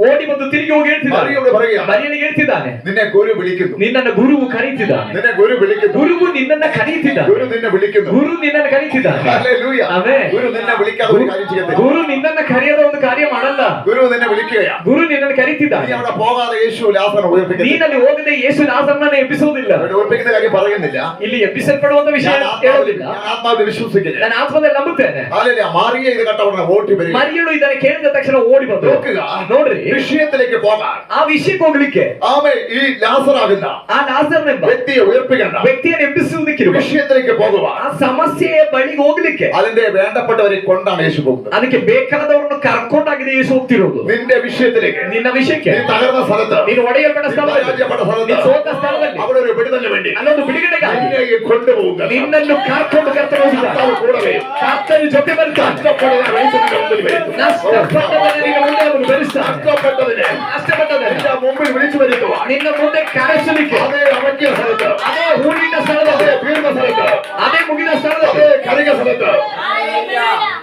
ಓಡಿ ಬಂದು ತಿರುಗಿ ಹೋಗಿ ಹೇಳ್ತಿದ್ದಾನೆ, മറിയോട് പറയുകയാണ്, ಮರಿಯನಿಗೆ ಹೇಳ್ತಿದ್ದಾನೆ, നിന്നെ ഗുരു വിളിക്കുന്നു. ನಿನ್ನನ್ನು ಗುರುವು ಕರೀತಿದ್ದಾನೆ. നിന്നെ ഗുരു വിളിക്കുന്നു. ಗುರುವು ನಿನ್ನನ್ನು ಕರೀತಿದ್ದಾನೆ. ഗുരു നിന്നെ വിളിക്കുന്നു. ಗುರು ನಿನ್ನನ್ನು ಕರೀತಿದ್ದಾನೆ. ഹല്ലേലൂയ. ಆಮೆನ್. ഗുരു നിന്നെ വിളിക്കാതെ ഒരു കാര്യം ചെയ്യത്തില്ല. ಗುರು ನಿನ್ನನ್ನು ಕರೆಯದ ಒಂದು ಕಾರ್ಯ ಮಾಡಲ್ಲ. ഗുരു നിന്നെ വിളിക്കുകയാണ്. ಗುರು ನಿನ್ನನ್ನು ಕರೀತಿದ್ದಾನೆ. നീ അവിടെ പോകാതെ യേശു ലാസറിനെ ഉയർപ്പിക്കുന്നു. ನೀನಲ್ಲಿ ಹೋಗದೆ ಯೇಸು ಲಾಜರನನ್ನು ಎಬ್ಬಿಸುವುದಿಲ್ಲ. ಹೇಳೋದಿಲ್ಲ, അവരുടെ ഉറപ്പിക്കുന്ന കാര്യം പറയുന്നില്ല. ಇಲ್ಲಿ ಎಬ್ಬಿಸಲ್ಪಡುವಂತ ವಿಷಯ ഞാൻ ಹೇಳೋದಿಲ್ಲ. ആത്മാവിൽ വിശ്വസിക്കില്ല. ನಾನು ಆತ್ಮದಲ್ಲಿ ನಂಬುತ್ತೇನೆ. ഹല്ലേലൂയ. മാറിയ ഇത് കണ്ടവനെ ഓടി വരും. ಮರಿಯಳು ಇದನ್ನು ಕೇಳಿದ ತಕ್ಷಣ ಓಡಿ ಬಂದು നോക്കുക, ನೋಡ್ರಿ വിഷയത്തിലേക്ക് പോകാൻ ಆ ವಿಷಯಕ್ಕೆ ಹೋಗ್ಲಿಕ್ಕೆ ആമേ ഈ ലാസറാകുന്ന ಆ ಲಾಜರನೆಂಬ വ്യക്തിയെ ഉയർപ്പിക്കണ്ട, ವ್ಯಕ್ತಿಯನ್ನು ಎಬ್ಬಿಸುವುದಕ್ಕಿರುವ വിഷയത്തിലേക്ക് പോകുവാൻ ಆ ಸಮಸ್ಯೆಯ ಬಳಿಗೆ ಹೋಗ್ಲಿಕ್ಕೆ അതിന്റെ വേണ്ടപ്പെട്ടവരെ കൊണ്ടാണ് യേശു പോകുന്നത്. ಅದಕ್ಕೆ ಬೇಕಾದವರನ್ನು ಕರ್ಕೊಂಡಾಗಿದೆ ಯೇಸು ಹೋಗ್ತಿರೋದು. നിന്റെ വിഷയത്തിലേക്ക്, ನಿನ್ನ ವಿಷಯಕ್ಕೆ, നീ തകർന്ന സ്ഥലത്ത്, ನೀನು ಒಡೆಯಲ್ಪಟ್ಟ ಸ್ಥಳದಲ್ಲಿ, പരാജയപ്പെട്ട സ്ഥലത്ത്, ನೀನು ಸೋತ ಸ್ಥಳದಲ್ಲಿ അവിടെ ഒരു വിടുതലിന് വേണ്ടി ಅಲ್ಲೊಂದು ಬಿಡುಗಡೆಗಾಗಿ നിന്നെ കൊണ്ടുപോകുക. ನಿನ್ನನ್ನು ಕರ್ಕೊಂಡು ಕರ್ತನು ಹೋಗಿದ್ದಾನೆ. കർത്താവ് കൂടെ ಕರ್ತನು ಜೊತೆ ಬರ್ತಾನೆ. നഷ്ടപ്പെട്ടതിനെ യേശുവിന്റെ മുമ്പിൽ വരുത്തും. ನಷ್ಟಪಟ್ಟದನ್ನು ನಿನ್ನ ಮುಂದೆ ಅವನು ಬೆಳೆಸ್ತಾನೆ. നഷ്ടപ്പെട്ടതിനെ ನಷ್ಟಪಟ್ಟದನ್ನು നിന്റെ മുമ്പിൽ വിളിച്ചു വരുത്തുവാൻ ನಿನ್ನ ಮುಂದೆ ಕರೆಸಲಿಕ್ಕೆ, അതേ അമക്കിയ സ്ഥലത്ത്, ಅದೇ ಹೂಡಿನ അതേ ಸ್ಥಳದಲ್ಲಿ, വീർന്ന സ്ഥലത്ത്, ಅದೇ ಮುಗಿದ ಸ್ಥಳದಲ್ಲಿ, അതേ കരിക സ്ഥലത്ത്,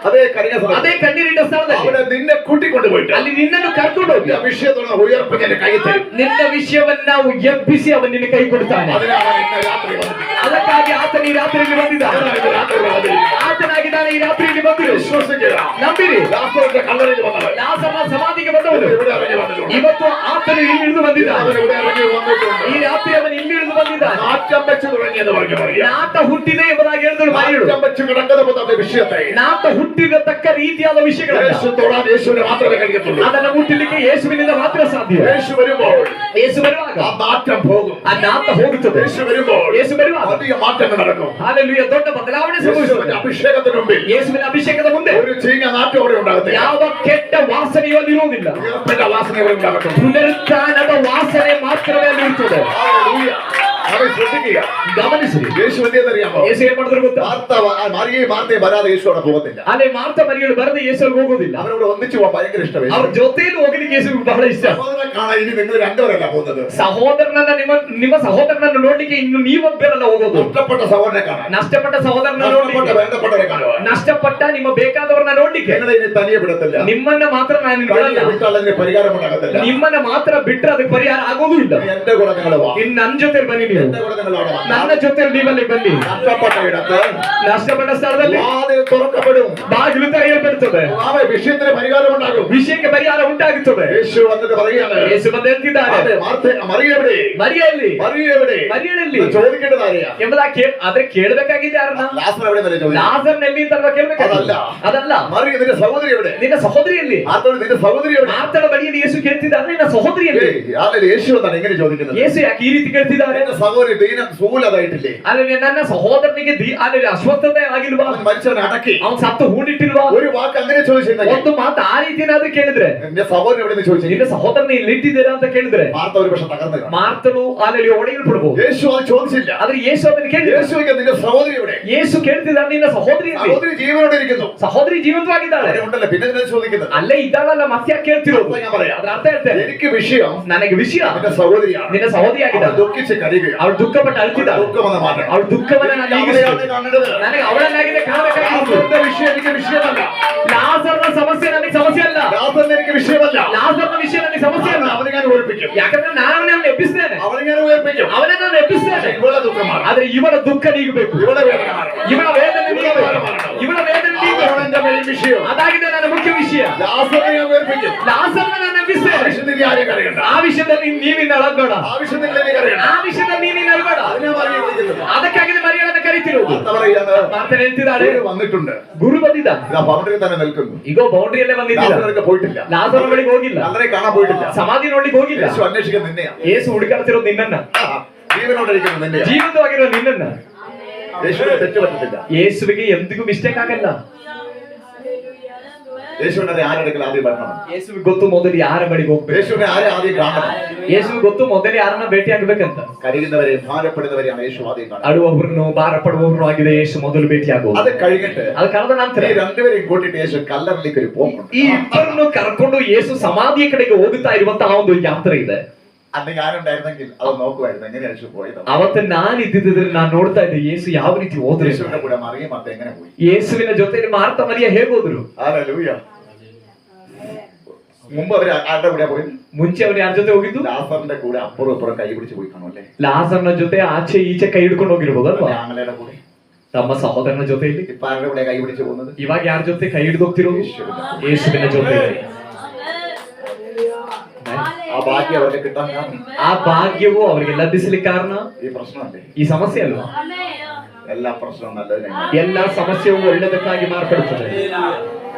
അതേ കരിക സ്ഥലത്ത് ಅದೇ ಕಣ್ಣೀರಿನ ಸ್ಥಳದಲ್ಲಿ അവിടെ നിന്നെ കൂട്ടിക്കൊണ്ടുപോയിട്ട് ಅಲ್ಲಿ ನಿನ್ನನ್ನು ಕರ್ಕೊಂಡು ಹೋಗಿ നിന്റെ വിഷയത്തോടെ ഉയർപ്പ് എന്റെ കൈ തരും. ನಿನ್ನ ವಿಷಯವನ್ನು ನಾವು ಎಬ್ಬಿಸಿ ಅವನು ನಿನ್ನ ಕೈ ಕೊಡ್ತಾನೆ. അതിനാണ് ഇന്ന് രാത്രി വന്നിരിക്കുന്നത്. ಅದಕ್ಕಾಗಿ ಆತನ ಈ ರಾತ್ರಿಯಲ್ಲಿ ಬಂದಿದ್ದಾನೆ. അതിനാണ് ഇന്ന് രാത്രി വന്നിരിക്കുന്നത്. ಆತನಾಗಿದ್ದಾನೆ ಈ ರಾತ್ರಿಯಲ್ಲಿ ಬಂದಿರು. വിശ്വസിക്കുക. ನಂಬಿರಿ. ലാസറിന്റെ കല്ലറയിൽ വന്നവൻ ಲಾಜರನ ಸಮಾಧಿಗೆ ಬಂದವನು ഇവിടെ ഇറങ്ങി വന്നിട്ടുണ്ട്. ಇವತ್ತು ಆತನು ಇಲ್ಲಿ ಇಳಿದು ಬಂದಿದ್ದಾನೆ. അവൻ ഇവിടെ ഇറങ്ങി വന്നിട്ടുണ്ട്. ಈ ರಾತ್ರಿ ಅವನು ಇಲ್ಲಿ ಇಳಿದು ಬಂದಿದ್ದಾನೆ. നാറ്റം വെച്ച് തുടങ്ങിയെന്ന് പറഞ്ഞു പറയാം. ನಾಟ ಹುಟ್ಟಿದೆ ಎಂಬುದಾಗಿ ಹೇಳಿದಳು ಮರಿಯಳು. നാറ്റം വെച്ച് കിടക്കുന്ന പുറത്തെ വിഷയത്തെ ನಾಟ ಹುಟ್ಟಿರತಕ್ಕ ರೀತಿಯಾದ ವಿಷಯಗಳನ್ನ യേശു തൊടാൻ യേശുവിനെ മാത്രമേ കഴിയത്തുള്ളൂ. ಅದನ್ನು ಮುಟ್ಟಲಿಕ್ಕೆ ಯೇಸುವಿನಿಂದ ಮಾತ್ರ ಸಾಧ್ಯ. യേശു വരുമ്പോൾ ಯೇಸು ಬರುವಾಗ ആ നാറ്റം പോകും. ಆ ನಾಟ ಹೋಗುತ್ತದೆ. യേശു വരുമ്പോൾ ಯೇಸು ಬರುವಾಗ വലിയ മാറ്റങ്ങൾ നടക്കും. ಹಾಲೆಲೂಯಾ, ದೊಡ್ಡ ಬದಲಾವಣೆ യേശുവിന്റെ ಸಂಭವಿಸುತ್ತದೆ. അഭിഷേകത്തിന് മുമ്പിൽ ಯೇಸುವಿನ ಅಭಿಷೇಕದ ಮುಂದೆ ഒരു ചീഞ്ഞ നാറ്റം അവിടെ ഉണ്ടാകത്തില്ല. ಯಾವ ಕೆಟ್ಟ ವಾಸನೆಯೂ ಅಲ್ಲಿರುವುದಿಲ್ಲ. ഉയർപ്പിന്റെ വാസന അവിടെ ഉണ്ടാകത്തുള്ളൂ. ಪುನರುತ್ಥಾನದ ವಾಸನೆ ಮಾತ್ರವೇ ಅಲ್ಲಿರುತ್ತದೆ. ഹല്ലേലൂയ. അവൻ ശ്രദ്ധിക്കുക. ಗಮನಿಸಿರಿ, യേശു എന്തെന്നറിയാമോ? ಯೇಸು ಏನ್ ಮಾಡಿದ್ರು ಗೊತ್ತಾ? മറിയയും മാർത്തയും വരാതെ യേശു അവിടെ പോകത്തില്ല. ಅಲ್ಲೇ ಮಾರ್ತ ಮರಿಯಳು ಬರದೆ ಯೇಸುವಿಗೆ ಹೋಗೋದಿಲ್ಲ. അവരോട് ഒന്നിച്ചു പോകാൻ ഭയങ്കര ഇഷ്ടമാണ്. ಅವ್ರ ಜೊತೆಯಲ್ಲಿ ಹೋಗ್ಲಿಕ್ಕೆ ಯೇಸುವಿಗೆ ಬಹಳ ಇಷ್ಟ. സഹോദരനെ കാണാൻ ഇനി നിങ്ങൾ രണ്ടുപേരല്ല പോകുന്നത്. ಸಹೋದರನನ್ನ ನಿಮ್ಮ ಸಹೋದರನನ್ನು ನೋಡ್ಲಿಕ್ಕೆ ಇನ್ನು ನೀವೊಬ್ಬರಲ್ಲ ಹೋಗೋದು. നഷ്ടപ്പെട്ട സഹോദരനെ കാണാൻ, ನಷ್ಟಪಟ್ಟ ಸಹೋದರನ നഷ്ടപ്പെട്ട ನೋಡ್ಲಿಕ್ಕೆ, വേണ്ടപ്പെട്ടവരെ കാണുവാൻ. ನಷ್ಟಪಟ್ಟ ನಿಮ್ಮ ಬೇಕಾದವರನ್ನ ನೋಡ್ಲಿಕ್ಕೆ നിങ്ങളെ ഇനി തനിയെ വിടത്തില്ല. ನಿಮ್ಮನ್ನ ಮಾತ್ರ ನಾನು ಬಿಡಲ್ಲ. വിട്ടാൽ അതിന് പരിഹാരം ഉണ്ടാകത്തില്ല. ನಿಮ್ಮನ್ನ ಮಾತ್ರ ಬಿಟ್ರೆ ಅದಕ್ಕೆ ಪರಿಹಾರ ಆಗೋದೂ ಇಲ್ಲ. എന്റെ കൂടെ നിങ്ങൾ വാ. ಇನ್ನು ನನ್ನ ಜೊತೆ ಬನ್ನಿ, ನೀವು എന്റെ കൂടെ നിങ്ങൾ അവിടെ വാ. ನನ್ನ ಜೊತೆ ನೀವಲ್ಲಿ ಬನ್ನಿ. നഷ്ടപ്പെട്ട ഇടത്ത് ನಷ್ಟಪಟ್ಟ ಸ್ಥಳದಲ್ಲಿ വാതിൽ തുറക്കപ്പെടും. ಬಾಗಿಲು ತೆರೆಯಲ್ಪಡುತ್ತದೆ. വിഷയത്തിന് പരിഹാരം ഉണ്ടാകും. ವಿಷಯಕ್ಕೆ ಪರಿಹಾರ ಉಂಟಾಗುತ್ತದೆ. യേശു വന്നിട്ട് പറയുകയാണ്, ಯೇಸು ಬಂದು ಹೇಳ್ತಿದ್ದಾರೆ, മറിയ എവിടെ? ಮರಿಯಲ್ಲಿ മറിയ എവിടെ? ಮರಿಯಳಲ್ಲಿ ചോദിക്കേണ്ടത് ആരെയാ? ಎಂಬುದಾಗಿ ಆದ್ರೆ ಕೇಳಬೇಕಾಗಿದೆ ಯಾರನ್ನ? ലാസർ എവിടെയെന്നല്ലേ ചോദിച്ചത്? ಲಾಜರ್ನಲ್ಲಿ ಅಂತ ಕೇಳಬೇಕಾಗಿದೆ. അതല്ല. ಅದಲ್ಲ, മറിയ നിന്റെ സഹോദരി എവിടെ? ನಿನ್ನ ಸಹೋದರಿಯಲ್ಲಿ. മാർത്തയുടെ നിന്റെ സഹോദരി എവിടെ? ಮಾರ್ತಳ ಬಳಿಯಲ್ಲಿ ಯೇಸು ಕೇಳ್ತಿದ್ದಾರೆ, ನಿನ್ನ ಸಹೋದರಿಯಲ್ಲಿ. യേശു എന്നാണ് എങ്ങനെ ചോദിക്കുന്നത്? ಯೇಸು ಯಾಕೆ ಈ ರೀತಿ ಕೇಳ್ತಿದ್ದಾರೆ? എന്റെ സഹോദരി ദീനം സൂലതായിട്ടില്ലേ? ಅಲ್ಲಿ ನನ್ನ ಸಹೋದರನಿಗೆ ಅಲ್ಲಿ ಅಸ್ವಸ್ಥತೆ ಆಗಿಲ್ವಾ? അവൻ മരിച്ചവനെ അടക്കി. ಅವನು ಸತ್ತು ಹೂಡಿಟ್ಟಿಲ್ವಾ? ഒരു വാക്ക് അങ്ങനെ ചോദിച്ചിരുന്നെങ്കിൽ ಒಂದು ಮಾತು ಆ ರೀತಿನಾದ್ರೂ ಕೇಳಿದ್ರೆ, എന്റെ സഹോദരൻ എവിടെ നിന്ന് ചോദിച്ചു? ನಿನ್ನ ಸಹೋದರನ ಇಲ್ಲಿ ಇಟ್ಟಿದ್ದೀರಾ ಅಂತ ಕೇಳಿದ್ರೆ മാർത്ത ഒരു പക്ഷെ തകർന്നു കാണും. ಮಾರ್ತನು ಅಲ್ಲಿ ಒಡೆಯಲ್ಪಡಬಹುದು. യേശു അത് ചോദിച്ചില്ല. ಆದ್ರೆ ಯೇಸು ಅದನ್ನು ಕೇಳಿದ್ರೆ, യേശുവിಗೆ നിന്റെ സഹോദരി എവിടെ? ಯೇಸು ಕೇಳ್ತಿದ್ದಾರೆ, ನಿನ್ನ ಸಹೋದರಿಯಲ್ಲಿ. സഹോദരി ജീവനോടെ ഇരിക്കുന്നു. ಸಹೋದರಿ ಜೀವಂತವಾಗಿದ್ದಾಳೆ. അവിടെ ഉണ്ടല്ലോ, പിന്നെ എന്തിനാ ചോദിക്കുന്നത്? ಅಲ್ಲೇ ಇದ್ದಾಳಲ್ಲ, ಮತ್ತೆ ಯಾಕೆ ಕೇಳ್ತಿರೋದು? അപ്പൊ ഞാൻ പറയാം, ಅದ್ರ ಅರ್ಥ ಹೇಳ್ತೇನೆ. എനിക്ക് വിഷയം ನನಗೆ ವಿಷಯ നിന്റെ സഹോദരിയാണ്. ನಿನ್ನ ಸಹೋದರಿಯಾಗಿದ್ದಾಳೆ. അവൾ ദുഃഖിച്ച് കരയുകയാണ്. ಅವಳು ದುಃಖಪಟ್ಟು ಅಳ್ತಿದ್ದಾಳೆ. ദുഃഖമെന്ന് മാറ്റണം. ಅವಳ ದುಃಖವನ್ನ ನಾನು ನೀಗಿಸ್ತೇನೆ. അവളെയാണ് കാണേണ്ടത്. ನನಗೆ ಅವಳನ್ನಾಗಿದೆ ಕಾಣಬೇಕಾಗಿತ್ತು. ലാസറിന്റെ വിഷയം എനിക്ക് വിഷയമല്ല. ಲಾಜರ್ನ ಸಮಸ್ಯೆ ನನಗೆ ಸಮಸ್ಯೆ ಅಲ್ಲ. ലാസറിന് എനിക്ക് വിഷയമല്ല. ಲಾಜರ್ನ ವಿಷಯ ನನಗೆ ಸಮಸ್ಯೆ ಅಲ್ಲ. അവനെ ഞാൻ ഉയർപ്പിക്കും. ಯಾಕಂದ್ರೆ ನಾನು ಅವನನ್ನು ಎಬ್ಬಿಸ್ತೇನೆ, അവനെ ഞാൻ ഉയർപ്പിക്കും. ಅವನನ್ನು ನಾನು ಎಬ್ಬಿಸ್ತೇನೆ. ഇവളെ ദുഃഖമാണ്. ಆದ್ರೆ ಇವಳ ದುಃಖ ನೀಗಬೇಕು, ഇവളെ വേദന മാറണം. ಇವಳ ವೇದನೆ ನೀಗಬೇಕು, ಇವಳ ವೇದನೆ ನೀಗಬೇಕು. അതാണ് എന്റെ മെയിൻ വിഷയം. ಅದಾಗಿದೆ ನನ್ನ ಮುಖ್ಯ ವಿಷಯ. ലാസറിനെ ഞാൻ ഉയർപ്പിക്കും. ಲಾಜರ್ನ ನಾನು ಎಬ್ಬಿಸ್ತೇನೆ. ആവശ്യത്തിന് നീ ആരെയും കരയണ്ട. ಆ ವಿಷಯದಲ್ಲಿ ನೀನಿನ್ನ ಅಳಬೇಡ, ആവശ്യത്തിന് നീ കരയണ്ട. ಆ ವಿಷಯದಲ್ಲಿ ನೀನಿನ್ನ ಅಳಬೇಡ. അതിനെ മറിയ വിളിക്കുന്നത്. ಅದಕ್ಕಾಗಿ ಮರಿಯಳನ್ನು ಕರೀತಿರುವುದು. എന്താ പറയുന്നത്? ಮಾತನ್ನು ಹೇಳ್ತಿದ್ದಾಳೆ, ഗുരു വന്നിട്ടുണ്ട്. ಗುರು ಬಂದಿದ್ದ. ഇതാ ബൗണ്ടറി തന്നെ നിൽക്കുന്നു. ಈಗ ಬೌಂಡ್ರಿಯಲ್ಲೇ ಬಂದಿದ್ದ. ലാസറിനൊക്കെ പോയിട്ടില്ല. ಲಾಜರ್ ಬಳಿಗೆ ಹೋಗಿಲ್ಲ, കല്ലറെ കാണാൻ പോയിട്ടില്ല. ಸಮಾಧಿ ನೋಡ್ಲಿಕ್ಕೆ ಹೋಗಿಲ್ಲ. യേശു അന്വേഷിക്കുന്നത് നിന്നെയാണ്. ಯೇಸು ಹುಡುಕಾಡ್ತಿರೋದು ನಿನ್ನನ್ನ, ജീവനോടെ ഇരിക്കുന്നത് നിന്നെയാണ്. ಜೀವಂತವಾಗಿರೋ ನಿನ್ನನ್ನ. യേശുവിന് തെറ്റ് പറ്റത്തില്ല. ಯೇಸುವಿಗೆ ಎಂದಿಗೂ ಮಿಸ್ಟೇಕ್ ಆಗಲ್ಲ. യേശുവിനെ ആരെടുക്കൽ ആദ്യം വരണം. ಯೇಸುವಿಗೆ ಗೊತ್ತು ಮೊದಲು ಯಾರ ಬಳಿಗೆ ಹೋಗ್ಬೇಕು. യേശുവിനെ ആരെ ആദ്യം കാണണം. ಯೇಸುವಿಗೆ ಗೊತ್ತು ಮೊದಲು ಯಾರನ್ನ ಭೇಟಿ ಆಗ್ಬೇಕಂತ. കരയുന്നവരെ ഭാരപ്പെടുന്നവരെയാണ് യേശു ആദ്യം കാണുന്നത്. ಅಳುವವರನ್ನು ಭಾರಪಡುವವರನ್ನು ಆಗಿದೆ ಯೇಸು ಮೊದಲು ಭೇಟಿ ಆಗುವುದು. അത് കഴിഞ്ഞിട്ട് ಅದು ಕಳೆದ ನಂತರ ഈ രണ്ടുപേരെയും കൂട്ടിട്ട് യേശു കല്ലറിലേക്ക് ഒരു പോകുന്നുണ്ട്. ಈ ಇಬ್ಬರನ್ನು ಕರ್ಕೊಂಡು ಯೇಸು ಸಮಾಧಿಯ ಕಡೆಗೆ ಹೋಗುತ್ತಾ ಇರುವಂತಹ ಒಂದು ಯಾತ್ರೆ ಇದೆ. അന്ന് ഞാനുണ്ടായിരുന്നെങ്കിൽ അത് നോക്കുമായിരുന്നു എങ്ങനെ യേശു പോയത്. ಅವತ್ತು ನಾನು ಇದ್ದಿದ್ರೆ ನಾನು ನೋಡ್ತಾ ಇದ್ದೆ ಯೇಸು ಯಾವ ರೀತಿ ಹೋದ್ರು. യേശുവിന്റെ കൂടെ മറിയം ಮತ್ತೆ എങ്ങനെ പോയി. ಯೇಸುವಿನ ಜೊತೆಯಲ್ಲಿ ಮಾರ್ತ ಮರಿಯ ಹೇಗೆ ಹೋದ್ರು. ഹല്ലേലൂയ. മുമ്പ് അവർ ആരുടെ കൂടെ പോയി? ಮುಂಚೆ ಅವ್ರು ಯಾರ ಜೊತೆ ಹೋಗಿದ್ದು? ലാസറിന്റെ കൂടെ അപ്പുറം ഇപ്പുറം കൈ പിടിച്ച് പോയി കാണും അല്ലേ? ಲಾಜರ್ನ ಜೊತೆ ಆಚೆ ಈಚೆ ಕೈ ಹಿಡ್ಕೊಂಡು ಹೋಗಿರ್ಬೋದಲ್ವಾ? ആങ്ങളയുടെ കൂടെ. ತಮ್ಮ ಸಹೋದರನ ಜೊತೆಯಲ್ಲಿ. ഇപ്പൊ ആരുടെ കൂടെ കൈ പിടിച്ച് പോകുന്നത്? ಇವಾಗ ಯಾರ ಜೊತೆ ಕೈ ಹಿಡಿದು ಹೋಗ್ತಿರೋದು? ಯೇಸುವಿನ ಜೊತೆ. ആ ഭാഗ്യം അവർക്ക് കിട്ടാൻ കാരണം ಆ ಭಾಗ್ಯವು ಅವರಿಗೆ ಲಭಿಸಲಿಕ್ಕೆ ಕಾರಣ ഈ പ്രശ്നമല്ലേ? ಈ ಸಮಸ್ಯೆ ಅಲ್ವಾ? എല്ലാ പ്രശ്നവും നല്ലതിനെ, ಎಲ್ಲ ಸಮಸ್ಯೆಯು ಒಳ್ಳೆದಕ್ಕಾಗಿ ಮಾರ್ಪಡುತ್ತದೆ.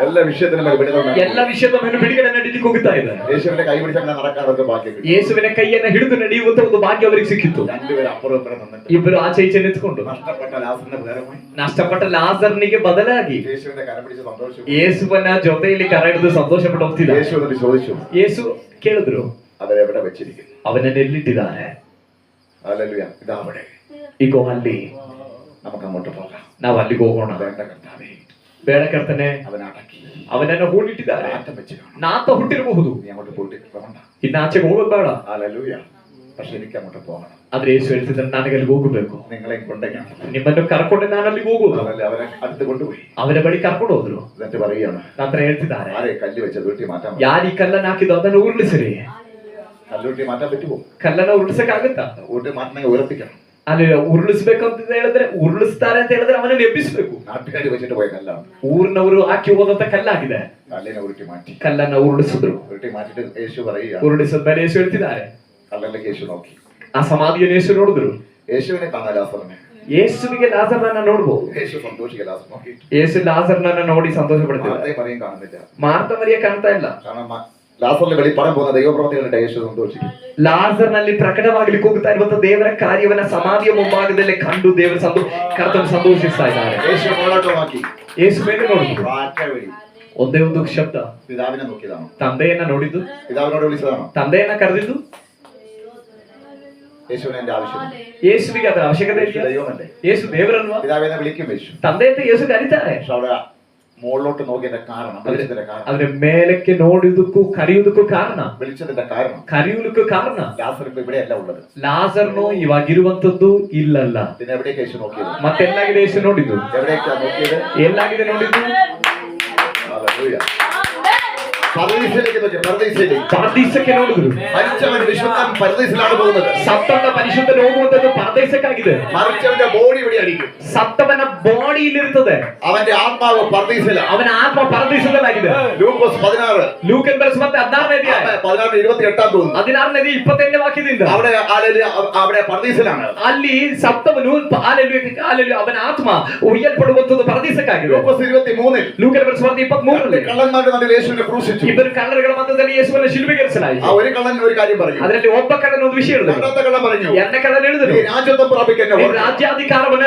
എല്ലാ വിഷയത്തിനും വിടുതൽ. ಎಲ್ಲ ವಿಷಯದ ಮೇಲೆ ಬಿಡುಗಡೆ ನಡೀಲಿಕ್ಕೆ ಹೋಗ್ತಾ ಇದೆ. യേശുവിന്റെ കൈ പിടിച്ച് അങ്ങനെ നടക്കാൻ അവർക്ക് ഭാഗ്യം കിട്ടി. ಯೇಸುವಿನ ಕೈಯನ್ನ ಹಿಡಿದು ನಡೆಯುವಂತ ಒಂದು ಭಾಗ್ಯ ಅವರಿಗೆ ಸಿಕ್ಕಿತ್ತು. രണ്ടുപേരും അപ്പുറം ഇപ്പുറം നിന്നിട്ട് ಇಬ್ಬರು ಆಚೆ ಈಚೆ ನಿಂತ್ಕೊಂಡು നഷ്ടപ്പെട്ട ലാസറിന്റെ പകരമായി ನಷ್ಟಪಟ್ಟ ಲಾಜರ್ನಿಗೆ ಬದಲಾಗಿ യേശുവിന്റെ കരം പിടിച്ച് സന്തോഷിച്ചു. ಯೇಸುವನ್ನ ಜೊತೆಯಲ್ಲಿ ಕರ ಹಿಡಿದು ಸಂತೋಷಪಟ್ಟು ಹೋಗ್ತಿದ್ದ. യേശു എന്നിട്ട് ചോദിച്ചു, ಯೇಸು ಕೇಳಿದ್ರು, അവരെവിടെ വെച്ചിരിക്കുന്നു? ಅವನನ್ನ ಎಲ್ಲಿಟ್ಟಿದ್ದಾರೆ? ഹല്ലേലൂയ. ഇതാ അവിടെ, ಈಗ ಅಲ್ಲಿ നമുക്ക് അങ്ങോട്ട് പോകാം. ನಾವು ಅಲ್ಲಿಗೆ ಹೋಗೋಣ. വേണ്ട കർത്താവേ, ಬೇಡ ಕರ್ತನೆ, അവൻ അടക്കി ಅವನನ್ನ ಹೂಡಿಟ್ಟಿದ್ದಾರೆ. ആറ്റം വെച്ച് കാണും. ನಾತ ಹುಟ್ಟಿರಬಹುದು, നീ അങ്ങോട്ട് പോയിട്ട് പോകണ്ട. ಇನ್ನು ಆಚೆಗೆ ಹೋಗೋದು ಬೇಡ. ഹല്ലേലൂയ. പക്ഷെ എനിക്ക് അങ്ങോട്ട് പോകണം. ಆದ್ರೆ ಯೇಸು ಹೇಳ್ತಿದ್ರೆ ನನಗೆ ಅಲ್ಲಿಗೆ ಹೋಗಬೇಕು. നിങ്ങളെ കൊണ്ടെങ്കിൽ ನಿಮ್ಮನ್ನು ಕರ್ಕೊಂಡು ನಾನು ಅಲ್ಲಿಗೆ ಹೋಗುದು. അവരെ അടുത്ത് കൊണ്ടുപോയി ಅವರ ಬಳಿ ಕರ್ಕೊಂಡು ಹೋದ್ರು. എന്നിട്ട് പറയുകയാണ്, ನಂತರ ಹೇಳ್ತಿದ್ದಾರೆ, ആരെ കല്ല് വെച്ചത് വീട്ടിൽ മാറ്റാൻ ಯಾರು ಈ ಕಲ್ಲನ್ನ ಹಾಕಿದ್ದು ಅದನ್ನು ಉರುಳಿಸಿರಿ. കല്ല് വീട്ടിൽ മാറ്റാൻ പറ്റുമോ? ಕಲ್ಲನ್ನ ಉರುಳಿಸಕ್ಕಾಗತ್ತಾ? വീട്ടിൽ മാറ്റണമെങ്കിൽ ഉറപ്പിക്കണം. ಅಲ್ಲಿ ಉರುಳಿಸ್ಬೇಕು ಅಂತ ಹೇಳಿದ್ರೆ, ಉರುಳಿಸ್ತಾರೆ ಅಂತ ಹೇಳಿದ್ರೆ ಅವನನ್ನು ಎಬ್ಬಿಸ್ಬೇಕು. നാട്ടുകാർ വെച്ചിട്ട് പോയ കല്ലാണ്. ಊರಿನವರು ಹಾಕಿ ಹೋದಂತ ಕಲ್ಲಾಗಿದೆ. കല്ലിനെ ഉരുട്ടി മാറ്റി. ಕಲ್ಲನ್ನ ಉರುಳಿಸಿದ್ರು. ഉരുട്ടി മാറ്റിട്ട് യേശു പറയുക, ಉರುಳಿಸಿದ ಮೇಲೆ ಯೇಸು ಹೇಳ್ತಿದ್ದಾರೆ, കല്ലിലേക്ക് യേശു നോക്കി. ಆ ಸಮಾಧಿಯನ್ನು ಯೇಸು ನೋಡಿದ್ರು. യേശുവിനെ കാണാൻ ലാസറിനെ. ಯೇಸುವಿಗೆ ಲಾಜರ್ನನ್ನ ನೋಡ್ಬೋದು. യേശು സന്തോഷിക്കുക ലാസർ നോക്കി. ಯೇಸು ಲಾಜರ್ನನ್ನ ನೋಡಿ ಸಂತೋಷ ಪಡ್ತಿದ್ದಾರೆ. മാർത്തയെ പറയും കാണുന്നില്ല. ಮಾರ್ತ ಮರಿಯ ಕಾಣ್ತಾ ಇಲ್ಲ. കാരണം ലാസറിന്റെ വെളിപ്പെടാൻ പോകുന്ന ദൈവപ്രവൃത്തികളുടെ യേശു സന്തോഷിക്കും. ಲಾಜರ್ನಲ್ಲಿ ಪ್ರಕಟವಾಗಲಿಕ್ಕೆ ಹೋಗ್ತಾ ಇರುವಂತ ದೇವರ ಕಾರ್ಯವನ್ನ ಸಮಾಧಿಯ ಮುಂಭಾಗದಲ್ಲಿ ಕಂಡು ದೇವರ ಕರ್ತನು ಸಂತೋಷಿಸ್ತಾ ಇದ್ದಾರೆ. യേശു മുകളോട്ട് നോക്കി. ಯೇಸು ಮೇಲೆ ನೋಡಿದ್ರು. ഒറ്റ വിളി. ಒಂದೇ ಒಂದು ಶಬ್ದ. പിതാവിനെ നോക്കിയതാണോ? ತಂದೆಯನ್ನ ನೋಡಿದ್ದು. പിതാവിനോട് വിളിച്ചതാണോ? ತಂದೆಯನ್ನ ಕರೆದಿದ್ದು. യേശുവിന് എന്റെ ആവശ്യമില്ല. ಯೇಸುವಿಗೆ ಅದರ ಅವಶ್ಯಕತೆ യേശു ಇಲ್ಲ. ദൈവമല്ലേ? ಯೇಸು ದೇವರಲ್ವಾ? പിതാവിനെ വിളിക്കും യേശു. ತಂದೆ ಅಂತ ಯೇಸು ಕರೀತಾರೆ. പക്ഷെ അവിടെ മുകളിലോട്ട് നോക്കിയതിന്റെ കാരണം, വിളിച്ചതിന്റെ കാരണം, ಆದ್ರೆ ಮೇಲಕ್ಕೆ ನೋಡಿದಕ್ಕೂ ಕರೆಯುವುದಕ್ಕೂ ಕಾರಣ, വിളിച്ചതിന്റെ കാരണം, ಕರೆಯುವುದಕ್ಕೂ ಕಾರಣ, ലാസർ ഇപ്പൊ ഇവിടെയല്ല ഉള്ളത്. ಲಾಜರ್ನು ಇವಾಗಿರುವಂತದ್ದು ಇಲ್ಲಲ್ಲ. പിന്നെ എവിടേക്ക് യേശു നോക്കിയത്? ಮತ್ತೆಲ್ಲಾಗಿದೆ ಯೇಸು ನೋಡಿದ್ದು? എവിടേക്കാ നോക്കിയത്? ಎಲ್ಲಾಗಿದೆ ನೋಡಿದ್ದು? ഹല്ലേലൂയ. പരദീസിലേക്ക് നോക്കി. പരദീസിലേക്ക്. ಪರದೇಶಕ್ಕೆ ನೋಡಿದ್ರು. മരിച്ചവൻ വിശുദ്ധൻ പരദീസിലാണ് പോകുന്നത്. ಸತ್ತವನ ಪರಿಶುದ್ಧನು ಹೋಗುವಂತದ್ದು ಪರದೇಶಕ್ಕಾಗಿದೆ. മരിച്ചവന്റെ ബോഡി ഇവിടെ ആയിരിക്കും. ಸತ್ತವನ ಬಾಡಿಯಲ್ಲಿರ್ತದೆ. അവന്റെ ആത്മാവ് പരദീസിലാണ്. ಅವನ ಆತ್ಮ ಪರದೇಶದಲ್ಲಾಗಿದೆ. ലൂക്കോസ് 16 ಲೂಕನ್ ಬರೆಸುವಂತೆ 16ನೇ ಅಧ್ಯಾಯ 16:28 തോന്നുന്നു. 16ನೇ ಅಧ್ಯಾಯ 28ನೇ ವಾಕ್ಯದಿಂದ അവിടെ അവിടെ പരദീസിലാണ്. ಅಲ್ಲಿ ಸತ್ತವನು ಅವನ ಆತ್ಮ ಒಯ್ಯಲ್ಪಡುವಂತದ್ದು ಪರದೇಶಕ್ಕಾಗಿದೆ. ലൂക്കോസ് 23 ಲೂಕನ್ ಬರೆಸುವಂತೆ 23ರಲ್ಲಿ കള്ളന്മാരുടെ നടുവിൽ യേശുവിനെ ക്രൂശിച്ചു. ಇಬ್ಬರು ಕಳ್ಳರುಗಳ ಮಧ್ಯದಲ್ಲಿ ಯೇಸುವನ್ನು ಶಿಲುಬೆಗೇರಿಸಲಾಯಿತು. ആ ഒരു കള്ളൻ ഒരു കാര്യം പറഞ്ഞു. ಅದರಲ್ಲಿ ಒಬ್ಬ ಕಳ್ಳನ ಒಂದು ವಿಷಯ ಹೇಳಿದ್ರು. രണ്ടാമത്തെ കള്ളൻ പറഞ്ഞു, ಎರಡನೇ ಕಳ್ಳನ ಹೇಳಿದ್ರು, നീ രാജ്യത്വം പ്രാപിക്കാൻ ರಾಜ್ಯಾಧಿಕಾರವನ್ನ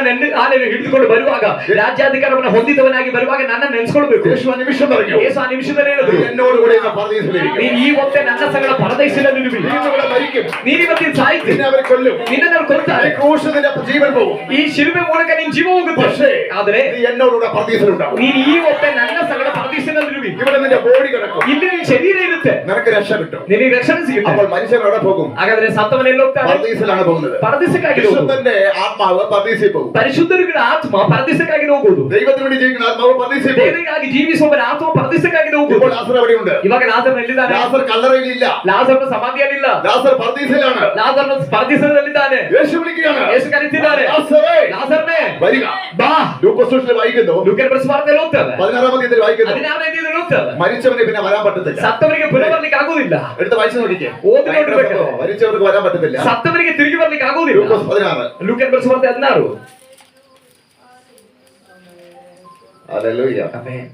ಹಿಡಿದುಕೊಂಡು ಬರುವಾಗ, ರಾಜ್ಯಾಧಿಕಾರವನ್ನ ಹೊಂದಿದವನಾಗಿ ಬರುವಾಗ ನನ್ನ ನೆನೆಸ್ಕೊಳ್ಬೇಕು. യേശു ആ നിമിഷം പറഞ്ഞു, ಯೇಸು ಆ ನಿಮಿಷದಲ್ಲಿ ಹೇಳಿದ್ರು, എന്നോട് കൂടെ ഇന്ന് പരദീസിലിരിക്കും. ನೀನು ಈ ಹೊತ್ತೆ ನನ್ನ ಸಂಗಡ ಪರದೇಶದಲ್ಲಿ ಇರುವಿ. നീ ഇന്ന് ഇവിടെ മരിക്കും. ನೀನು ಇವತ್ತಿನ ಸಾಯ್ತಿ. നിന്നെ അവർ കൊല്ലും. ನಿನ್ನನ್ನು ಕೊಲ್ತಾರೆ. ഈ ക്രൂശിന്റെ ജീവൻ പോകും. ಈ ಶಿಲುಬೆ ಮೂಲಕ ನಿನ್ನ ಜೀವ ಹೋಗುತ್ತೆ. പക്ഷേ ಆದರೆ നീ എന്നോടുകൂടെ പരദീസിലുണ്ടാവും. ನೀನು ಈ ಹೊತ್ತೆ ನನ್ನ ಸಂಗಡ ಪರದೇಶದಲ್ಲಿ ಇರುವಿ. ഇവിടെ നിന്റെ ബോഡി കിടക്കും. ಇಲ್ಲಿ ನಿನ್ನ ಶರೀರ ಇರುತ್ತೆ. നിനക്ക് രക്ഷ കിട്ടും. ನಿನಗೆ ರಕ್ಷಣೆ ಸಿಗುತ್ತೆ. അപ്പോൾ മനുഷ്യൻ എവിടെ പോകും? ಹಾಗಾದ್ರೆ ಸತ್ತವನ ಎಲ್ಲಿ ಹೋಗ್ತಾನೆ? പരദീസിലാണ് പോകുന്നത്. ಪರದೇಶಕ್ಕಾಗಿ ಹೋಗುವುದು. വിശുദ്ധന്റെ ആത്മാവ് പരദീസിൽ പോകും. ಪರಿಶುದ್ಧರುಗಳ ಆತ್ಮ ಪರದೇಶಕ್ಕಾಗಿ ಹೋಗುವುದು. ദൈവത്തിന് വേണ്ടി ജീവിക്കുന്ന ആത്മാവ് പരദീസിൽ പോകും. ದೇವರಿಗಾಗಿ ಜೀವಿಸುವವರ ಆತ್ಮ ಪರದೇಶಕ್ಕಾಗಿ ഇപ്പോൾ ಹೋಗುವುದು. ലാസർ എവിടെയുണ്ട്? ಇವಾಗ ಲಾಜರ್ ಎಲ್ಲಿದ್ದಾನೆ? ലാസർ കല്ലറയിലില്ല. ಲಾಜರ್ನ ಸಮಾಧಿಯಲ್ಲಿಲ್ಲ. ലാസർ പരദീസിലാണ്. ಲಾಜರ್ನ പരദേശದಲ್ಲಿದ್ದಾನೆ. യേശു വിളിക്കുകയാണ്, ಯೇಸು ಕರೀತಿದ್ದಾರೆ, ലാസറേ, ಲಾಜರ್ನೇ വരിക. ಬಾ. ലൂക്കോസ് വായിക്കുന്നു, ಲೂಕನ ಬರೆಸುವಾರ್ತೆಯಲ್ಲಿ ಓದ್ತೇವೆ. 16ാം അധ്യായത്തിൽ വായിക്കുന്നു, 16ನೇ ಅಧ್ಯಾಯದಲ್ಲಿ ಓದ್ತೇವೆ. മരിച്ചവനെ പിന്നെ വരാൻ പറ്റത്തില്ല. ಸತ್ತವರಿಗೆ ಪುನಃ ಬರ್ಲಿಕ್ಕೆ ಆಗುವುದಿಲ್ಲ. എടുത്ത് വായിച്ചു നോക്കിക്കേ. ಓದಿ ನೋಡ್ಬೇಕು. മരിച്ചവർക്ക് വരാൻ പറ്റത്തില്ല. ಸತ್ತವರಿಗೆ ತಿರುಗಿ ಬರ್ಲಿಕ್ಕೆ ಆಗುವುದಿಲ್ಲ. ലൂക്കോസ് 16. ಲೂಕನ ಬರೆಸುವಾರ್ತೆ 16. ഹല്ലേലൂയ. ಆಮೆನ್.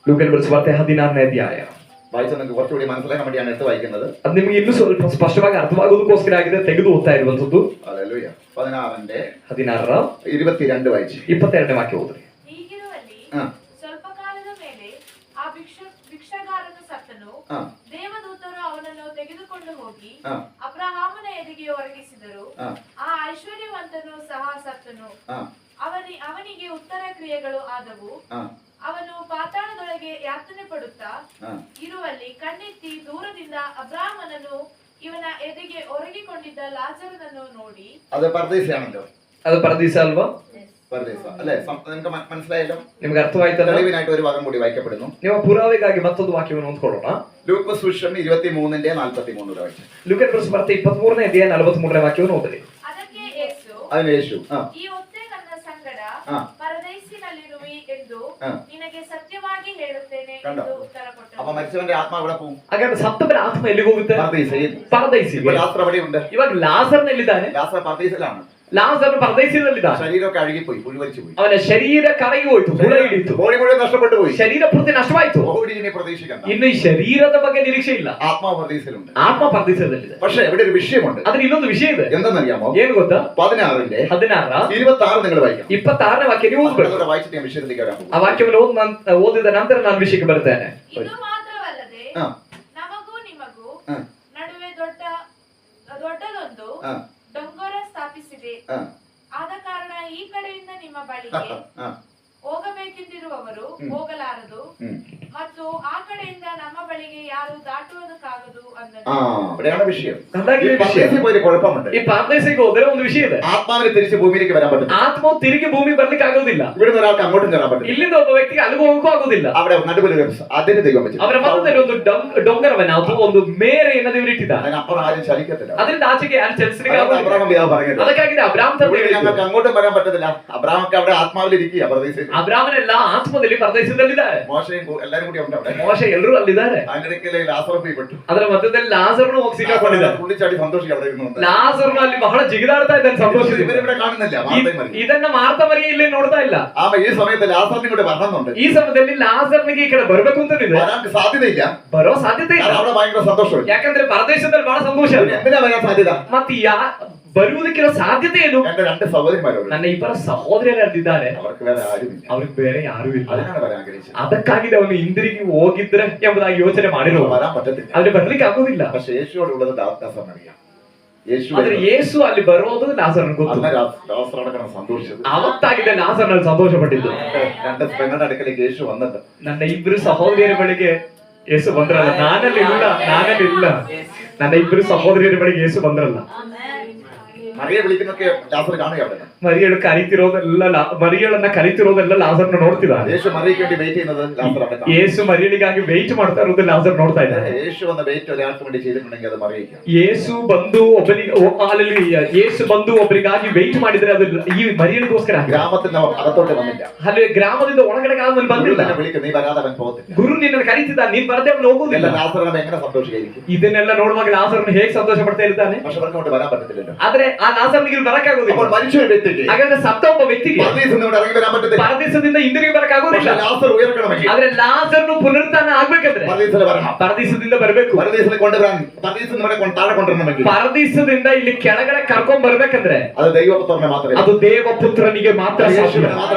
ಲೂಕನ ಬರೆಸುವಾರ್ತೆ 16ನೇ ಅಧ್ಯಾಯ. വായിച്ചാൽ നിങ്ങൾക്ക് കുറച്ചുകൂടി മനസ്സിലാക്കാൻ വേണ്ടിയാണ് എടുത്ത് വായിക്കുന്നത്. ಅದು ನಿಮಗೆ ಇನ್ನೂ ಸ್ವಲ್ಪ ಸ್ಪಷ್ಟವಾಗಿ ಅರ್ಥವಾಗೋದಕ್ಕೋಸ್ಕರ ಆಗಿದೆ ತೆಗೆದು ಓದ್ತಾ ಇರುವಂತದ್ದು. ഹല്ലേലൂയ. 16ന്റെ 16 22 വായിച്ചു. 22ನೇ ವಾಕ್ಯ ಓದ್ರಿ. ಹೀಗಿರುವಲ್ಲಿ ആ ಸ್ವಲ್ಪ ಕಾಲದ ಮೇಲೆ ಆ ಭಿಕ್ಷಗಾರನು ಸತ್ತನು. ആ ದೇವದೂತರು ಅವನನ್ನು ತೆಗೆದುಕೊಂಡು ಹೋಗಿ ആ ಅಬ್ರಹಾಮನ ಎದೆಗೆ ಒರಗಿಸಿದರು. ആ ಆ ಐಶ್ವರ್ಯವಂತನು ಸಹ ಸತ್ತನು. ആ ಅವನಿಗೆ ಉತ್ತರ ಕ್ರಿಯೆಗಳು ಆದವು. ആ ಅವನು ಪಾತಾಳದೊಳಗೆ ಯಾತನೆ ಪಡುತ್ತಾ ആ ಇರುವಲ್ಲಿ ಕಣ್ಣೆತ್ತಿ ದೂರದಿಂದ ಅಬ್ರಹಾಮನನ್ನು ಇವನ ಎದೆಗೆ ಒರಗಿಕೊಂಡಿದ್ದ ಲಾಜರನನ್ನು ನೋಡಿ. അത് പരദീസയാണല്ലോ. ಅದು ಪರದೇಶ ಅಲ್ವಾ? പരദീസ അല്ലേ? നിങ്ങൾക്ക് മനസ്സിലായല്ലോ. ನಿಮ್ಗೆ ಅರ್ಥವಾಯ್ತಲ್ಲ? തെളിവിനായിട്ട് ഒരു ഭാഗം കൂടി വായിക്കപ്പെടുന്നു. ನಿಮ್ಮ ಪುರಾವೆಗಾಗಿ ಮತ್ತೊಂದು ವಾಕ್ಯವನ್ನು ಓದ್ಕೊಳ್ಳೋಣ. ലൂക്കോസ് സുവിശേഷം 23ന്റെ 43 വായിച്ചു. ಲೂಕನ ಬರೆಸುವಾರ್ತೆ 23ನೇ ಅಧ್ಯಾಯ 43ನೇ ವಾಕ್ಯವನ್ನು ಓದಿರಿ. ಅದಕ್ಕೆ ಯೇಸು, അതിന് യേശു ಈ ಹೊತ್ತೆ ನನ್ನ ಸಂಗಡ ആ ಪರದೈಸಿನಲ್ಲಿರುವಿ ಮಾಡಿ ಎಂದು ಹಾ. ನಿನಗೆ ಸತ್ಯವಾಗಿ ಹೇಳುತ್ತೇನೆ കണ്ടോ? ಎಂದು ಉತ್ತರ അപ്പൊ ಕೊಟ್ಟನು. മരിച്ചവന്റെ ആത്മാവ് എവിടെ പോകും? ಹಾಗಾದ್ರೆ ಸತ್ತವರ ಆತ್ಮ ಎಲ್ಲಿಗೆ ಹೋಗುತ್ತೆ? പർദീസയിൽ. ಪರದೈಸಿಗೆ. ഇപ്പൊ ലാസർ അവിടെ ഉണ്ട്. ಇವಾಗ ಲಾಸರ್ನಲ್ಲಿದ್ದಾನೆ. ലാസർ പർദീസിലാണ്. ಲಾಸರ್ ಪರದೈಸಿನಲ್ಲಿದ್ದಾನೆ. ശരീരമൊക്കെ അഴുകിപ്പോയി, പുഴുവലിച്ചു പോയി. ಅವನ ಶರೀರ ಕರಗಿ ಹೋಯ್ತು, ಹುಳ ಹಿಡಿತು, ബോഡി മുഴുവൻ നഷ്ടപ്പെട്ടു പോയി. ಶರೀರ ಪೂರ್ತಿ ನಷ್ಟವಾಯ್ತು. ബോഡി ഇനി പ്രതീക്ഷിക്കണ്ട. ಇನ್ನು ಈ ಶರೀರದ ಬಗ್ಗೆ ನಿರೀಕ್ಷೆ ಇಲ್ಲ. ആത്മാവ് പർദീസിലുണ്ട്. ಆತ್ಮ ಪರದೈಸದಲ್ಲಿದೆ. പക്ഷെ ഇവിടെ ഒരു വിഷയമുണ്ട്. ಆದ್ರೆ ಇನ್ನೊಂದು ವಿಷಯ ಇದೆ. എന്തെന്നറിയാമോ? ಏನು ಗೊತ್ತಾ? 16 26 നിങ്ങൾ വായിക്കാം. 26ನೇ ವಾಕ್ಯ ನೀವು ಓದ್ಬೇಕು. അതോടെ വായിച്ചിട്ട് ഞാൻ വിഷയത്തിലേക്ക് വരാൻ പോകും. ಆ ವಾಕ್ಯವನ್ನು ಓದಿದ ನಂತರ ನಾನು ವಿಷಯಕ್ಕೆ ಬರ್ತೇನೆ. ಇದು ಮಾತ್ರವಲ್ಲದೆ ಹಾ. ನಮಗೂ ನಿಮಗೂ ಹಾ. ನಡುವೆ ದೊಡ್ಡದೊಂದು ಹಾ. ಡೊಂಗರ ಸ್ಥಾಪಿಸಿದೆ. ಹಾ. ಆದ ಕಾರಣ ಈ ಕಡೆಯಿಂದ ನಿಮ್ಮ ಬಳಿಗೆ ಹಾ. ಹೋಗಬೇಕೆಂದಿರುವವರು ಹೋಗಲಾರದು ಮತ್ತು ಆ ಕಡೆಯಿಂದ ನಮ್ಮ ಬಳಿಗೆ ಯಾರು ದಾಟುವುದಕ್ಕಾಗದು ಅಂದನು. അവിടെയാണ് വിഷയം. അതാകിലെ ഈ പർദീസിൽ പോയി ഒരു കുഴപ്പമുണ്ട്. ಈ ಪಾರದೈಸಿಗೆ ಹೋದರೆ ಒಂದು ವಿಷಯ ಇದೆ. ആത്മാവിന് തിരിച്ച് ഭൂമിയിലേക്ക് വരാൻ പറ്റില്ല. ಆತ್ಮವು ತಿರುಗಿ ಭೂಮಿ ಬರ್ಲಿಕ್ಕೆ ಆಗೋದಿಲ್ಲ. ഇവിടുന്ന് ഒരാൾക്ക് അങ്ങോട്ടും കയറാൻ പറ്റില്ല. ಇಲ್ಲಿಂದ ಒಬ್ಬ ವ್ಯಕ್ತಿಗೆ ಅಲ್ಲಿಗೆ ಹೋಗಕ್ಕೂ ಆಗೋದಿಲ್ಲ. അവിടെ നടുവിൽ അതിന് ദൈവം വെച്ചു. ಅವರ ಮಧ್ಯದಲ್ಲಿ ಒಂದು ಡೊಂಗರವನ್ನ ಅಥವಾ ಒಂದು ಮೇರೆಯನ್ನು ದೇವರಿಟ್ಟಿದ್ದಾರೆ. അതിനപ്പുറം ആരും ചലിക്കത്തില്ല. ಅದರಿಂದ ಆಚೆಗೆ ಯಾರು ಚಲಿಸಲಿಕ್ಕೆ അതാണ് ಆಗೋದಿಲ್ಲ. അബ്രഹാം പിതാവ് പറഞ്ഞത്. ಅದಕ್ಕಾಗಿ ಅಬ್ರಾಮ್ ഇവിടെ ഞങ്ങൾക്ക് അങ്ങോട്ടും വരാൻ പറ്റത്തില്ല. അബ്രഹാമൊക്കെ അവിടെ ആത്മാവിലിരിക്കുക പർദീസിൽ. ಅಬ್ರಾಮನೆಲ್ಲ ಆತ್ಮದಲ್ಲಿ ಪರದೈಸದಲ್ಲಿದ್ದಾರೆ. മോശയും എല്ലാരും കൂടി ഉണ്ട് അവിടെ. ಮೋಶ ಎಲ್ಲರೂ ಅಲ್ಲಿದ್ದಾರೆ. അതിന്റെ ഇടയ്ക്ക് ലാസറും പോയി പെട്ടു. ಅದರ ಮಧ್ಯದಲ್ಲಿ ಲಾಜರನು ಹೋಗಿ ಸಿಕ್ಕಾಕೊಂಡಿದ್ದಾನೆ. തുള്ളിച്ചാടി സന്തോഷിക്കും അവിടെ ഇരുന്നുകൊണ്ട്. ಲಾಜರನು ಅಲ್ಲಿ ಬಹಳ ಜಿಗಿದಾಡ್ತಾ ಇದ್ದಾನೆ ಸಂತೋಷದಿಂದ. ഇവരിവിടെ കാണുന്നില്ല. മാർത്തയും മറിയയും. ಇದನ್ನ ಮಾರ್ತ ಮರಿಯ ಇಲ್ಲಿ ನೋಡ್ತಾ ಇಲ್ಲ. ഈ സമയത്ത് ലാസറിനും കൂടെ വരണമെന്നുണ്ട്. ಈ ಸಮಯದಲ್ಲಿ ಲಾಜರ್ನಿಗೆ ಈ ಕಡೆ ಬರ್ಬೇಕು ಅಂತ ಇದೆ. വരാൻ സാധ്യതയില്ല. ಬರೋ ಸಾಧ್ಯತೆ ಇಲ್ಲ. അവിടെ ഭയങ്കര സന്തോഷമില്ല. ಯಾಕಂದ್ರೆ ಪರದೇಶದಲ್ಲಿ ಬಹಳ ಸಂತೋಷ ಇದೆ. എന്തിനാ വരാൻ സാധ്യത? ಮತ್ತೆ ಬರುವುದಕ್ಕಿರೋ ಸಾಧ್ಯತೆ ಏನು? എന്റെ 2 സഹോദരിമാരോട് ನನ್ನ ಇಬ್ಬರ ಸಹೋದರರಿದ್ದಾರೆ. അവർക്ക് വേറെ ആരുമില്ല. ಅವ್ರಿಗೆ ಬೇರೆ ಯಾರು ಇಲ್ಲ. അതിനാണ് വരാൻ ആഗ്രഹിച്ചത്. ಅದಕ್ಕಾಗಿ ಅವನು ಹಿಂದಿರುಗಿ ಹೋಗಿದ್ರೆ ಎಂಬುದಾಗಿ ಯೋಚನೆ ಮಾಡಿರೋ. വരാൻ പറ്റത്തില്ല. ಅವ್ರಿಗೆ ಬರ್ಲಿಕ್ಕೆ ಆಗೋದಿಲ್ಲ. പക്ഷെ യേശുവോടുള്ളത് ലാസറിന് അറിയാം. ಆದ್ರೆ ಯೇಸು ಅಲ್ಲಿ ಬರೋದು ಲಾಜರನ್ ಗೊತ್ತು. ലാസറടക്കണം സന്തോഷിച്ചത്. ಅವತ್ತಾಗಿದೆ ಲಾಜರ್ನಲ್ಲಿ ಸಂತೋಷ ಪಟ್ಟಿದ್ದು. 2 പെങ്ങളുടെ അടുക്കലേക്ക് യേശു വന്നിട്ട് ನನ್ನ ಇಬ್ಬರು ಸಹೋದರಿಯರ ಬಳಿಗೆ ಯೇಸು ಬಂದ್ರಲ್ಲ. ನಾನಲ್ಲಿ ಇಲ್ಲ. ನನ್ನ ಇಬ್ಬರು ಸಹೋದರಿಯರ ಬಳಿಗೆ ಯೇಸು ಬಂದ್ರಲ್ಲ. മറിയെ വിളിക്കുന്നൊക്കെ ലാസർ കാണുക അവിടെ. ಮರಿಯಳನ್ನ ಕರಿತಿರೋದೆಲ್ಲ ಲಾಜರ್ನ ನೋಡ್ತಿದ್ದಾನೆ. യേശു മറിയയ്ക്ക് വേണ്ടി വെയിറ്റ് ചെയ്യുന്നത് ലാസർ അവിടെ കാണും. ಯೇಸು ಮರಿಯಳಿಗಾಗಿ ವೆಯ್ಟ್ ಮಾಡ್ತಾ ಇರೋದು ಲಾಜರ್ ನೋಡ್ತಾ ಇದ್ದಾನೆ. യേശു വന്ന വെയിറ്റ് ഒരാൾക്ക് വേണ്ടി ചെയ്തിട്ടുണ്ടെങ്കിൽ അത് മറിയയ്ക്ക്. ಯೇಸು ಬಂದು ಒಬ್ಬರಿಗಾಗಿ ವೆಯ್ಟ್ ಮಾಡಿದ್ರೆ ಅದು ಈ ಮರಿಯಳಿಗೋಸ್ಕರ. ഗ്രാമത്തിന്റെ അകത്തോട്ട് വന്നില്ല. ಅಲ್ಲಿ ಗ್ರಾಮದಿಂದ ಒಳಗಡೆ ಕಾಲದಲ್ಲಿ ಬಂದಿಲ್ಲ. വിളിക്കും, നീ വരാതെ അവൻ പോകത്തില്ല. ಗುರು ನಿನ್ನನ್ನು ಕರೀತಿದ್ದ, ನೀನ್ ಬರದೆ ಅವನು ಹೋಗುದಿಲ್ಲ. ലാസർ എങ്ങനെ സന്തോഷിക്കായിരിക്കും? ಇದನ್ನೆಲ್ಲ ನೋಡುವಾಗ ಲಾಜರ್ನ ಹೇಗೆ ಸಂತೋಷ ಪಡ್ತಾ ಇರ್ತಾನೆ. പക്ഷെ അവർക്ക് അങ്ങോട്ട് വരാൻ പറ്റത്തില്ലല്ലോ. ಆದ್ರೆ ಆ ಲಾಜರ್ನಿಗೆ ಬರಕ್ಕಾಗೋದಿಲ್ಲ. അപ്പോൾ മരിച്ചൊരു വ്യക്തിക്ക് ಹಾಗಾದ್ರೆ ಸತ್ತ ಒಬ್ಬ ವ್ಯಕ್ತಿಗೆ പർദീസിൽ നിന്ന് ഇവിടെ ഇറങ്ങി വരാൻ പറ്റത്തില്ല. ಪರದೇಶದಿಂದ ಹಿಂದಿರುಗಿ ಬರಕ್ಕಾಗೋದಿಲ್ಲ. ലാസർ ഉയർക്കണമെങ്കിൽ ಆದ್ರೆ ಲಾಜರ್ನು ಪುನರುತ್ಥಾನ ಆಗ್ಬೇಕಂದ್ರೆ പർദീസിൽ വരണം. ಪರದೇಶದಿಂದ ಬರಬೇಕು. പർദീസിൽ കൊണ്ടുവരാൻ പർദീസിൽ നിന്ന് ഇവിടെ താഴെ കൊണ്ടുവരണമെങ്കിൽ ಪರದೇಶದಿಂದ ಇಲ್ಲಿ ಕೆಳಗಡೆ ಕರ್ಕೊಂಡ್ ಬರ್ಬೇಕಂದ್ರೆ അത് ദൈവപുത്രനെ മാത്രമേ. ಅದು ದೇವಪುತ್ರನಿಗೆ ಮಾತ್ರ ಸಾಧ್ಯ.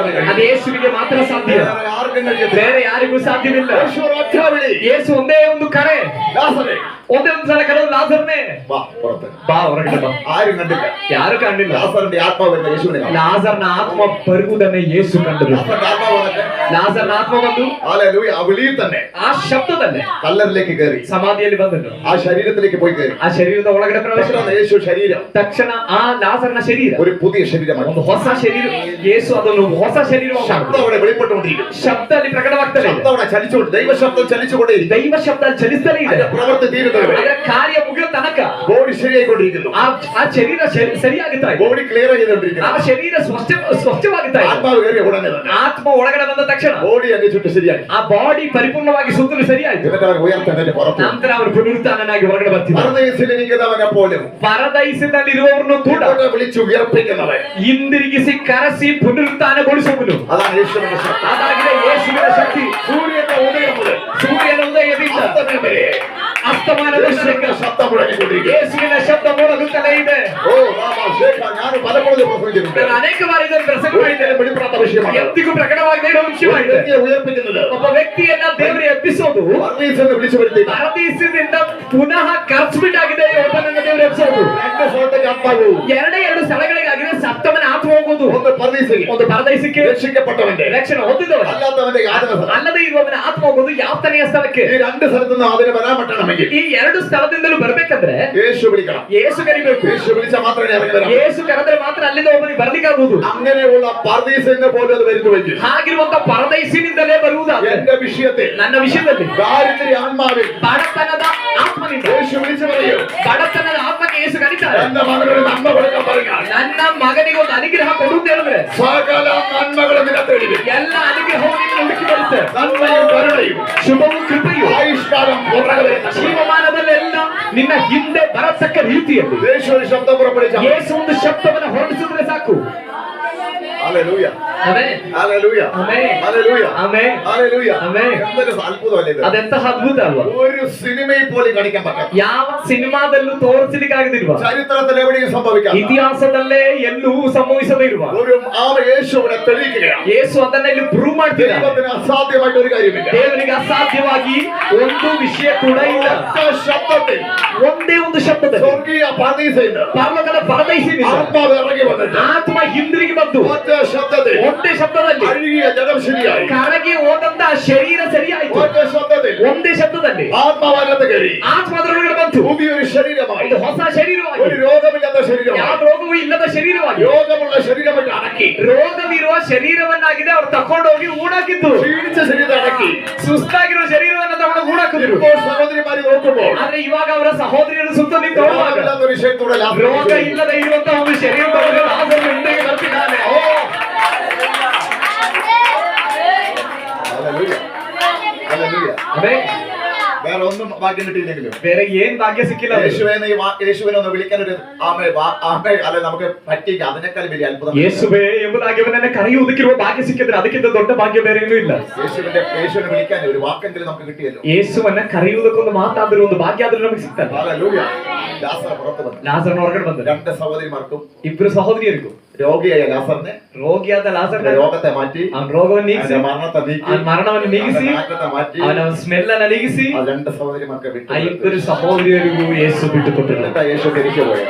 ಅದು ಯೇಸುವಿಗೆ ಮಾತ್ರ ಸಾಧ್ಯ. ആർക്കും കഴിയത്തില്ല. ಬೇರೆ ಯಾರಿಗೂ ಸಾಧ್ಯವಿಲ್ಲ. ಯೇಸು ಒಂದೇ ಒಂದು ಕರೆ, ലാസറേ ಒಂದೇ ಒಂದು ಸಲ ಕರೆದು ಲಾಜರ್ನೇ വാ പുറത്ത്. ಬಾ ಹೊರಗಡೆ ಬಾ. ആരും കണ്ടില്ല. ಯಾರು ಕಂಡಿಲ್ಲ. ലാസറിന്റെ ആത്മാവ് വരുന്ന യേശുവിനെ കാണും. ಲಾಜರ್ನ ಆತ್ಮ ಬರುವುದನ್ನೇ ಯೇಸು ಕಂಡರು. ലാസറിന്റെ ആത്മാവ് വന്നിട്ട് ಲಾಜರ್ನ ಆತ್ಮ ಬಂದು ഹല്ലേലൂയ ആ വിളിയിൽ തന്നെ ಆ ಶಬ್ದದಲ್ಲೇ കല്ലറിലേക്ക് കയറി ಸಮಾಧಿಯಲ್ಲಿ ಬಂದನು. ആ ശരീരത്തിലേക്ക് പോയി കയറി. ಆ ಶರೀರದ ಒಳಗಡೆ ಪ್ರವೇಶ. യേശു ശരീരം ತಕ್ಷಣ ಆ ಲಾಜರ್ನ ಶರೀರ ഒരു പുതിയ ശരീരമാണ്. ಒಂದು ಹೊಸ ಶರೀರ. ಯೇಸು ಅದನ್ನು ಹೊಸ ಶರೀರವಾಗಿ ശബ്ദം അവിടെ വെളിപ്പെട്ടുകൊണ്ടിരിക്കും. ಶಬ್ದ ಅಲ್ಲಿ ಪ್ರಕಟವಾಗ್ತದೆ. ശബ്ദം അവിടെ ചലിച്ചുകൊണ്ട് ദൈവശബ്ദം ചലിച്ചുകൊണ്ടേയിരിക്കും. ದೈವ ಶಬ್ದ ಅಲ್ಲಿ ಚಲಿಸ್ತಲೇ ಇದೆ. അതിന്റെ പ്രവൃത്തി തീരുന്നവരെ ಅದರ ಕಾರ್ಯ ಮುಗಿಯೋ ತನಕ ബോഡി ശരിയായിക്കൊണ്ടിരിക്കുന്നു. ಆ ಶರೀರ ಸರಿಯಾಗುತ್ತಾ ಇದೆ. ബോഡി ക്ലിയർ ചെയ്തുകൊണ്ടിരിക്കുന്നു. ಆ ಶರೀರ ಸ್ವಚ್ಛವಾಗುತ್ತಾ ಇದೆ. ആത്മാവ് കയറിയ ഉടനെ തന്നെ ಆತ್ಮ ಒಳಗಡೆ ಬಂದ ತಕ್ಷಣ ബോഡി അങ്ങ് ചുറ്റും ശരിയായി. ಆ ಬಾಡಿ ಪರಿಪೂರ್ಣವಾಗಿ ಸುತ್ತಲೂ ಸರಿಯಾಯಿತು. എന്നിട്ട് അവൻ ഉയർത്തന്നെ പുറത്തു. ನಂತರ ಅವರು ಪುನರುತ್ಥಾನನಾಗಿ ಹೊರಗಡೆ ಬರ್ತಿದ್ದಾರೆ. പരദീസിലിരിക്കുന്നവനെ പോലും ಪರದೈಸದಲ್ಲಿರುವವರನ್ನು ಕೂಡ ഇവിടെ വിളിച്ചു ഉയർപ്പിക്കുന്നവൻ ಹಿಂದಿರುಗಿಸಿ ಕರೆಸಿ ಪುನರುತ್ಥಾನಗೊಳಿಸುವನು. അതാണ് യേശുവിന്റെ ശക്തി. ಅದಾಗಿದೆ ಯೇಸುವಿನ ಶಕ್ತಿ. സൂര്യന്റെ ഉദയം മുതൽ ಸೂರ್ಯನ ಉದಯದಿಂದ അസ്തമയം വരെ ಅಸ್ತಮಾನದ ശബ്ദം മുഴങ്ങിക്കൊണ്ടിരിക്കും. ಯೇಸುವಿನ ಶಬ್ದ ಮೊಳಗುತ್ತಲೇ ಇದೆ. ഓ ബാബാ ശേഖ ഞാൻ പലപ്പോഴും പ്രസംഗിച്ചിട്ടുണ്ട്. ನಾನು ಅನೇಕ ಬಾರಿ ಇದನ್ನು ಪ್ರಸಂಗ ಮಾಡಿದ್ದೇನೆ. വെളിപ്പെടാത്ത വിഷയമാണ്. ಎಂದಿಗೂ ಪ್ರಕಟವಾಗದೇ ಇರೋ ವಿಷಯವಾಗಿದೆ. വ്യക്തിയെ ഉയർപ്പിക്കുന്നത് ಒಬ್ಬ ವ್ಯಕ್ತಿಯನ್ನ ದೇವರೇ ಎಬ್ಬಿಸೋದು പർദീസിനെ വിളിച്ചു വരുത്തി ಪರದೇಶದಿಂದ ಪುನಃ ಕರ್ಸ್ಬಿಟ್ಟಾಗಿದೆ. ಒಬ್ಬನನ್ನ ದೇವರು ಎಬ್ಬಿಸೋದು 2 സ്ഥലത്തേക്ക് ആത്മാവ്. ಎರಡು ಸ್ಥಳಗಳಿಗಾಗಿದೆ. ಸತ್ತವನ ಆತ್ಮ ಹೋಗುವುದು. ഒന്ന് പർദീസിൽ ಒಂದು ಪರದೇಶಕ್ಕೆ രക്ഷിക്കപ്പെട്ടവന്റെ ರಕ್ಷಣೆ ಹೊಂದಿದವನ അല്ലാത്തവന്റെ യാതന സ്ഥലം. ಅಲ್ಲದೆ ಇರುವವನ ಆತ್ಮ ಹೋಗುವುದು ಯಾತನೆಯ ಸ್ಥಳಕ್ಕೆ. ഈ 2 സ്ഥലത്തു നിന്ന് അതിന് വരാൻ പറ്റണമെങ്കിൽ ಈ ಎರಡು ಸ್ಥಳದಿಂದಲೂ ಬರ್ಬೇಕಂದ್ರೆ യേശു വിളിക്കണം. ಯೇಸು ಕರಿಬೇಕು. യേശು വിളിച്ചാൽ മാത്രമേ ഇറങ്ങി വരാൻ. ಯೇಸು ಕರೆದ್ರೆ ಮಾತ್ರ ಅಲ್ಲಿಂದ ಒಬ್ಬನಿಗೆ ಬರ್ಲಿಕ್ಕಾಗುವುದು. അങ്ങനെയുള്ള പർദീസിനെ പോലും അത് വരുന്നുവെങ്കിൽ ಹಾಗಿರುವಂತ ಪರದೇಶಿನಿಂದಲೇ ಬರುವುದಾದ್ರೆ എന്റെ വിഷയത്തിൽ ನನ್ನ ವಿಷಯದಲ್ಲಿ ദാരിദ്ര്യ ആത്മാവിൽ ಬಡತನದ ಆತ್ಮನಿಂದ യേശു വിളിച്ചു പറയും ಬಡತನದ ಆತ್ಮಕ್ಕೆ ಯೇಸು ಕರೀತಾರೆ. എന്റെ മകനോട് നന്മ കൊടുക്കാൻ പറയുക. ನನ್ನ ಮಗನಿಗೆ ಒಂದು ಅನುಗ್ರಹ ಕೊಡು ಅಂತ ಹೇಳಿದ್ರೆ സകല നന്മകളും നിന്നെ തേടി വരും. ಎಲ್ಲ ಅನುಗ್ರಹ നന്മയും കരുണയും ಶುಭವು ಕೃಪೆಯು ആയുഷ്കാലം പൂർണ്ണത ಜೀವಮಾನದಲ್ಲೆಲ್ಲ ನಿನ್ನ ಹಿಂದೆ ಬರತಕ್ಕ ರೀತಿಯಲ್ಲಿ യേശുവിന്റെ ശബ്ദം പുറപ്പെടുവിച്ച ಯೇಸು ಒಂದು ಶಬ್ದವನ್ನು ಹೊರಡಿಸಿದ್ರೆ ಸಾಕು. Hallelujah amen. Hallelujah amen. Hallelujah amen. Hallelujah amen. എന്തൊരു അത്ഭുതമല്ലേ ഇത്. ಅದೆಂತಹ ಅದ್ಭುತ ಅಲ್ವಾ? ഒരു സിനിമയിൽ പോലും കാണിക്കാൻ പറ്റാത്ത ಯಾವ ಸಿನಿಮಾದಲ್ಲೂ ತೋರಿಸಲಿಕ್ಕಾಗದಿರುವ, ചരിത്രത്തിൽ എവിടെയും സംഭവിക്കാം ಇತಿಹಾಸದಲ್ಲೇ ಎಲ್ಲೂ ಸಂಭವಿಸದೇ ಇರುವ ഒരു യേശുവിനെ തെളിയിക്കുകയാണ്. ಯೇಸು ಅದನ್ನ ಇಲ್ಲಿ ಪ್ರೂವ್ ಮಾಡ್ತಿದ್ದಾರೆ. ദൈവത്തിന് അസാധ്യമായിട്ട് ഒരു കാര്യമില്ല. ದೇವರಿಗೆ ಅಸಾಧ್ಯವಾಗಿ ಒಂದು ವಿಷಯ ಕೂಡ ಇಲ್ಲ. ഒറ്റ ശബ്ദത്തിൽ ಒಂದೇ ಒಂದು ಶಬ್ದದಲ್ಲಿ സ്വർഗീയ പരദീസയിൽ ಪರಲೋಕದ ಪರದೈಸಿನಿಂದ ആത്മാവ് ഇറങ്ങി വന്നിട്ട് ಆತ್ಮ ಹಿಂದಿರುಗಿ ಬಂದು ഒറ്റ ശബ്ദത്തിൽ ಒಂದೇ ಶಬ್ದದಲ್ಲಿ അഴുകിയ ജനം ശരിയായി. ಕರಗಿ ಹೋದಂತ ಶರೀರ ಸರಿಯಾಯಿತು. ഒറ്റ ശബ്ദത്തിൽ ಒಂದೇ ಶಬ್ದದಲ್ಲಿ ആത്മാവകത്ത് കയറി ಆತ್ಮ ಅದರೊಳಗಡೆ ಬಂತು. പുതിയൊരു ശരീരമായി, ಒಂದು ಹೊಸ ಶರೀರವಾಗಿ, ഒരു രോഗമില്ലാത്ത ಯಾವ ശരീരമായി, ರೋಗವೂ ಇಲ್ಲದ ಶರೀರವಾಗಿ, രോഗമുള്ള ശരീരമായിട്ട് അടക്കി, ರೋಗವಿರುವ ಶರೀರವನ್ನಾಗಿದೆ ಅವ್ರು ತಕೊಂಡೋಗಿ ಊಡಾಕಿದ್ದು. ക്ഷീണിച്ച ശരീരം അടക്കി. ಸುಸ್ತಾಗಿರುವ ಶರೀರವನ್ನ ತಗೊಂಡು ಊಡಾಕಿದ್ರು. ഇപ്പോൾ സഹോദരിമാരെ നോക്കുമ്പോൾ ಆದ್ರೆ ಇವಾಗ ಅವರ ಸಹೋದರಿಯರ ಸುತ್ತ ನಿಂತು ನೋಡುವಾಗ രോഗമില്ലാത്ത ഒരു വിഷയത്തോടെ ರೋಗ ಇಲ್ಲದೆ ಇರುವಂತಹ ಒಂದು ಶರೀರ ಹಿಂದೆ ಬರ್ತಿದ್ದಾನೆ. ഹല്ലേലൂയ. ഹല്ലേലൂയ. ಆಮೆನ್. വേറെ ഒന്നും ഭാഗ്യം കിട്ടിയില്ലെങ്കിലും ಬೇರೆ ಏನ್ ಭಾಗ್ಯ ಸಿಕ್ಕಿಲ್ಲ ಅವ್ರಿಗೆ. യേശുവിനെ ഒന്ന് വിളിക്കാനൊരു ആമേ അല്ലെ നമുക്ക് പറ്റിയില്ല. അതിനേക്കാൾ വലിയ അത്ഭുതം ಯೇಸುವೇ ಎಂಬುದಾಗಿ ಅವನನ್ನ ಕರೆಯುವುದಕ್ಕಿರುವ ಭಾಗ್ಯ ಸಿಕ್ಕಿದ್ರೆ ಅದಕ್ಕಿಂತ ದೊಡ್ಡ ಭಾಗ್ಯ ಬೇರೆ ಏನೂ ಇಲ್ಲ. യേശുവിനെ വിളിക്കാൻ ഒരു വാക്കെങ്കിലും നമുക്ക് കിട്ടിയല്ലോ. ಯೇಸುವನ್ನ ಕರೆಯುವುದಕ್ಕೊಂದು ಮಾತಾದ್ರೂ ಒಂದು ಭಾಗ್ಯ ಆದ್ರೂ ನಮಗೆ ಸಿಗ್ತದೆ. ഹല്ലേലൂയ. ലാസർ പുറത്ത് വന്നു. ಲಾಜರ್ನ ಹೊರಗಡೆ ಬಂದ രണ്ട് സഹോദരിമാർക്കും ಇಬ್ರು ಸಹೋದರಿಯರಿಗೂ രോഗിയായ ലാസറിനെ ರೋಗಿಯಾದ ಲಾಜರ್ನ രോഗത്തെ മാറ്റി, ಅವನ ರೋಗವನ್ನು ನೀಗಿಸಿ, മരണത്തെ നീക്കി, ಅವನ ಮರಣವನ್ನು ನೀಗಿಸಿ, നാറ്റത്തെ മാറ്റി, ಅವನ ಸ್ಮೆಲ್ ಅನ್ನ ನೀಗಿಸಿ ആ രണ്ട് സഹോദരിമാർക്ക് ಆ ಇಬ್ಬರು ಸಹೋದರಿಯರಿಗೂ ಯೇಸು ಬಿಟ್ಟುಕೊಟ್ಟಿಲ್ಲ. എന്നിട്ട് യേശു തിരിച്ചു പോയി.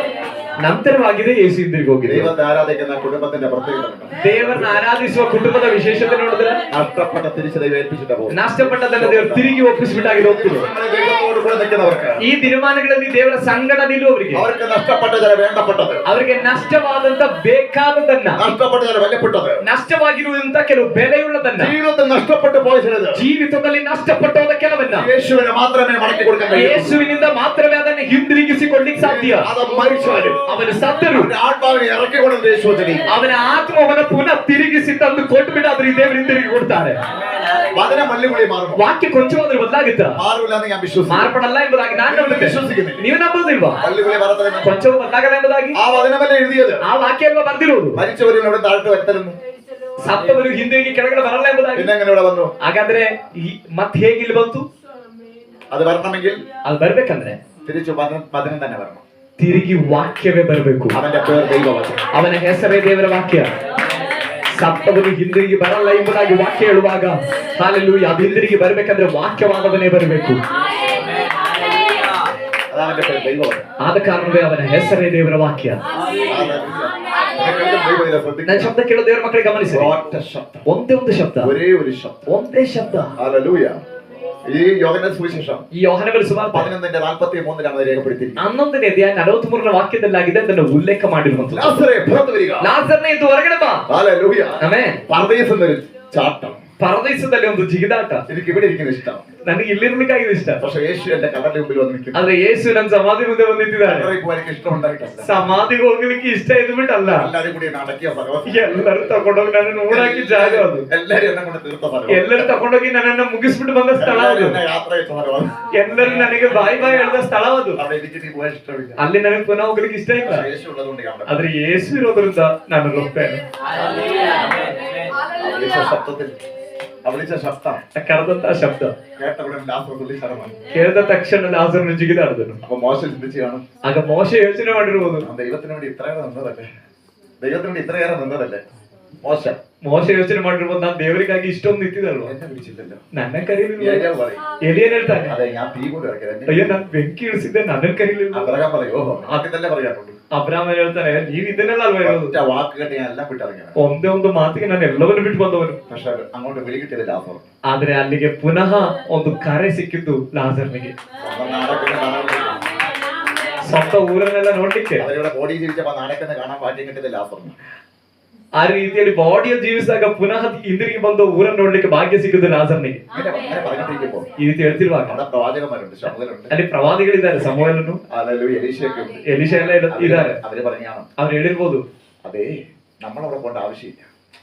ನಂತರವಾಗಿದೆ ಯೇಸು ಹಿಂದಿರುಗಿ ಹೋಗಿದೆ. ദൈവത്തെ ആരാധിക്കുന്ന കുടുംബത്തിന്റെ പ്രത്യേകത ದೇವರನ್ನ ಆರಾಧಿಸುವ ಕುಟುಂಬದ ವಿಶೇಷತೆ ನೋಡಿದ್ರೆ നഷ്ടപ്പെട്ട തിരിച്ച് ദൈവം ഏൽപ്പിച്ചിട്ട് പോകും. ನಷ್ಟಪಟ್ಟದನ್ನ ದೇವರು ತಿರುಗಿ ಒಪ್ಪಿಸಿಬಿಟ್ಟಾಗಿ ಹೋಗ್ತಿದ್ರು. ദൈവത്തോട് കൂടെ നിൽക്കുന്നവർക്ക്, ಈ ದಿನಮಾನಗಳಲ್ಲಿ ದೇವರ ಸಂಗಡ ನಿಲ್ಲುವವರಿಗೆ, അവർക്ക് നഷ്ടപ്പെട്ട ചില വേണ്ടപ്പെട്ടത്, ಅವರಿಗೆ ನಷ್ಟವಾದಂತ ಬೇಕಾದದನ್ನ, നഷ്ടപ്പെട്ട ചില വിലപ്പെട്ടത്, ನಷ್ಟವಾಗಿರುವಂತ ಕೆಲವು ಬೆಲೆಯುಳ್ಳದನ್ನ, ജീവിതത്തിൽ നഷ്ടപ്പെട്ടു പോയ ചിലത് ಜೀವಿತದಲ್ಲಿ ನಷ್ಟಪಟ್ಟೋದ ಕೆಲವನ್ನ യേശുവിനെ മാത്രമേ മടക്കി കൊടുക്കാൻ കഴിയൂ. ಯೇಸುವಿನಿಂದ ಮಾತ್ರವೇ ಅದನ್ನು ಹಿಂದಿರುಗಿಸಿಕೊಳ್ಳಿಕ್ಕೆ ಸಾಧ್ಯ. അത് മരിച്ചാലും ಅವನು ಸತ್ತರು അവന്റെ ആത്മാവിനെ ഇറക്കിക്കൊണ്ടു യേശു തെളിയിക്കും. ಅವನ ಆತ್ಮವನ್ನು ಪುನಃ ತಿರುಗಿಸಿ ತಂದು ಕೊಟ್ಟು ಬಿಟ್ಟು ಅದ್ರ ದೇವರು ಹಿಂದಿರುಗಿ ಕೊಡ್ತಾರೆ. വചനം മല്ലുകുളി മാറും. ವಾಕ್ಯ ಕೊಂಚವಾದ್ರೂ ಬದಲಾಗುತ್ತಾ? മാറില്ല എന്ന് ഞാൻ വിശ്വസിക്കുന്നു. ಮಾರ್ಪಡಲ್ಲ ಎಂಬುದಾಗಿ ನಾನು ನಂಬುತ್ತೇನೆ. വിശ്വസിക്കുന്നില്ല. ನೀವು ನಂಬುದಿಲ್ವಾ? മല്ലുകുളി മാറത്തില്ല. ಕೊಂಚವೂ ಬದಲಾಗಲ್ಲ ಎಂಬುದಾಗಿ ആ വചനമല്ലേ എഴുതിയത്? ಆ ವಾಕ್ಯ ಅಲ್ವಾ ಬರ್ದಿರೋದು? മരിച്ചവരും ഇവിടെ താഴ്ത്തു വരുത്തലെന്ന്. ಸತ್ತವರು ಹಿಂದಿರುಗಿ ಕೆಳಗಡೆ ಬರಲ್ಲ ಎಂಬುದಾಗಿ. പിന്നെ എങ്ങനെ ഇവിടെ വന്നു? ಹಾಗಾದ್ರೆ ಮತ್ತೆ ಹೇಗೆ ಇಲ್ಲಿ ಬಂತು? അത് വരണമെങ്കിൽ ಅದು ಬರ್ಬೇಕಂದ್ರೆ തിരിച്ചു വചനം തന്നെ വരണം. ತಿರುಗಿ ವಾಕ್ಯವೇ ಬರಬೇಕು. അവന്റെ പേർ ദൈവവചനം. ಅವನ ಹೆಸರೇ ದೇವರ ವಾಕ್ಯ. ಸತ್ತವನು ಹಿಂದಿರುಗಿ ಬರಲ್ಲ ಎಂಬುದಾಗಿ ವಾಕ್ಯ ಹೇಳುವಾಗ ಹಾಲೆಲೂಯ, ಅದು ಹಿಂದಿರುಗಿ ಬರ್ಬೇಕಂದ್ರೆ ವಾಕ್ಯವಾದವನೇ ಬರಬೇಕು. അതാണ് അവന്റെ പേർ ദൈവവചനം. ಆದ ಕಾರಣವೇ ಅವನ ಹೆಸರೇ ದೇವರ ವಾಕ್ಯ. ನನ್ನ ಶಬ್ದ ಕೇಳೋ ದೇವರ ಮಕ್ಕಳಿಗೆ ಗಮನಿಸಿ, ഒറ്റ ശബ്ദം, ಒಂದೇ ಒಂದು ಶಬ್ದ, ഒരേ ഒരു ശബ്ദം. ಒಂದೇ ಶಬ್ದ. ഹല്ലേലൂയ. ഈ യോഹന്നാന്റെ സുവിശേഷം ಈ ಯೋಹನಗಳ ಸುವಾರ್ತೆ 11:43 രേഖപ്പെടുത്തിയിരിക്കുന്നു. 11ನೇ ಅಧ್ಯಾಯ 43ನೇ ವಾಕ್ಯದಲ್ಲಾಗಿದೆ, ಅದನ್ನು ಉಲ್ಲೇಖ ಮಾಡಿರುವಂತದ್ದು. ലാസറേ പുറത്തു വരിക. ಲಾಜರ್ನೇ ಎದ್ದು ಹೊರಗಡೆ ಬಾ. ഹല്ലേലൂയ. ಆಮೆನ್. പരദീസം എന്നൊരു ചാട്ടം ಪರದೇಶದಲ್ಲಿ ಒಂದು ಜಿಗಿದಾಟ എനിക്ക് ഇവിടെ ഇരിക്കുന്ന ഇഷ്ടം. ನನಗೆ ಇಲ್ಲಿರ್ಲಿಕ್ಕಾಗಿದೆ ಇಷ್ಟ. പക്ഷെ യേശു എന്റെ കടലിന് മുമ്പിൽ വന്ന് നിൽക്കുന്നു. ಆದ್ರೆ ಯೇಸು ನನ್ನ ಸಮಾಧಿ ಮುಂದೆ ಬಂದು ನಿಂತಿದ್ದಾನೆ. കടലിൽ പോകാൻ എനിക്ക് ഇഷ്ടം ഉണ്ടായിട്ടല്ല. ಸಮಾಧಿಗೆ ಹೋಗ್ಲಿಕ್ಕೆ ಇಷ್ಟ ಇದ್ದು ಬಿಟ್ಟಲ್ಲ, എല്ലാരും കൂടി എന്നെ അടക്കിയ സ്ഥലം, ಎಲ್ಲರೂ ತಗೊಂಡೋಗಿ ನನ್ನನ್ನು ಓಡಾಕಿ ಜಾಗ ಅದು. എല്ലാരും എന്നെ കൊണ്ട് തീർത്ത സ്ഥലം, ಎಲ್ಲರೂ ತಗೊಂಡೋಗಿ ನನ್ನನ್ನ ಮುಗಿಸ್ಬಿಟ್ಟು ಬಂದ ಸ್ಥಳ ಅದು. എല്ലാരും എന്നെ യാത്ര അയച്ച സ്ഥലം, ಎಲ್ಲರೂ ನನಗೆ ಬಾಯಿ ಬಾಯಿ ಹೇಳಿದ ಸ್ಥಳ ಅದು. അവിടെ എനിക്ക് ഇനി പോകാൻ ഇഷ്ടമില്ല. ಅಲ್ಲಿ ನನಗೆ ಪುನಃ ಹೋಗ್ಲಿಕ್ಕೆ ಇಷ್ಟ ಇಲ್ಲ. പക്ഷെ യേശു ഉള്ളതുകൊണ്ട് ഞാൻ ಆದ್ರೆ ಯೇಸು ಇರೋದ್ರಿಂದ ನಾನು ಹೋಗ್ತೇನೆ. വിളിച്ച ശബ്ദത്തിൽ വിളിച്ച ശബ്ദം ಕರೆದಂತ ಶಬ್ದ കേട്ട ഉടനെ ലാസർ തുള്ളിച്ചാടമാണ്. ಕೇಳಿದ ತಕ್ಷಣ ಲಾಜರನು ಜಿಗಿದಾಡಿದನು. അപ്പൊ മോശം ചിന്തിച്ചു കാണും, ಆಗ ಮೋಶೆ ಯೋಚನೆ ಮಾಡಿರುವುದು, ദൈവത്തിന് വേണ്ടി ഇത്രയേറെ നിന്നതല്ലേ, ദൈവത്തിന് വേണ്ടി ഇത്രയേറെ നിന്നതല്ലേ മോശം. ಮೋಶೆ ಯೋಚನೆ ಮಾಡಿರ್ಬೋದು, ನಾನು ದೇವರಿಗಾಗಿ ಇಷ್ಟೊಂದು ನಿಂತಿದ್ದಲ್ವ, എന്നെ വിളിച്ചില്ലല്ലോ. ನನ್ನ ಕರೀಲಿಲ್ಲ. ഏലിയാവ് പറയും, ಎಲಿಯನ್ ಹೇಳ್ತಾನೆ, അതെ ഞാൻ തീ പോലും ഇറക്കിയത്, ಅಯ್ಯೋ ನಾನು ಬೆಂಕಿ ಇಳಿಸಿದ್ದೆ, ನನ್ನನ್ನು ಕರೀಲಿಲ್ಲ. അബ്രഹാം പറയോ ആദ്യം തന്നെ പറയാറുണ്ട്, ಅಬ್ರಾಹ್ಮನ್ ಹೇಳ್ತಾನೆ, ನೀವು ಇದನ್ನೆಲ್ಲ ಅಲ್ವಾ ಹೇಳೋದು, ഒറ്റ വാക്ക് കേട്ട് ഞാൻ എല്ലാം വിട്ടിറങ്ങിയത്. ಒಂದೇ ಒಂದು ಮಾತಿಗೆ ನಾನು ಎಲ್ಲವನ್ನು ಬಿಟ್ಟು ಬಂದವನು. പക്ഷെ അങ്ങോട്ട് വിളി കിട്ടിയത് ലാസർ. ಆದ್ರೆ ಅಲ್ಲಿಗೆ ಪುನಃ ಒಂದು ಕರೆ ಸಿಕ್ಕಿದ್ದು ಲಾಜರ್ನಿಗೆ. നാടൊക്കെ കാണാൻ ಸ್ವಂತ ಊರನ್ನೆಲ್ಲ ನೋಡ್ಲಿಕ್ಕೆ, അവരുടെ ബോഡി ജീവിച്ചപ്പോ നാടൊക്കെ കാണാൻ ഭാഗ്യം കിട്ടിയത് ലാസറിന്. ಆ ರೀತಿಯಲ್ಲಿ ಬಾಡಿಯಲ್ಲಿ ಜೀವಿಸಿದಾಗ ಪುನಃ ಹಿಂದಿರುಗಿ ಬಂದು ಊರನ್ನು ನೋಡ್ಲಿಕ್ಕೆ ಭಾಗ್ಯ ಸಿಗುದು ಲಾಜರ್ನಿಗೆ. ഇങ്ങനെ പറഞ്ഞിട്ടിരിക്കുമ്പോ ಈ ರೀತಿ ಹೇಳ್ತಿರುವಾಗ അവിടെ പ്രവാചകന്മാരുണ്ട്, ശമൂവേലുണ്ട്, ಅಲ್ಲಿ ಪ್ರವಾದಿಗಳಿದ್ದಾರೆ, ಸಮೂಹಲನ್ನು, ഹല്ലേലൂയ, എലീശയൊക്കെ ഉണ്ട്. ಎಲಿಶಾ ಎಲ್ಲ ಇದ್ದಾರೆ. അവര് പറഞ്ഞാണ്, ಅವ್ರು ಹೇಳಿರ್ಬೋದು, അതെ നമ്മളവിടെ പോകേണ്ട ആവശ്യമില്ല,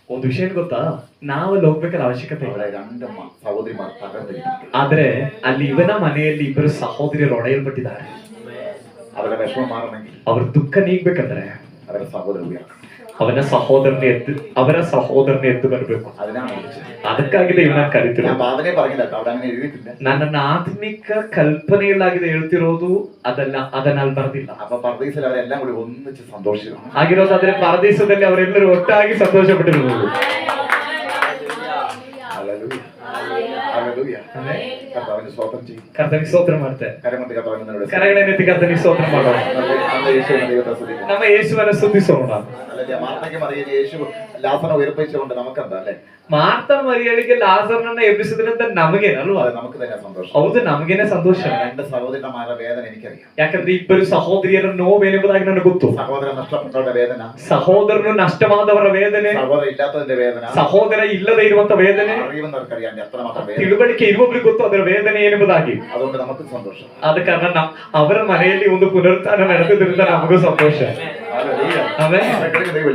ಒಂದು ವಿಷಯ ಏನ್ ಗೊತ್ತಾ, ನಾವಲ್ಲಿ ಹೋಗ್ಬೇಕಾದ ಅವಶ್ಯಕತೆ ಇಲ್ಲ. അവിടെ രണ്ട് സഹോദരിമാർ തകർന്നിരിക്കുന്നു. ಆದ್ರೆ ಅಲ್ಲಿ ಇವನ ಮನೆಯಲ್ಲಿ ಇಬ್ಬರು ಸಹೋದರಿಯರು ಒಡೆಯಲ್ಪಟ್ಟಿದ್ದಾರೆ. അവരുടെ വിഷമം മാറണമെങ്കിൽ ಅವ್ರ ದುಃಖ ನೀಗ್ಬೇಕಂದ್ರೆ അവരുടെ സഹോദരൻ ഉയർക്കണം. ಅವರ ಸಹೋದರನ ಎದ್ದು ಬರ್ಬೇಕು. അതിനാണ് വിളിച്ചത്. ಅದಕ್ಕಾಗಿದೆ ಇವನ ಕರಿತಿರೋದು. ഞാൻ അതിനെ പറഞ്ഞില്ല, അവിടെ അങ്ങനെ എഴുതിയിട്ടില്ല. ನನ್ನ ಆತ್ಮಿಕ ಕಲ್ಪನೆಯಲ್ಲಾಗಿದೆ ಹೇಳ್ತಿರೋದು, ಅದನ್ನ ಅಲ್ಲಿ ಬರ್ದಿಲ್ಲ. അപ്പൊ പർദീസിൽ അവരെല്ലാം കൂടി ഒന്നിച്ച് സന്തോഷിക്കണം. ಆಗಿರೋದಾದ್ರೆ ಪರದೇಶದಲ್ಲಿ ಅವರೆಲ್ಲರೂ ಒಟ್ಟಾಗಿ ಸಂತೋಷ ಪಟ್ಟಿರ್ಬೋದು. കർത്താവിന് സ്തോത്രം ചെയ്യും. ಕರ್ತನಿಗೆ ಸ್ತೋತ್ರ ಮಾಡ್ತಾರೆ. കരമത്തി കർത്താവിനെ ಕರಗಳನ್ನೆತ್ತಿ ಕರ್ತನಿಗೆ ಸ್ತೋತ್ರ ಮಾಡೋಣ. ನಮ್ಮ ಯೇಸುವನ್ನ ಸ್ತುತಿಸೋಣ. അല്ലെ മാർത്തയ്ക്ക് മറിയ യേശു ലാസറിനെ ഉയർപ്പിച്ചുകൊണ്ട് നമുക്കെന്താ അല്ലെ? ಮಾರ್ತ ಮರಿಯಳಿಗೆ ಲಾಜರನನ್ನ ಎಬ್ಬಿಸಿದ್ರಿಂದ ನಮಗೇನಲ್ವಾ? നമുക്ക് തന്നെ സന്തോഷം. ಹೌದು, ನಮಗೇನೆ ಸಂತೋಷ. രണ്ട് സഹോദരന്മാരുടെ വേദന എനിക്കറിയാം. ಯಾಕಂದ್ರೆ ಇಬ್ಬರು ಸಹೋದರಿಯರ ನೋವೇನೆಂಬುದಾಗಿ ನನಗೆ ಗೊತ್ತು. സഹോദരൻ നഷ്ടപ്പെട്ടവരുടെ വേദന, ಸಹೋದರನು ನಷ್ಟವಾದವರ ವೇದನೆ, സഹോദരൻ ഇല്ലാത്തതിന്റെ വേദന, ಸಹೋದರ ಇಲ್ಲದೆ ಇರುವಂತ ವೇದನೆ, അറിയുന്നവർക്കറിയാം എത്രമാത്രം വേദന. ತಿಳುವಳಿಕೆ ಇರುವವರಿಗೆ ಗೊತ್ತು ಅದರ ವೇದನೆ ಏನೆಂಬುದಾಗಿ. അതുകൊണ്ട് നമുക്ക് സന്തോഷം. ಆದ ಕಾರಣ ಅವರ ಮನೆಯಲ್ಲಿ ಒಂದು ಪುನರುತ್ಥಾನ ನಡೆದಿದ್ದರಿಂದ ನಮಗೂ ಸಂತೋಷ. ಆಮೆನ್.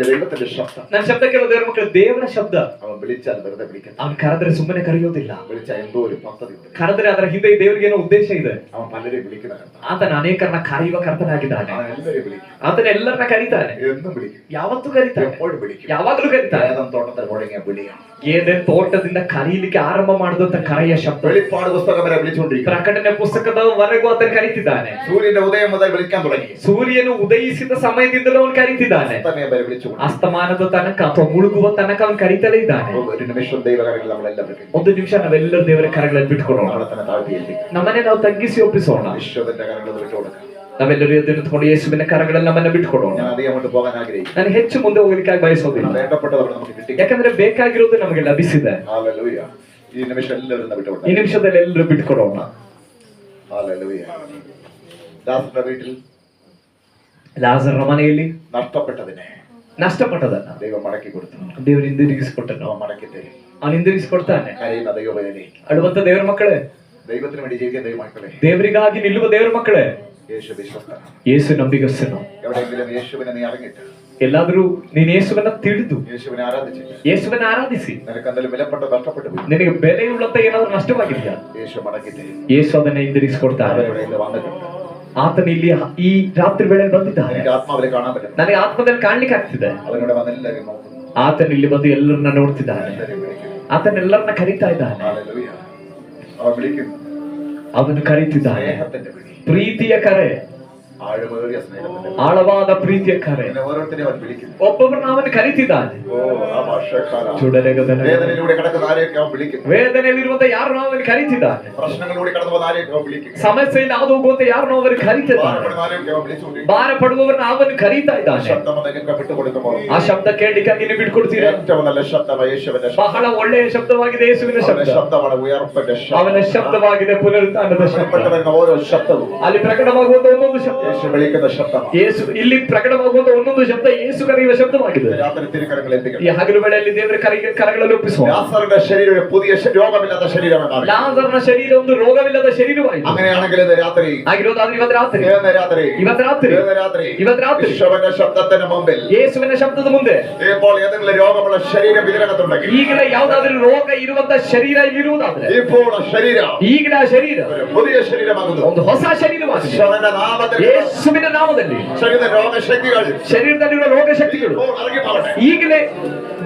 ദൈവത്തിന്റെ ശബ്ദം. ನನ್ನ ಶಬ್ದ ಕೇಳೋ ದೇವರ ಮಕ್ಕಳು, ದೇವರ ಶಬ್ದ. അവൻ വിളിച്ചാൽ വെറുതെ വിളിക്കത്തില്ല. ಅವನು ಕರೆದ್ರೆ ಸುಮ್ಮನೆ ಕರೆಯೋದಿಲ್ಲ. വിളിച്ചാൽ എന്തോ ഒരു പദ്ധതി ഉണ്ട്. ಕರೆದ್ರೆ ಅದರ ಹಿಂದೆ ದೇವರಿಗೆ ಏನೋ ಉದ್ದೇಶ ಇದೆ. അവൻ പലരെയും വിളിക്കുന്ന കർത്താവ്. ಆತನ ಅನೇಕರನ್ನ ಕರೆಯುವ ಕರ್ತನಾಗಿದ್ದಾನೆ. അവൻ എല്ലാവരെയും വിളിക്കും. ಆತನ ಎಲ್ಲರನ್ನ ಕರೀತಾನೆ. എന്നും വിളിക്കും. ಯಾವತ್ತೂ ಕರೀತಾನೆ. എപ്പോഴും വിളിക്കും. ಯಾವಾಗಲೂ ಕರೀತಾನೆ. ഏതൻ തോട്ടത്തിൽ മുഴങ്ങിയ വിളിയാണ്. ಏದೇನ್ ತೋಟದಿಂದ ಕರೀಲಿಕ್ಕೆ ಆರಂಭ ಮಾಡಿದಂತ ಕರೆಯ ಶಬ್ದ. വെളിപ്പാട് പുസ്തകം വരെ വിളിച്ചുകൊണ്ടിരിക്കും. ಪ್ರಕಟಣೆ ಪುಸ್ತಕದವರೆಗೂ ಆತನ ಕರೀತಿದ್ದಾನೆ. സൂര്യന്റെ ഉദയം മുതൽ വിളിക്കാൻ തുടങ്ങി. ಸೂರ್ಯನು ಉದಯಿಸಿದ ಸಮಯದಿಂದಲೂ ಅವನು ಕರೀತಿದ್ದಾನೆ. അസ്തമയം വരെ വിളിച്ചുകൊണ്ട് ಅಸ್ತಮಾನದ ತನಕ ಅಥವಾ ಮುಳುಗುವ ತನಕ ಅವನು ಕರೀತಲೇ ಇದ್ದಾನೆ. ഒരു നിമിഷം ദൈവകരങ്ങളിൽ നമ്മളെല്ലാം ಒಂದು ನಿಮಿಷ ನಾವೆಲ್ಲರೂ ದೇವರ ಕರಗಳಲ್ಲಿ ಬಿಟ್ಕೊಡೋಣ. നമ്മളെ തന്നെ താഴ്ത്തിയിരിക്കും. ನಮ್ಮನ್ನೇ ನಾವು ತಗ್ಗಿಸಿ ಒಪ್ಪಿಸೋಣ. വിശ്വത്തിന്റെ കരങ്ങളിൽ വിട്ടുകൊടുക്കാം. ನಾವೆಲ್ಲರೂ ಇದನ್ನು ತಗೊಂಡು ಯೇಸುವಿನ ಕರಗಳಲ್ಲಿ ನಮ್ಮನ್ನ ಬಿಟ್ಕೊಡೋಣ. ഞാൻ അധികം അങ്ങോട്ട് പോകാൻ ആഗ്രഹിക്കുന്നു. ನಾನು ಹೆಚ್ಚು ಮುಂದೆ ಹೋಗ್ಲಿಕ್ಕೆ ಬಯಸೋದಿಲ್ಲ. വേണ്ടപ്പെട്ടത് അവിടെ നമുക്ക് കിട്ടി. ಯಾಕಂದ್ರೆ ಬೇಕಾಗಿರೋದು ನಮಗೆ ಲಭಿಸಿದೆ. ഹല്ലേലൂയ. ഈ നിമിഷം എല്ലാവരും വിട്ടുകൊടുക്കാം. ಈ ನಿಮಿಷದಲ್ಲಿ ಎಲ್ಲರೂ ಬಿಟ್ಕೊಡೋಣ. ഹല്ലേലൂയ. ദാസന്റെ വീട്ടിൽ ಲಾಜರನ ಮನೆಯಲ್ಲಿ നഷ്ടപ്പെട്ടതന്നെ ದೈವ മടക്കി കൊടുത്തു. ದೇವರು ಹಿಂದಿರುಗಿಸಿಕೊಟ್ಟನು. അവൻ മടക്കി തരും. ಅವನು ಹಿಂದಿರುಗಿಸಿಕೊಡ್ತಾನೆ. കരയുന്ന ദൈവവേദനയെ ಅಳುವಂತ ದೇವರ ಮಕ್ಕಳೇ, ദൈവത്തിന് വേണ്ടി ജീവിക്കുന്ന ദൈവമക്കളെ, ದೇವರಿಗಾಗಿ ನಿಲ್ಲುವ ದೇವರ ಮಕ್ಕಳೇ, യേശു വിശ്വസ്തനാണ്. ಯೇಸು ನಂಬಿಗಸ್ತನು. എവിടെയെങ്കിലും യേശുവിനെ നീ അറിഞ്ഞിട്ട്, ಎಲ್ಲಾದ್ರೂ ನೀನು ಯೇಸುವನ್ನ ತಿಳಿದು യേശുവിനെ ആരാധിച്ചിട്ട്, ಯೇಸುವನ್ನ ಆರಾಧಿಸಿ, നിനക്ക് എന്തെങ്കിലും വിലപ്പെട്ട നഷ്ടപ്പെട്ടു പോയി, ನಿನಗೆ ಬೆಲೆಯುಳ್ಳಂತ ಏನಾದ್ರೂ ನಷ್ಟವಾಗಿದೆಯಾ, യേശു മടക്കി തരും. ಯೇಸು ಅದನ್ನ ಹಿಂದಿರುಗಿಸಿಕೊಡ್ತಾನೆ. ഇവിടെ വന്നിട്ടുണ്ട്. ಆತನ ಇಲ್ಲಿ ಈ ರಾತ್ರಿ ವೇಳೆ ಬಂದಿದ್ದಾನೆ. എനിക്ക് ആത്മാവിലെ കാണാൻ പറ്റും. ನನಗೆ ಆತ್ಮದಲ್ಲಿ ಕಾಣ್ಲಿಕ್ಕೆ ಆಗ್ತಿದೆ. അതിനോട് വന്നെല്ലാവരും നോക്കുന്നു. ಆತನ ಇಲ್ಲಿ ಬಂದು ಎಲ್ಲರನ್ನ ನೋಡ್ತಿದ್ದಾನೆ. എല്ലാവരെയും വിളിക്കുന്നു. ಆತನ ಎಲ್ಲರನ್ನ ಕರೀತಾ ಇದ್ದಾನೆ. ഹല്ലേലൂയ. അവൻ വിളിക്കുന്നു. ಅವನು ಕರೀತಿದ್ದಾನೆ. സ്നേഹത്തിന്റെ വിളി, ಪ್ರೀತಿಯ ಕರೆ, ആഴമേറിയ സ്നേഹത്തിന്റെ വിളി. ಆಳವಾದ ಪ್ರೀತಿಯ ಕರೆ. അങ്ങനെ ഓരോരുത്തരെയും അവൻ വിളിക്കുന്നു. ಒಬ್ಬೊಬ್ಬರನ್ನ ಅವನು ಕರೀತಿದ್ದಾನೆ. ഓ ആ ഭാഷക്കാരാ. ചുടലകതന വേദനയിലൂടെ കടക്കുന്ന ആരെയൊക്കെ അവൻ വിളിക്കുന്നു. ವೇದನೆಯಲ್ಲಿರುವಂತ ಯಾರನ್ನೋ ಅವನು ಕರೀತಿದ್ದಾನೆ. പ്രശ്നങ്ങളിലൂടെ കടന്നു പോകുന്ന ആരെയൊക്കെ അവൻ വിളിക്കുന്നു. ಸಮಸ್ಯೆಯಿಂದ ಹಾದು ಹೋಗುವಂತ ಯಾರನ್ನೋ ಅವನು ಕರೀತಿದ್ದಾನೆ. ഭാരപ്പെടുന്ന ആരെയൊക്കെ അവൻ വിളിച്ചുകൊണ്ടിരിക്കുന്നു. ಭಾರ ಪಡುವವರನ್ನ ಅವನು ಕರೀತಾ ಇದ್ದಾನೆ. ശബ്ദം അതൊക്കെ വിട്ടുകൊടുക്കുമ്പോൾ ಆ ಶಬ್ದ ಕೇಳಲಿಕ್ಕೆ ನೀನು ಬಿಟ್ಕೊಡ್ತೀರಾ? ഏറ്റവും നല്ല ശബ്ദം യേശുവിന്റെ ശബ്ദം. ಬಹಳ ಒಳ್ಳೆಯ ಶಬ್ದವಾಗಿದೆ ಯೇಸುವಿನ അവന്റെ ಶಬ್ದ. ശബ്ദമാണ് ഉയർപ്പിന്റെ ശബ്ദം. ಅವನ ಶಬ್ದವಾಗಿದೆ ಪುನರುತ್ಥಾನದ ಶಬ್ದ. വരുന്ന ഓരോ ശബ്ദവും ಅಲ್ಲಿ ಪ್ರಕಟವಾಗುವಂತ ಒಂದೊಂದು ಶಬ್ದ യേശു വിളിക്കുന്ന ശബ്ദമാണ്. ಯೇಸು ಇಲ್ಲಿ ಪ್ರಕಟವಾಗುವಂತ ಒಂದೊಂದು ಶಬ್ದ ಯೇಸು ಕರೆಯುವ ಶಬ್ದವಾಗಿದೆ. രാത്രി തിരുക്കരങ്ങൾ ಈ എത്തിക്കണം. ಹಗಲು ವೇಳೆಯಲ್ಲಿ ದೇವರ ಕರಗಳಲ್ಲಿ ಒಪ್ಪಿಸುವ. ലാസറിന്റെ ശരീരം പുതിയ രോഗമില്ലാത്ത ശരീരമായി മാറി. ಲಾಜರನ ಶರೀರ ಒಂದು ರೋಗವಿಲ್ಲದ ಶರೀರವಾಯಿತು. അങ്ങനെയാണെങ്കിൽ ഇന്ന് രാത്രി ಆಗಿರೋದಾದ್ರೆ ಇವತ್ತು ರಾತ್ರಿ യേശുവിന്റെ ശബ്ദത്തിന് മുമ്പിൽ ಯೇಸುವಿನ ಶಬ್ದದ ಮುಂದೆ ഇപ്പോൾ ഏതെങ്കിലും രോഗമുള്ള ശരീരം ഇതിനകത്തുണ്ടെങ്കിൽ, ಈಗಲೇ ಯಾವುದಾದ್ರೂ രോಗ ಇರುವಂತ ಶರೀರ ಇರುವುದಾದ್ರೆ, ഇപ്പോൾ ശരീരം ಈಗಿನ ಶರೀರ ഒരു പുതിയ ശരീരമാകുന്നു. ಒಂದು ಹೊಸ ಶರೀರವಾಗಿದೆ. യേശുവിന്റെ നാമത്തിൽ ಯೇಸುವಿನ ನಾಮದಲ್ಲಿ ശരീര രോഗശക്തികൾ ಶರೀರದಲ್ಲಿರುವ ರೋಗ ಶಕ್ತಿಗಳು ഇപ്പോൾ ഇറങ്ങി പോകട്ടെ. ಈಗಲೇ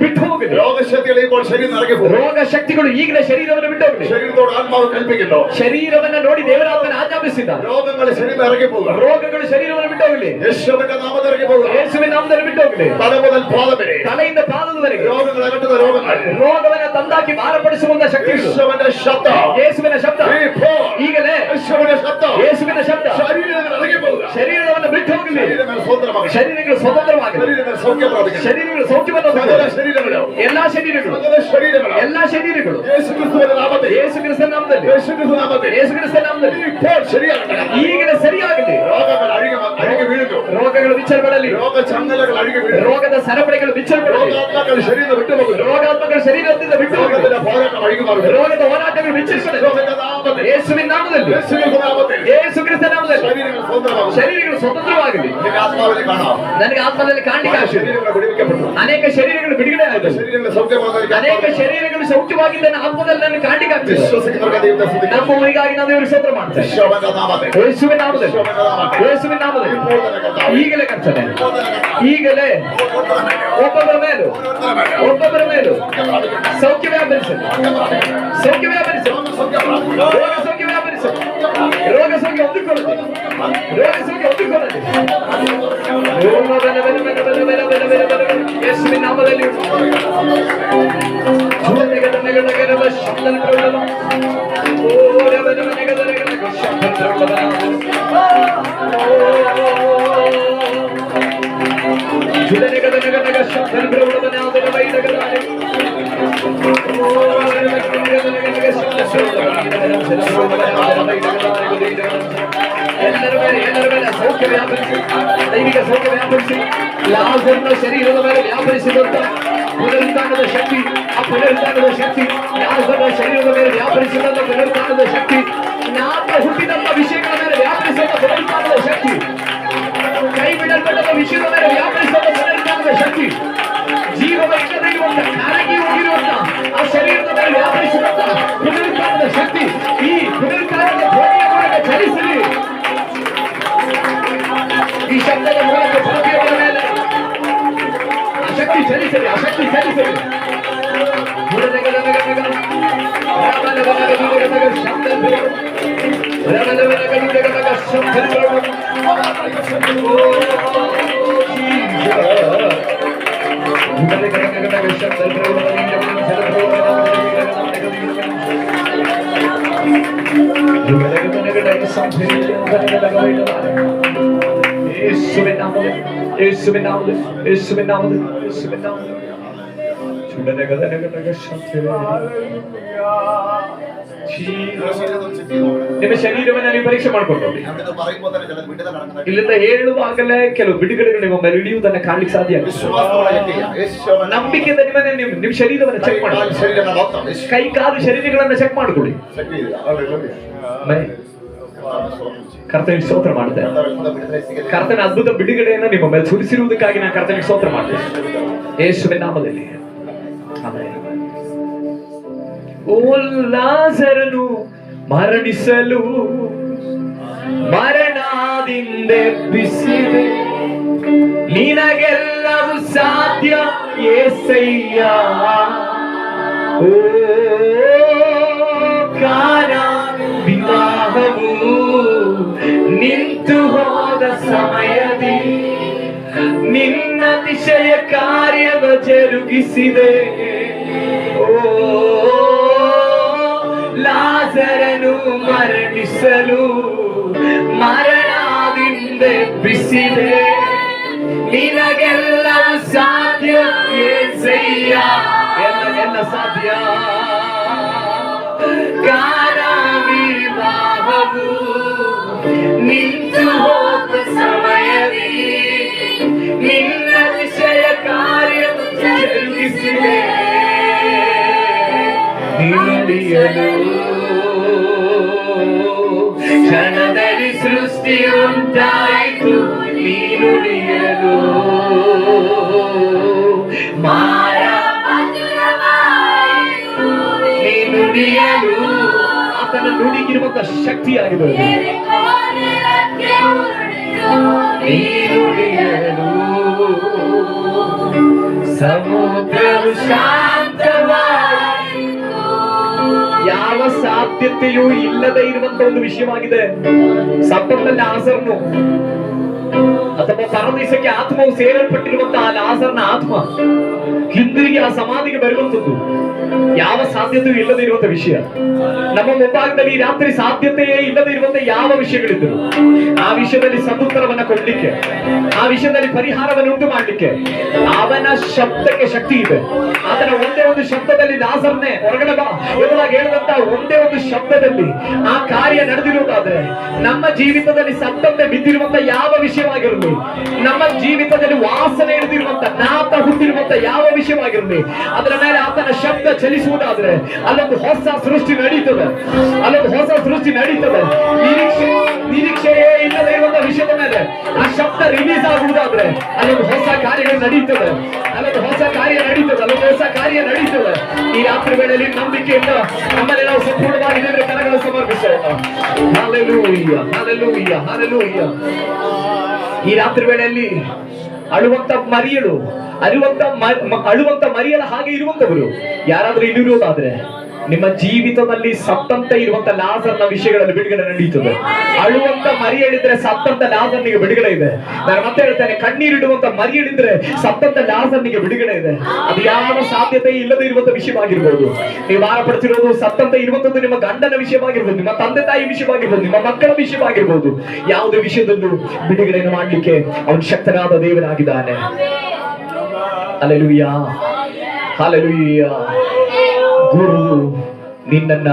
ಬಿಟ್ಟು ಹೋಗಲಿ. രോഗശക്തികൾ ഇപ്പോൾ ശരീരം ഇറങ്ങി പോകും. ರೋಗ ಶಕ್ತಿಗಳು ಈಗಲೇ ಶರೀರವನ್ನು ಬಿಟ್ಟು ಹೋಗಲಿ. ശരീരത്തോട് ആത്മാവ് കൽപ്പിക്കുന്നു. ಶರೀರವನ್ನ ನೋಡಿ ದೇವರಾತನ ಆಜ್ಞಾಪಿಸಿದ್ದಾನೆ. രോഗങ്ങൾ ശരീരം ഇറങ്ങി പോകുക. ರೋಗಗಳು ಶರೀರವನ್ನು ಬಿಟ್ಟು ಹೋಗಲಿ. യേശുവിന്റെ നാമത്തിൽ ഇറങ്ങി പോകുക. ಯೇಸುವಿನ ನಾಮದಲ್ಲಿ ಬಿಟ್ಟು ಹೋಗಲಿ. തല മുതൽ പാദം വരെ ತಲೆಯಿಂದ ಪಾದದವರೆಗೆ രോഗങ്ങൾ അകറ്റുന്ന രോഗങ്ങൾ, ರೋಗವನ್ನ ತಂದಾಕಿ ಭಾರಪಡಿಸುವಂತ ಶಕ್ತಿಗಳು യേശുവിന്റെ ശബ്ദം, ಯೇಸುವಿನ ಶಬ್ದ ഇപ്പോൾ ಈಗಲೇ യേശുവിന്റെ ശബ്ദം ಯೇಸುವಿನ ಶಬ್ದ ശരീരത്തിൽ ഇറങ്ങി പോകുക. ಶರೀರವನ್ನು ಬಿಟ್ಟು ಹೋಗಲಿ. ശരീരങ്ങൾ സ്വതന്ത്രമാകട്ടെ. ಶರೀರಗಳು ಸ್ವತಂತ್ರವಾಗಲಿ. ശരീരങ്ങൾ സൗഖ്യം പ്രാപിക്കട്ടെ. ಶರೀರಗಳು ಸೌಖ್ಯವನ್ನು സകല ಹೊಂದಲಿ. ശരീരങ്ങളും ಎಲ್ಲಾ ಶರೀರಗಳು സകല ശരീരങ്ങളും ಎಲ್ಲಾ ಶರೀರಗಳು യേശുക്രിസ്തുവിന്റെ നാമത്തിൽ, ಯೇಸುಕ್ರಿಸ್ತನ ನಾಮದಲ್ಲಿ, യേശുക്രിസ്തു നാമത്തിൽ ಯೇಸುಕ್ರಿಸ್ತನ ನಾಮದಲ್ಲಿ ഇപ്പോൾ ശരിയാകട്ടെ. ಈಗಲೇ ಸರಿಯಾಗಲಿ. രോഗങ്ങൾ അഴുകി വീഴുന്നു. ರೋಗಗಳು ಬಿಚ್ಚಲ್ಪಡಲಿ. രോഗചങ്ങലകൾ അഴുകി വീഴുന്നു. ರೋಗದ ಸರಪಳಿಗಳು ಬಿಚ್ಚಲ್ಪಡಲಿ. രോഗാത്മാക്കൾ ശരീരം വിട്ടുപോകുന്നു. ರೋಗಾತ್ಮಕಗಳು ಶರೀರದಿಂದ ಬಿಟ್ಟು ಹೋಗಲಿ. രോഗത്തിന്റെ പോരാട്ടം അഴുകി മാറുന്നു. ರೋಗದ ಹೋರಾಟಗಳು ಬಿಚ್ಚಲ್ಪಡಲಿ. യേശുവിന്റെ നാമത്തിൽ, ಯೇಸುವಿನ ನಾಮದಲ್ಲಿ, യേശുക്രിസ്തു നാമത്തിൽ ಯೇಸುಕ್ರಿಸ್ತನ ನಾಮದಲ್ಲಿ ശരീരങ്ങൾ സ്വതന്ത്രമാകുന്നു. ಶರೀರಗಳು ಸ್ವತಂತ್ರವಾಗಲಿ. ಆಗಲಿ, ನಿನಗೆ ಆತ್ಮಾವಲ್ಲಿ ಕಾಣೋ, ನನಗೆ ಆತ್ಮದಲ್ಲಿ ಕಾಣಲಿಕ್ಕೆ ಆಗಲಿ. ಶರೀರಗಳು ಬಿಡುವಿಕೆಪಟ್ಟು, ಅನೇಕ ಶರೀರಗಳು ಬಿಡುಗಡೆ ಆಗಿದೆ, ಶರೀರಗಳು ಸೌಖ್ಯವಾಗಲಿಕ್ಕೆ ಅನೇಕ ಶರೀರಗಳು ಸೌಖ್ಯವಾಗಿದ್ದನ್ನು ಆತ್ಮದಲ್ಲಿ ನನಗೆ ಕಾಣಲಿಕ್ಕೆ ಆಗ್ತದೆ. ವಿಶ್ವಾಸಕ್ಕೆ ಬರಕ ದೇವರ ಸ್ತುತಿ. ನಮ್ಮವರಿಗಾಗಿ ನಾವು ದೇವರ ಸ್ತೋತ್ರ ಮಾಡ್ತೇವೆ. ಯೆಹೋವನ ನಾಮದಲ್ಲಿ, ಯೇಸುವಿನ ನಾಮದಲ್ಲಿ, ಯೇಸುವಿನ ನಾಮದಲ್ಲಿ ಈಗಲೇ ಕರ್ತನೆ, ಈಗಲೇ ಒಬ್ಬೊಬ್ಬರ ಮೇಲೂ ಸೌಖ್ಯ ವ್ಯಾಪರಿಸಲಿ, ಸೌಖ್ಯ ವ್ಯಾಪರಿಸಲಿ, ರೋಗ ಸೌಖ್ಯ ವ್ಯಾಪರಿಸಲಿ, ರೋಗ ಸೌಖ್ಯ ಹೊಂದಿಕೊಳ್ಳಲಿ, ರೋಗ ಸೌಖ್ಯ ಹೊಂದಿಕೊಳ್ಳಲಿ. ಯೇಸುವಿನ ನಾಮದಲ್ಲಿ ಎಲ್ಲರ ಮೇಲೆ ಸೌಖ್ಯ ವ್ಯಾಪರಿಸಿ, ದೈವಿಕ ಸೌಖ್ಯ ವ್ಯಾಪರಿಸಿ, ಲಾಜರನ ಶರೀರದ ಮೇಲೆ ವ್ಯಾಪರಿಸಿದಂತ ಪುನರುತ್ಥಾನದ ಶಕ್ತಿ, ಆ ಪುನರುತ್ಥಾನದ ಶಕ್ತಿ ಲಾಜರನ ಶರೀರದ ಮೇಲೆ ವ್ಯಾಪರಿಸಿದಂತ ಪುನರುತ್ಥಾನದ ಶಕ್ತಿ, ನಾಲ್ಕು ಹುಟ್ಟಿದಂತ ವಿಷಯಗಳ ಮೇಲೆ ವ್ಯಾಪರಿಸಿದ ಪುನರುತ್ಥಾನದ ಶಕ್ತಿ, ಕೈ ಬಿಡಲ್ಪಟ್ಟ ವಿಷಯದ ಮೇಲೆ ವ್ಯಾಪರಿಸಿದ ಪುನರುತ್ಥಾನದ ಶಕ್ತಿ, ಜೀವವ ಇಲ್ಲದೆ ಇರುವಂತ ಕರಗಿ ಹೋಗಿರುವಂತ ಆ ಶರೀರದ ಮೇಲೆ ವ್ಯಾಪರಿಸಿದಂತ ಪುನರುತ್ಥಾನದ ಶಕ್ತಿ ಈ ಪುನರುತ್ಥಾನದ ಧ್ವನಿಯ ಮೂಲಕ ಚಲಿಸಲಿ. ಈ ಶಬ್ದದ ಮೂಲಕ ಪ್ರತಿಯೊಬ್ಬರ ಮೇಲೆ ಆ ಶಕ್ತಿ ಚಲಿಸಲಿ, ಆ ಶಕ್ತಿ ಚಲಿಸಲಿ. ನಿಮ್ಮ ಶರೀರವನ್ನ ನೀವು ಪರೀಕ್ಷೆ ಮಾಡ್ಕೊಂಡು ನೋಡಿ. ಇಲ್ಲಿಂದ ಹೇಳುವಾಗಲೇ ಕೆಲವು ಬಿಡುಗಡೆಗಳು ನಿಮ್ಮ ಮೇಲೆ ಇಳಿಯುವುದನ್ನ ಕಾಣ್ಲಿಕ್ಕೆ ಸಾಧ್ಯ ಆಗುತ್ತೆ. ನಂಬಿಕೆಯಿಂದ ನಿಮ್ಮ ಶರೀರವನ್ನ ಚೆಕ್ ಮಾಡಿ, ಕೈ ಕಾಲು ಶರೀರಗಳನ್ನ ಚೆಕ್ ಮಾಡ್ಕೊಳ್ಳಿ. ಕರ್ತನಿಗೆ ಸ್ತೋತ್ರ ಮಾಡ್ತೇನೆ. ಕರ್ತನ ಅದ್ಭುತ ಬಿಡುಗಡೆಯನ್ನ ನಿಮ್ಮ ಮೇಲೆ ಸುರಿಸಿರುವುದಕ್ಕಾಗಿ ನಾನು ಕರ್ತನಿಗೆ ಸ್ತೋತ್ರ ಮಾಡ್ತೇನೆ ಯೇಸುವಿನ ನಾಮದಲ್ಲಿ. ಓ ಲಾಜರನು ಮರಣಿಸಲು ಮರಣದಿಂದ ಎಬ್ಬಿಸಿದೆ, ನಿನಗೆಲ್ಲವೂ ಸಾಧ್ಯ యేసయ్య. ಓ ಕಾನಾ ವಿವಾಹವು ನಿಂತು ಹೋದ ಸಮಯದಿ ನಿನ್ನ ಅತಿಶಯ ಕಾರ್ಯವ ಜರುಗಿಸಿದೆ. ಓ ಲಾಜರನು ಮರಣಿಸಲು ಮರಣದಿಂದ ಎಬ್ಬಿಸಿದೆ, ನಿನಗೆಲ್ಲವೂ ಸಾಧ್ಯ యేసయ్య. ಎಲ್ಲ ಸಾಧ್ಯ. ಕಾನಾ ವಿವಾಹವು ನಿಂತು ಹೋದ ಸಮಯದಿ ನಿನ್ನ ಅತಿಶಯ ಕಾರ್ಯವು ಜರುಗಿಸಿದೆ, ನಿನ್ನಡಿಯಲು ಕ್ಷಣದಲ್ಲಿ ಸೃಷ್ಟಿ ಉಂಟಾಯಿತು, ನೀನುಡಿಯಲು ನೀನುಡಿಯಲು ಆತನ ನುಡಿಗಿರುವಂತ ಶಕ್ತಿಯಾಗಿದೆ. ನೀನುಡಿಯಲು ಸಮುದ್ರವು ಶಾಂತವಾಯಿತು. ಯಾವ ಸಾಧ್ಯತೆಯೂ ಇಲ್ಲದೆ ಇರುವಂತ ಒಂದು ವಿಷಯವಾಗಿದೆ. ಸತ್ತದಲ್ಲಿ ಲಾಜರನು ಅಥವಾ ಪರದೇಶಕ್ಕೆ ಆತ್ಮವು ಸೇರಲ್ಪಟ್ಟಿರುವಂತಹ ಲಾಜರನ ಆತ್ಮ ಹಿಂದಿರುಗಿ ಆ ಸಮಾಧಿಗೆ ಬರುವಂತದ್ದು ಯಾವ ಸಾಧ್ಯತೆಯೂ ಇಲ್ಲದೆ ಇರುವಂತ ವಿಷಯ. ನಮ್ಮ ಮುಂಭಾಗದಲ್ಲಿ ರಾತ್ರಿ ಸಾಧ್ಯತೆಯೇ ಇಲ್ಲದೆ ಇರುವಂತ ಯಾವ ವಿಷಯಗಳಿದ್ರು ಆ ವಿಷಯದಲ್ಲಿ ಸದುತ್ತರವನ್ನ ಕೊಡ್ಲಿಕ್ಕೆ, ಆ ವಿಷಯದಲ್ಲಿ ಪರಿಹಾರವನ್ನು ಉಂಟು ಮಾಡ್ಲಿಕ್ಕೆ ಅವನ ಶಬ್ದಕ್ಕೆ ಶಕ್ತಿ ಇದೆ. ಆತನ ಒಂದೇ ಒಂದು ಶಬ್ದದಲ್ಲಿ ಲಾಜರನೇ ಹೊರಗಡೆ ಬಾ ಎಂಬುದಾಗಿ ಹೇಳಿದಂತ ಒಂದೇ ಒಂದು ಶಬ್ದದಲ್ಲಿ ಆ ಕಾರ್ಯ ನಡೆದಿರುವುದಾದ್ರೆ ನಮ್ಮ ಜೀವಿತದಲ್ಲಿ ಸತ್ತಂತೆ ಬಿದ್ದಿರುವಂತ ಯಾವ ವಿಷಯವಾಗಿರಲು ವಿಷಯವಾಗಿರಲಿ, ನಮ್ಮ ಜೀವಿತದಲ್ಲಿ ವಾಸನೆ ಹಿಡಿದಿರುವಂತ ನಾತ ಹುಟ್ಟಿರುವಂತ ಯಾವ ವಿಷಯವಾಗಿರಲಿ, ಅದರ ಮೇಲೆ ಆತನ ಶಬ್ದ ಚಲಿಸುವುದಾದ್ರೆ ಅಲ್ಲೊಂದು ಹೊಸ ಸೃಷ್ಟಿ ನಡೀತದೆ, ಅಲ್ಲೊಂದು ಹೊಸ ಸೃಷ್ಟಿ ನಡೀತದೆ. ನಿರೀಕ್ಷೆಯೇ ಇಲ್ಲದೆ ಇರುವಂತ ವಿಷಯದ ಮೇಲೆ ಆ ಶಬ್ದ ರಿಲೀಸ್ ಆಗುವುದಾದ್ರೆ ಅಲ್ಲೊಂದು ಹೊಸ ಕಾರ್ಯಗಳು ನಡೀತದೆ, ಅಲ್ಲೊಂದು ಹೊಸ ಕಾರ್ಯ ನಡೀತದೆ, ಅಲ್ಲೊಂದು ಹೊಸ ಕಾರ್ಯ ನಡೀತದೆ. ಈ ರಾತ್ರಿ ವೇಳೆಯಲ್ಲಿ ನಂಬಿಕೆಯಿಂದ ನಮ್ಮಲ್ಲಿ ನಾವು ಸಂಪೂರ್ಣವಾಗಿ ದೇವರ ಕರಗಳು ಸಮರ್ಪಿಸೋಣ. Hallelujah, hallelujah, hallelujah. ಈ ರಾತ್ರಿ ವೇಳೆಯಲ್ಲಿ ಅಳುವಂತ ಮರಿಯಳು, ಅಳುವಂತ ಮರಿಯಳ ಹಾಗೆ ಇರುವಂತವರು ಯಾರಾದ್ರೂ ಇಲ್ಲಿರುವುದಾದ್ರೆ ನಿಮ್ಮ ಜೀವಿತದಲ್ಲಿ ಸತ್ತಂತ ಇರುವಂತ ಲಾಜರ್ನ ವಿಷಯಗಳಲ್ಲಿ ಬಿಡುಗಡೆ ನಡೀತದೆ. ಅಳುವಂತ ಮರಿಯಳಿದ್ರೆ ಸತ್ತಂತ ಲಾಜರ್ನಿಗೆ ಬಿಡುಗಡೆ ಇದೆ. ನಾನು ಮತ್ತೆ ಹೇಳ್ತೇನೆ, ಕಣ್ಣೀರಿಡುವಂತ ಮರಿಯಳಿದ್ರೆ ಸತ್ತಂತ ಲಾಜರ್ನಿಗೆ ಬಿಡುಗಡೆ ಇದೆ. ಅದು ಯಾವ ಸಾಧ್ಯತೆ ಇಲ್ಲದೆ ಇರುವಂತ ವಿಷಯವಾಗಿರ್ಬೋದು. ನೀವು ಭಾರಪಡಿಸಿರೋದು ಸತ್ತಂತ ಇರುವಂತದ್ದು ನಿಮ್ಮ ಗಂಡನ ವಿಷಯವಾಗಿರ್ಬೋದು, ನಿಮ್ಮ ತಂದೆ ತಾಯಿ ವಿಷಯವಾಗಿರ್ಬೋದು, ನಿಮ್ಮ ಮಕ್ಕಳ ವಿಷಯವಾಗಿರ್ಬೋದು. ಯಾವುದೇ ವಿಷಯದಲ್ಲೂ ಬಿಡುಗಡೆಯನ್ನು ಮಾಡ್ಲಿಕ್ಕೆ ಅವನು ಶಕ್ತನಾದ ದೇವರಾಗಿದ್ದಾನೆ. Hallelujah, hallelujah. ಗುರು ನಿನ್ನನ್ನ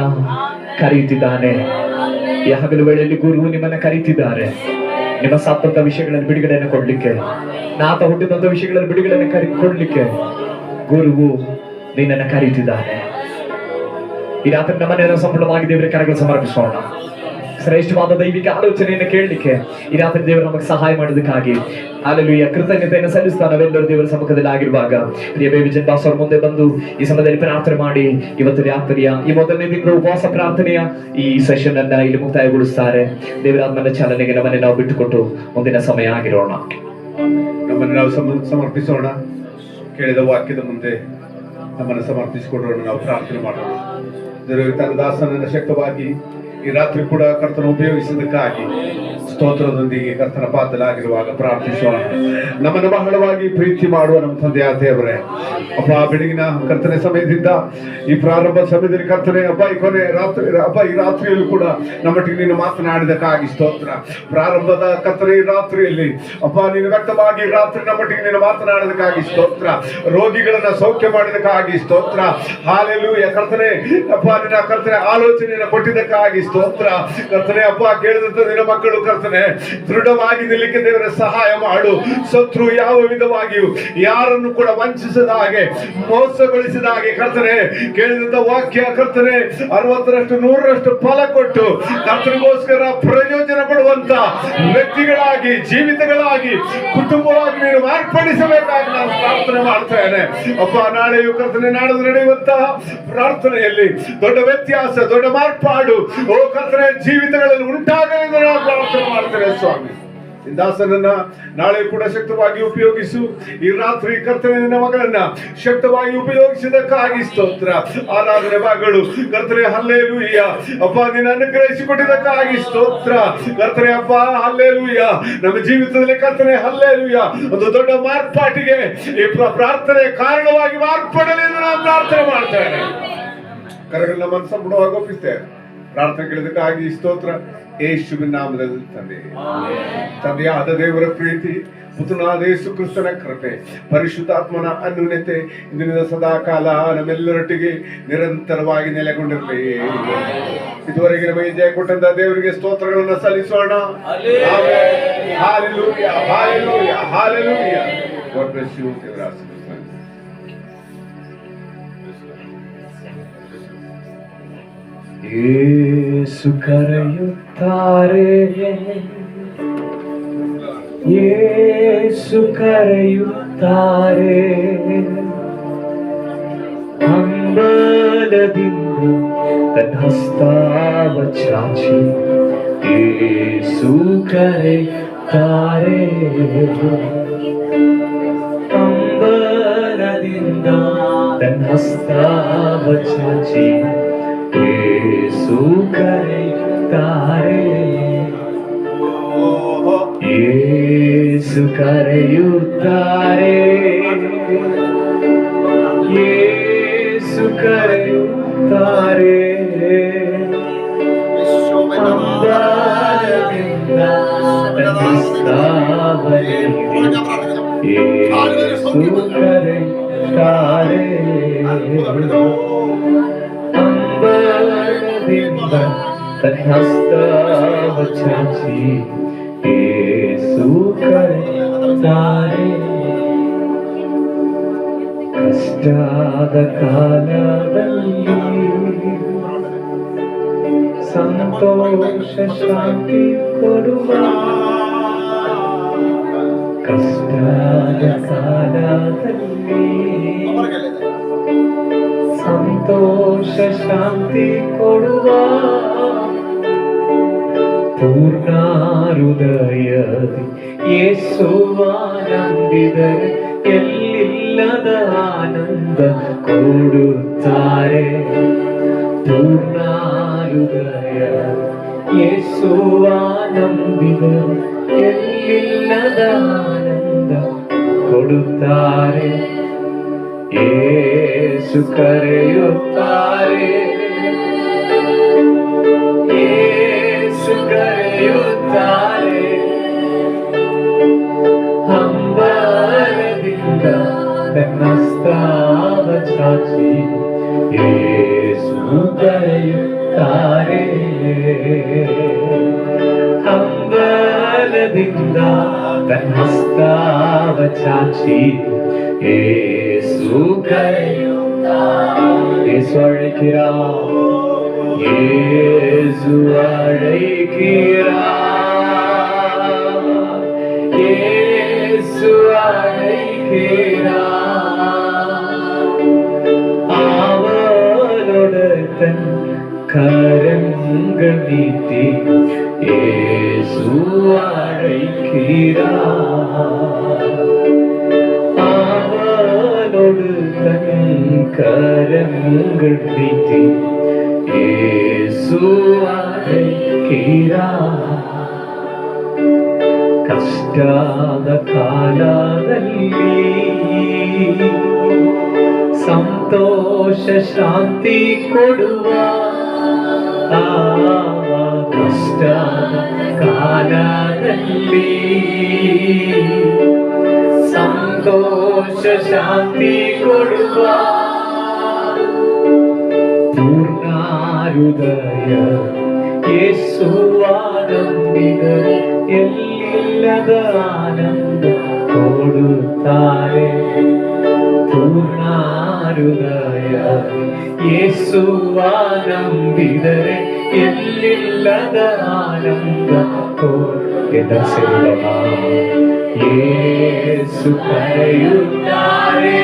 ಕರೆಯುತ್ತಿದ್ದಾನೆ. ಈ ಹಗಲು ವೇಳೆಯಲ್ಲಿ ಗುರು ನಿಮ್ಮನ್ನ ಕರೆಯುತ್ತಿದ್ದಾರೆ. ನಿಮ್ಮ ಸತ್ತಂತ ವಿಷಯಗಳಲ್ಲಿ ಬಿಡುಗಡೆಯನ್ನು ಕೊಡ್ಲಿಕ್ಕೆ, ನಾತ ಹುಟ್ಟಿದಂತ ವಿಷಯಗಳಲ್ಲಿ ಬಿಡುಗಡೆಯನ್ನು ಕೊಡ್ಲಿಕ್ಕೆ ಗುರುವು ನಿನ್ನನ್ನ ಕರೆಯುತ್ತಿದ್ದಾನೆ. ಈ ರಾತ್ರಿ ನಮ್ಮನ್ನೆಲ್ಲ ಸಂಪೂರ್ಣವಾಗಿ ದೇವರ ಕರೆಗಳು ಸಮರ್ಪಿಸೋಣ. ಶ್ರೇಷ್ಠವಾದ ದೈವಿಕ ಆಲೋಚನೆಯನ್ನು ಕೇಳಲಿಕ್ಕೆ ಈ ರಾತ್ರಿ ದೇವರು ನಮಗೆ ಸಹಾಯ ಮಾಡೋದಕ್ಕಾಗಿ ಹಲ್ಲೆಲೂಯಾ ಕೃತಜ್ಞತೆಯನ್ನು ಸಲ್ಲಿಸ್ತಾ ನಾವೆಲ್ಲರೂ ದೇವರ ಸಮ್ಮುಖದಲ್ಲಿ ಆಗಿರುವಾಗ ಪ್ರಿಯ ಬೇಬಿಜನ್ ಬಾಸ್ ಅವ್ರ ಮುಂದೆ ಬಂದು ಈ ಸಮಯದಲ್ಲಿ ಪ್ರಾರ್ಥನೆ ಮಾಡಿ ಇವತ್ತು ರಾತ್ರಿಯ ಈ ಮೊದಲನೇ ದಿನದ ಉಪವಾಸ ಪ್ರಾರ್ಥನೆಯ ಈ ಸೆಷನ್ ಅನ್ನ ಇಲ್ಲಿ ಮುಕ್ತಾಯಗೊಳಿಸ್ತಾರೆ. ದೇವರಾತ್ಮನ ಚಾಲನೆಗೆ ನಮ್ಮನ್ನು ನಾವು ಬಿಟ್ಟುಕೊಟ್ಟು ಮುಂದಿನ ಸಮಯ ಆಗಿರೋಣ. ನಮ್ಮನ್ನು ನಾವು ಸಮರ್ಪಿಸೋಣ. ಕೇಳಿದ ವಾಕ್ಯದ ಮುಂದೆ ನಮ್ಮನ್ನು ಸಮರ್ಪಿಸಿಕೊಡೋಣ. ನಾವು ಪ್ರಾರ್ಥನೆ ಮಾಡೋಣ. ದೇವರು ತನ್ನ ದಾಸನನ್ನು ಶಕ್ತವಾಗಿ ಈ ರಾತ್ರಿ ಕೂಡ ಕರ್ತನ ಉಪಯೋಗಿಸಿದ್ದಕ್ಕಾಗಿ ಸ್ತೋತ್ರದೊಂದಿಗೆ ಕರ್ತನ ಪಾತ್ರರಾಗಿರುವಾಗ ಪ್ರಾರ್ಥಿಸೋಣ. ನಮ್ಮನ್ನು ಬಹಳವಾಗಿ ಪ್ರೀತಿ ಮಾಡುವ ನಮ್ಮ ತಂದೆಯ ದೇವರೇ, ಅಪ್ಪ ಬೆಳಗಿನ ಕರ್ತನೆ ಸಮಯದಿಂದ ಈ ಪ್ರಾರಂಭ ಸಮಯದಲ್ಲಿ ಕರ್ತನೆ ಅಪ್ಪ ಈ ಕೊನೆ ರಾತ್ರಿ ಅಪ್ಪ ಈ ರಾತ್ರಿಯಲ್ಲೂ ಕೂಡ ನಮ್ಮೊಟ್ಟಿಗೆ ನೀನು ಮಾತನಾಡಿದಕ್ಕಾಗಿ ಸ್ತೋತ್ರ. ಪ್ರಾರಂಭದ ಕರ್ತನೆ ಈ ರಾತ್ರಿಯಲ್ಲಿ ಅಪ್ಪ ನೀನು ವ್ಯಕ್ತವಾಗಿ ರಾತ್ರಿ ನಮ್ಮೊಟ್ಟಿಗೆ ನೀನು ಮಾತನಾಡಿದಕ್ಕಾಗಿ ಸ್ತೋತ್ರ. ರೋಗಿಗಳನ್ನ ಸೌಖ್ಯ ಮಾಡಿದಕ್ಕಾಗಿ ಸ್ತೋತ್ರ. ಹಲ್ಲೆಲೂಯಾ ಕರ್ತನೆ ಅಪ್ಪ ನಿನ್ನ ಕರ್ತನೆ ಆಲೋಚನೆಯನ್ನು ಕೊಟ್ಟಿದ್ದಕ್ಕಾಗಿ ಸ್ತೋತ್ರ. ಕರ್ತನೆ ಅಪ್ಪ ಕೇಳಿದಂತ ನಿನ್ನ ಮಕ್ಕಳು ಕರ್ತನೆ ದೃಢವಾಗಿ ನಿಲ್ಲಕ್ಕೆ ದೇವರ ಸಹಾಯ ಮಾಡು. ಶತ್ರು ಯಾವ ವಿಧವಾಗಿಯೂ ಯಾರನ್ನು ಕೂಡ ವಂಚಿಸದ ಹಾಗೆ, ಮೋಸಗೊಳಿಸಿದ ಹಾಗೆ ಕರ್ತನೆ ಕೇಳಿದಂತ ವಾಕ್ಯ ಕರ್ತನೆ 60ರಷ್ಟು 100ರಷ್ಟು ಫಲ ಕೊಟ್ಟು ಕರ್ತನಿಗೋಸ್ಕರ ಪ್ರಯೋಜನ ಪಡುವಂತ ವ್ಯಕ್ತಿಗಳಾಗಿ, ಜೀವಿತಗಳಾಗಿ, ಕುಟುಂಬವಾಗಿ ನೀನು ಮಾರ್ಪಡಿಸಬೇಕಾಗಿ ನಾನು ಪ್ರಾರ್ಥನೆ ಮಾಡ್ತೇನೆ. ಅಪ್ಪ ನಾಳೆಯೂ ಕರ್ತನೆ ನಾಡದು ನಡೆಯುವಂತಹ ಪ್ರಾರ್ಥನೆಯಲ್ಲಿ ದೊಡ್ಡ ವ್ಯತ್ಯಾಸ, ದೊಡ್ಡ ಮಾರ್ಪಾಡು ಓ ಕರ್ತನೆ ಜೀವಿತಗಳಲ್ಲಿ ಉಂಟಾಗಲೆಂದು ನಾವು ಪ್ರಾರ್ಥನೆ ಮಾಡ್ತೇನೆ ಸ್ವಾಮಿ. ದಾಸನನ್ನ ನಾಳೆ ಕೂಡ ಶಕ್ತವಾಗಿ ಉಪಯೋಗಿಸು. ಈ ರಾತ್ರಿ ಕರ್ತನೆ ನಿನ್ನ ಮಗಳನ್ನ ಶಕ್ತವಾಗಿ ಉಪಯೋಗಿಸಿದಕ್ಕಾಗಿ ಸ್ತೋತ್ರ. ಆರಾಧನೆ ಭಾಗಗಳು ಕರ್ತನೆ ಹಲ್ಲೆಲೂಯಾ ಅಪ್ಪ ನಿನ್ನ ಅನುಗ್ರಹಿಸಿಕೊಟ್ಟಿದ್ದಕ್ಕಾಗಿ ಸ್ತೋತ್ರ. ಕರ್ತನೆ ಅಪ್ಪ ಹಲ್ಲೆಲೂಯಾ ನಮ್ಮ ಜೀವಿತದಲ್ಲಿ ಕರ್ತನೆ ಹಲ್ಲೆಲೂಯಾ ಒಂದು ದೊಡ್ಡ ಮಾರ್ಪಾಟಿಗೆ ಈ ಪ್ರಾರ್ಥನೆ ಕಾರಣವಾಗಿ ಮಾರ್ಪಡಲಿ ಎಂದು ನಾವು ಪ್ರಾರ್ಥನೆ ಮಾಡ್ತೇನೆ. ಕರೆಗಳ ನಮ್ಮನ್ನು ಸಂಪೂರ್ಣವಾಗಿ ಒಪ್ಪಿಸ್ತೇವೆ. ಪ್ರಾರ್ಥನೆ ಕೇಳಿದಕ್ಕಾಗಿ ಸ್ತೋತ್ರ. ಯೇಸುವಿನ ನಾಮದಲ್ಲಿ ತಂದೆಯಾದ ದೇವರ ಪ್ರೀತಿ, ಪುತ್ರನಾದ ಯೇಸು ಕ್ರಿಸ್ತನ ಕೃಪೆ, ಪರಿಶುದ್ಧಾತ್ಮನ ಅನ್ಯೋನ್ಯತೆ ಇಂದಿನಿಂದ ಸದಾ ಕಾಲ ನಮ್ಮೆಲ್ಲರೊಟ್ಟಿಗೆ ನಿರಂತರವಾಗಿ ನೆಲೆಗೊಂಡಿರಲಿ. ಇದುವರೆಗೆ ನಮಗೆ ಜಯ ಕೊಟ್ಟಂತ ದೇವರಿಗೆ ಸ್ತೋತ್ರಗಳನ್ನು ಸಲ್ಲಿಸೋಣ. Hallelujah, hallelujah, hallelujah. God bless you, ದೇವರ ಆಶೀರ್ವಾದ. ಯೇಸು ಕರೆಯುತ್ತಾರೆ, ಯೇಸು ಕರೆಯುತ್ತಾರೆ, ಹಂಬಲದಿಂದ ತನ್ನ ಹಸ್ತವ ಚಾಚಿ ಯೇಸು ಕರೆಯುತ್ತಾರೆ, ಹಂಬಲದಿಂದ ತನ್ನ ಹಸ್ತವ ಚಾಚಿ ಯೇಸು ಕರೆಯುತ್ತಾರೆ, ಯೇಸು ಕರೆಯುತ್ತಾರೆ, ಯೇಸು ಕರೆಯುತ್ತಾರೆ, ಹಂಬಲದಿಂದ ತನ್ನ ಹಸ್ತವನ್ನಿಡಿ ಯೇಸು ಕರೆಯುತ್ತಾರೆ, ಹಂಬಲದಿಂದ ತನ್ನ ಹಸ್ತವ ಚಾಚಿ ಯೇಸು ಕರೆಯುತ್ತಾರೆ. ಕಷ್ಟದ ಕಾಲದಲ್ಲಿ ಸಂತೋಷ ಶಾಂತಿ ಕೊಡುವ, ಕಷ್ಟದ ಕಾಲದಲ್ಲಿ ಸಂತೋಷ ಶಾಂತಿ ಕೊಡುವ, ಪೂರ್ಣ ಹೃದಯದಿ ಯೇಸುವ ನಂಬಿದರೆ ಎಲ್ಲಿಲ್ಲದ ಆನಂದ ಕೊಡುತ್ತಾರೆ. ಪೂರ್ಣ ಹೃದಯ ಯೇಸುವ ನಂಬಿದರೆ ಎಲ್ಲಿಲ್ಲದ ಆನಂದ ಕೊಡುತ್ತಾರೆ. ಯೇಸು ಕರೆಯುತ್ತಾರೆ, ಯೇಸು ಕರೆಯುತ್ತಾರೆ. ಹಂಬಲದಿಂದ ತನ್ನಸ್ತಾವ ಚಾಚಿ ಯೇಸು ಕರೆಯುತ್ತಾರೆ. ಹಂಬಲದಿಂದ ತನ್ನಸ್ತಾವ ಚಾಚಿ ಯೇಸು ಕರೆಯುತ್ತಾರೆ. ಯೇಸು ಅழைக்கிறா, ಯೇಸು அழைக்கிறா, ಯೇಸು அழைக்கிறா. அவனோடு தன் கரங்கள் நீட்டி ಯೇಸು அழைக்கிறா. அவனோடு தன் கரங்கள் நீட்டி ಯೇಸು ಅழைக்கிறா. ಕಷ್ಟದ ಕಾಲದಲ್ಲಿ ಸಂತೋಷ ಶಾಂತಿ ಕೊಡುವ, ಕಷ್ಟದ ಕಾಲದಲ್ಲಿ ಸಂತೋಷ ಶಾಂತಿ ಕೊಡುವ, ಪೂರ್ಣ ಹೃದಯ ಯೇಸುವ ನಂಬಿದರೆ ಎಲ್ಲಿಲ್ಲದ ಆನಂದ ಕೊಡುತ್ತಾರೆ. ಪೂರ್ಣ ಹೃದಯ ಯೇಸುವ ನಂಬಿದರೆ ಎಲ್ಲಿಲ್ಲದ ಆನಂದ ಕೊಡುತ್ತಾರೆ. ಯೇಸು ಕರೆಯುತ್ತಾರೆ,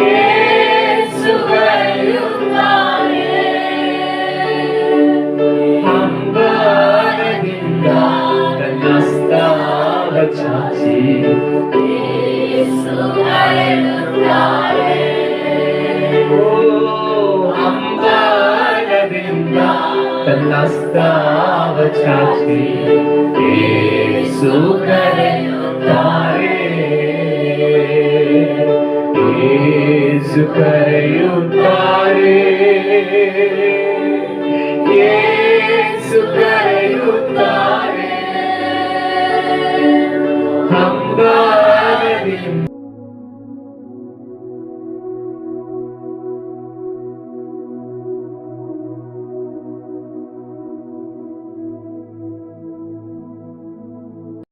ಯೇಸು ಕರೆಯುತ್ತಾರೆ. ಹಂಬಲದಿಂದ ತನ್ನಸ್ತಾವ ಚಾಚಿ ಯೇಸು ಕರೆಯುತ್ತಾರೆ. ಹಂಬಲದಿಂದ ತನ್ನಸ್ತಾವ ಚಾಚಿ ಯೇಸು ಕರೆಯುತ್ತಾರೆ. ಯೇಸು ಕರೆಯುತ್ತಾರೆ, ಯೇಸು ಕರೆಯುತ್ತಾರೆ.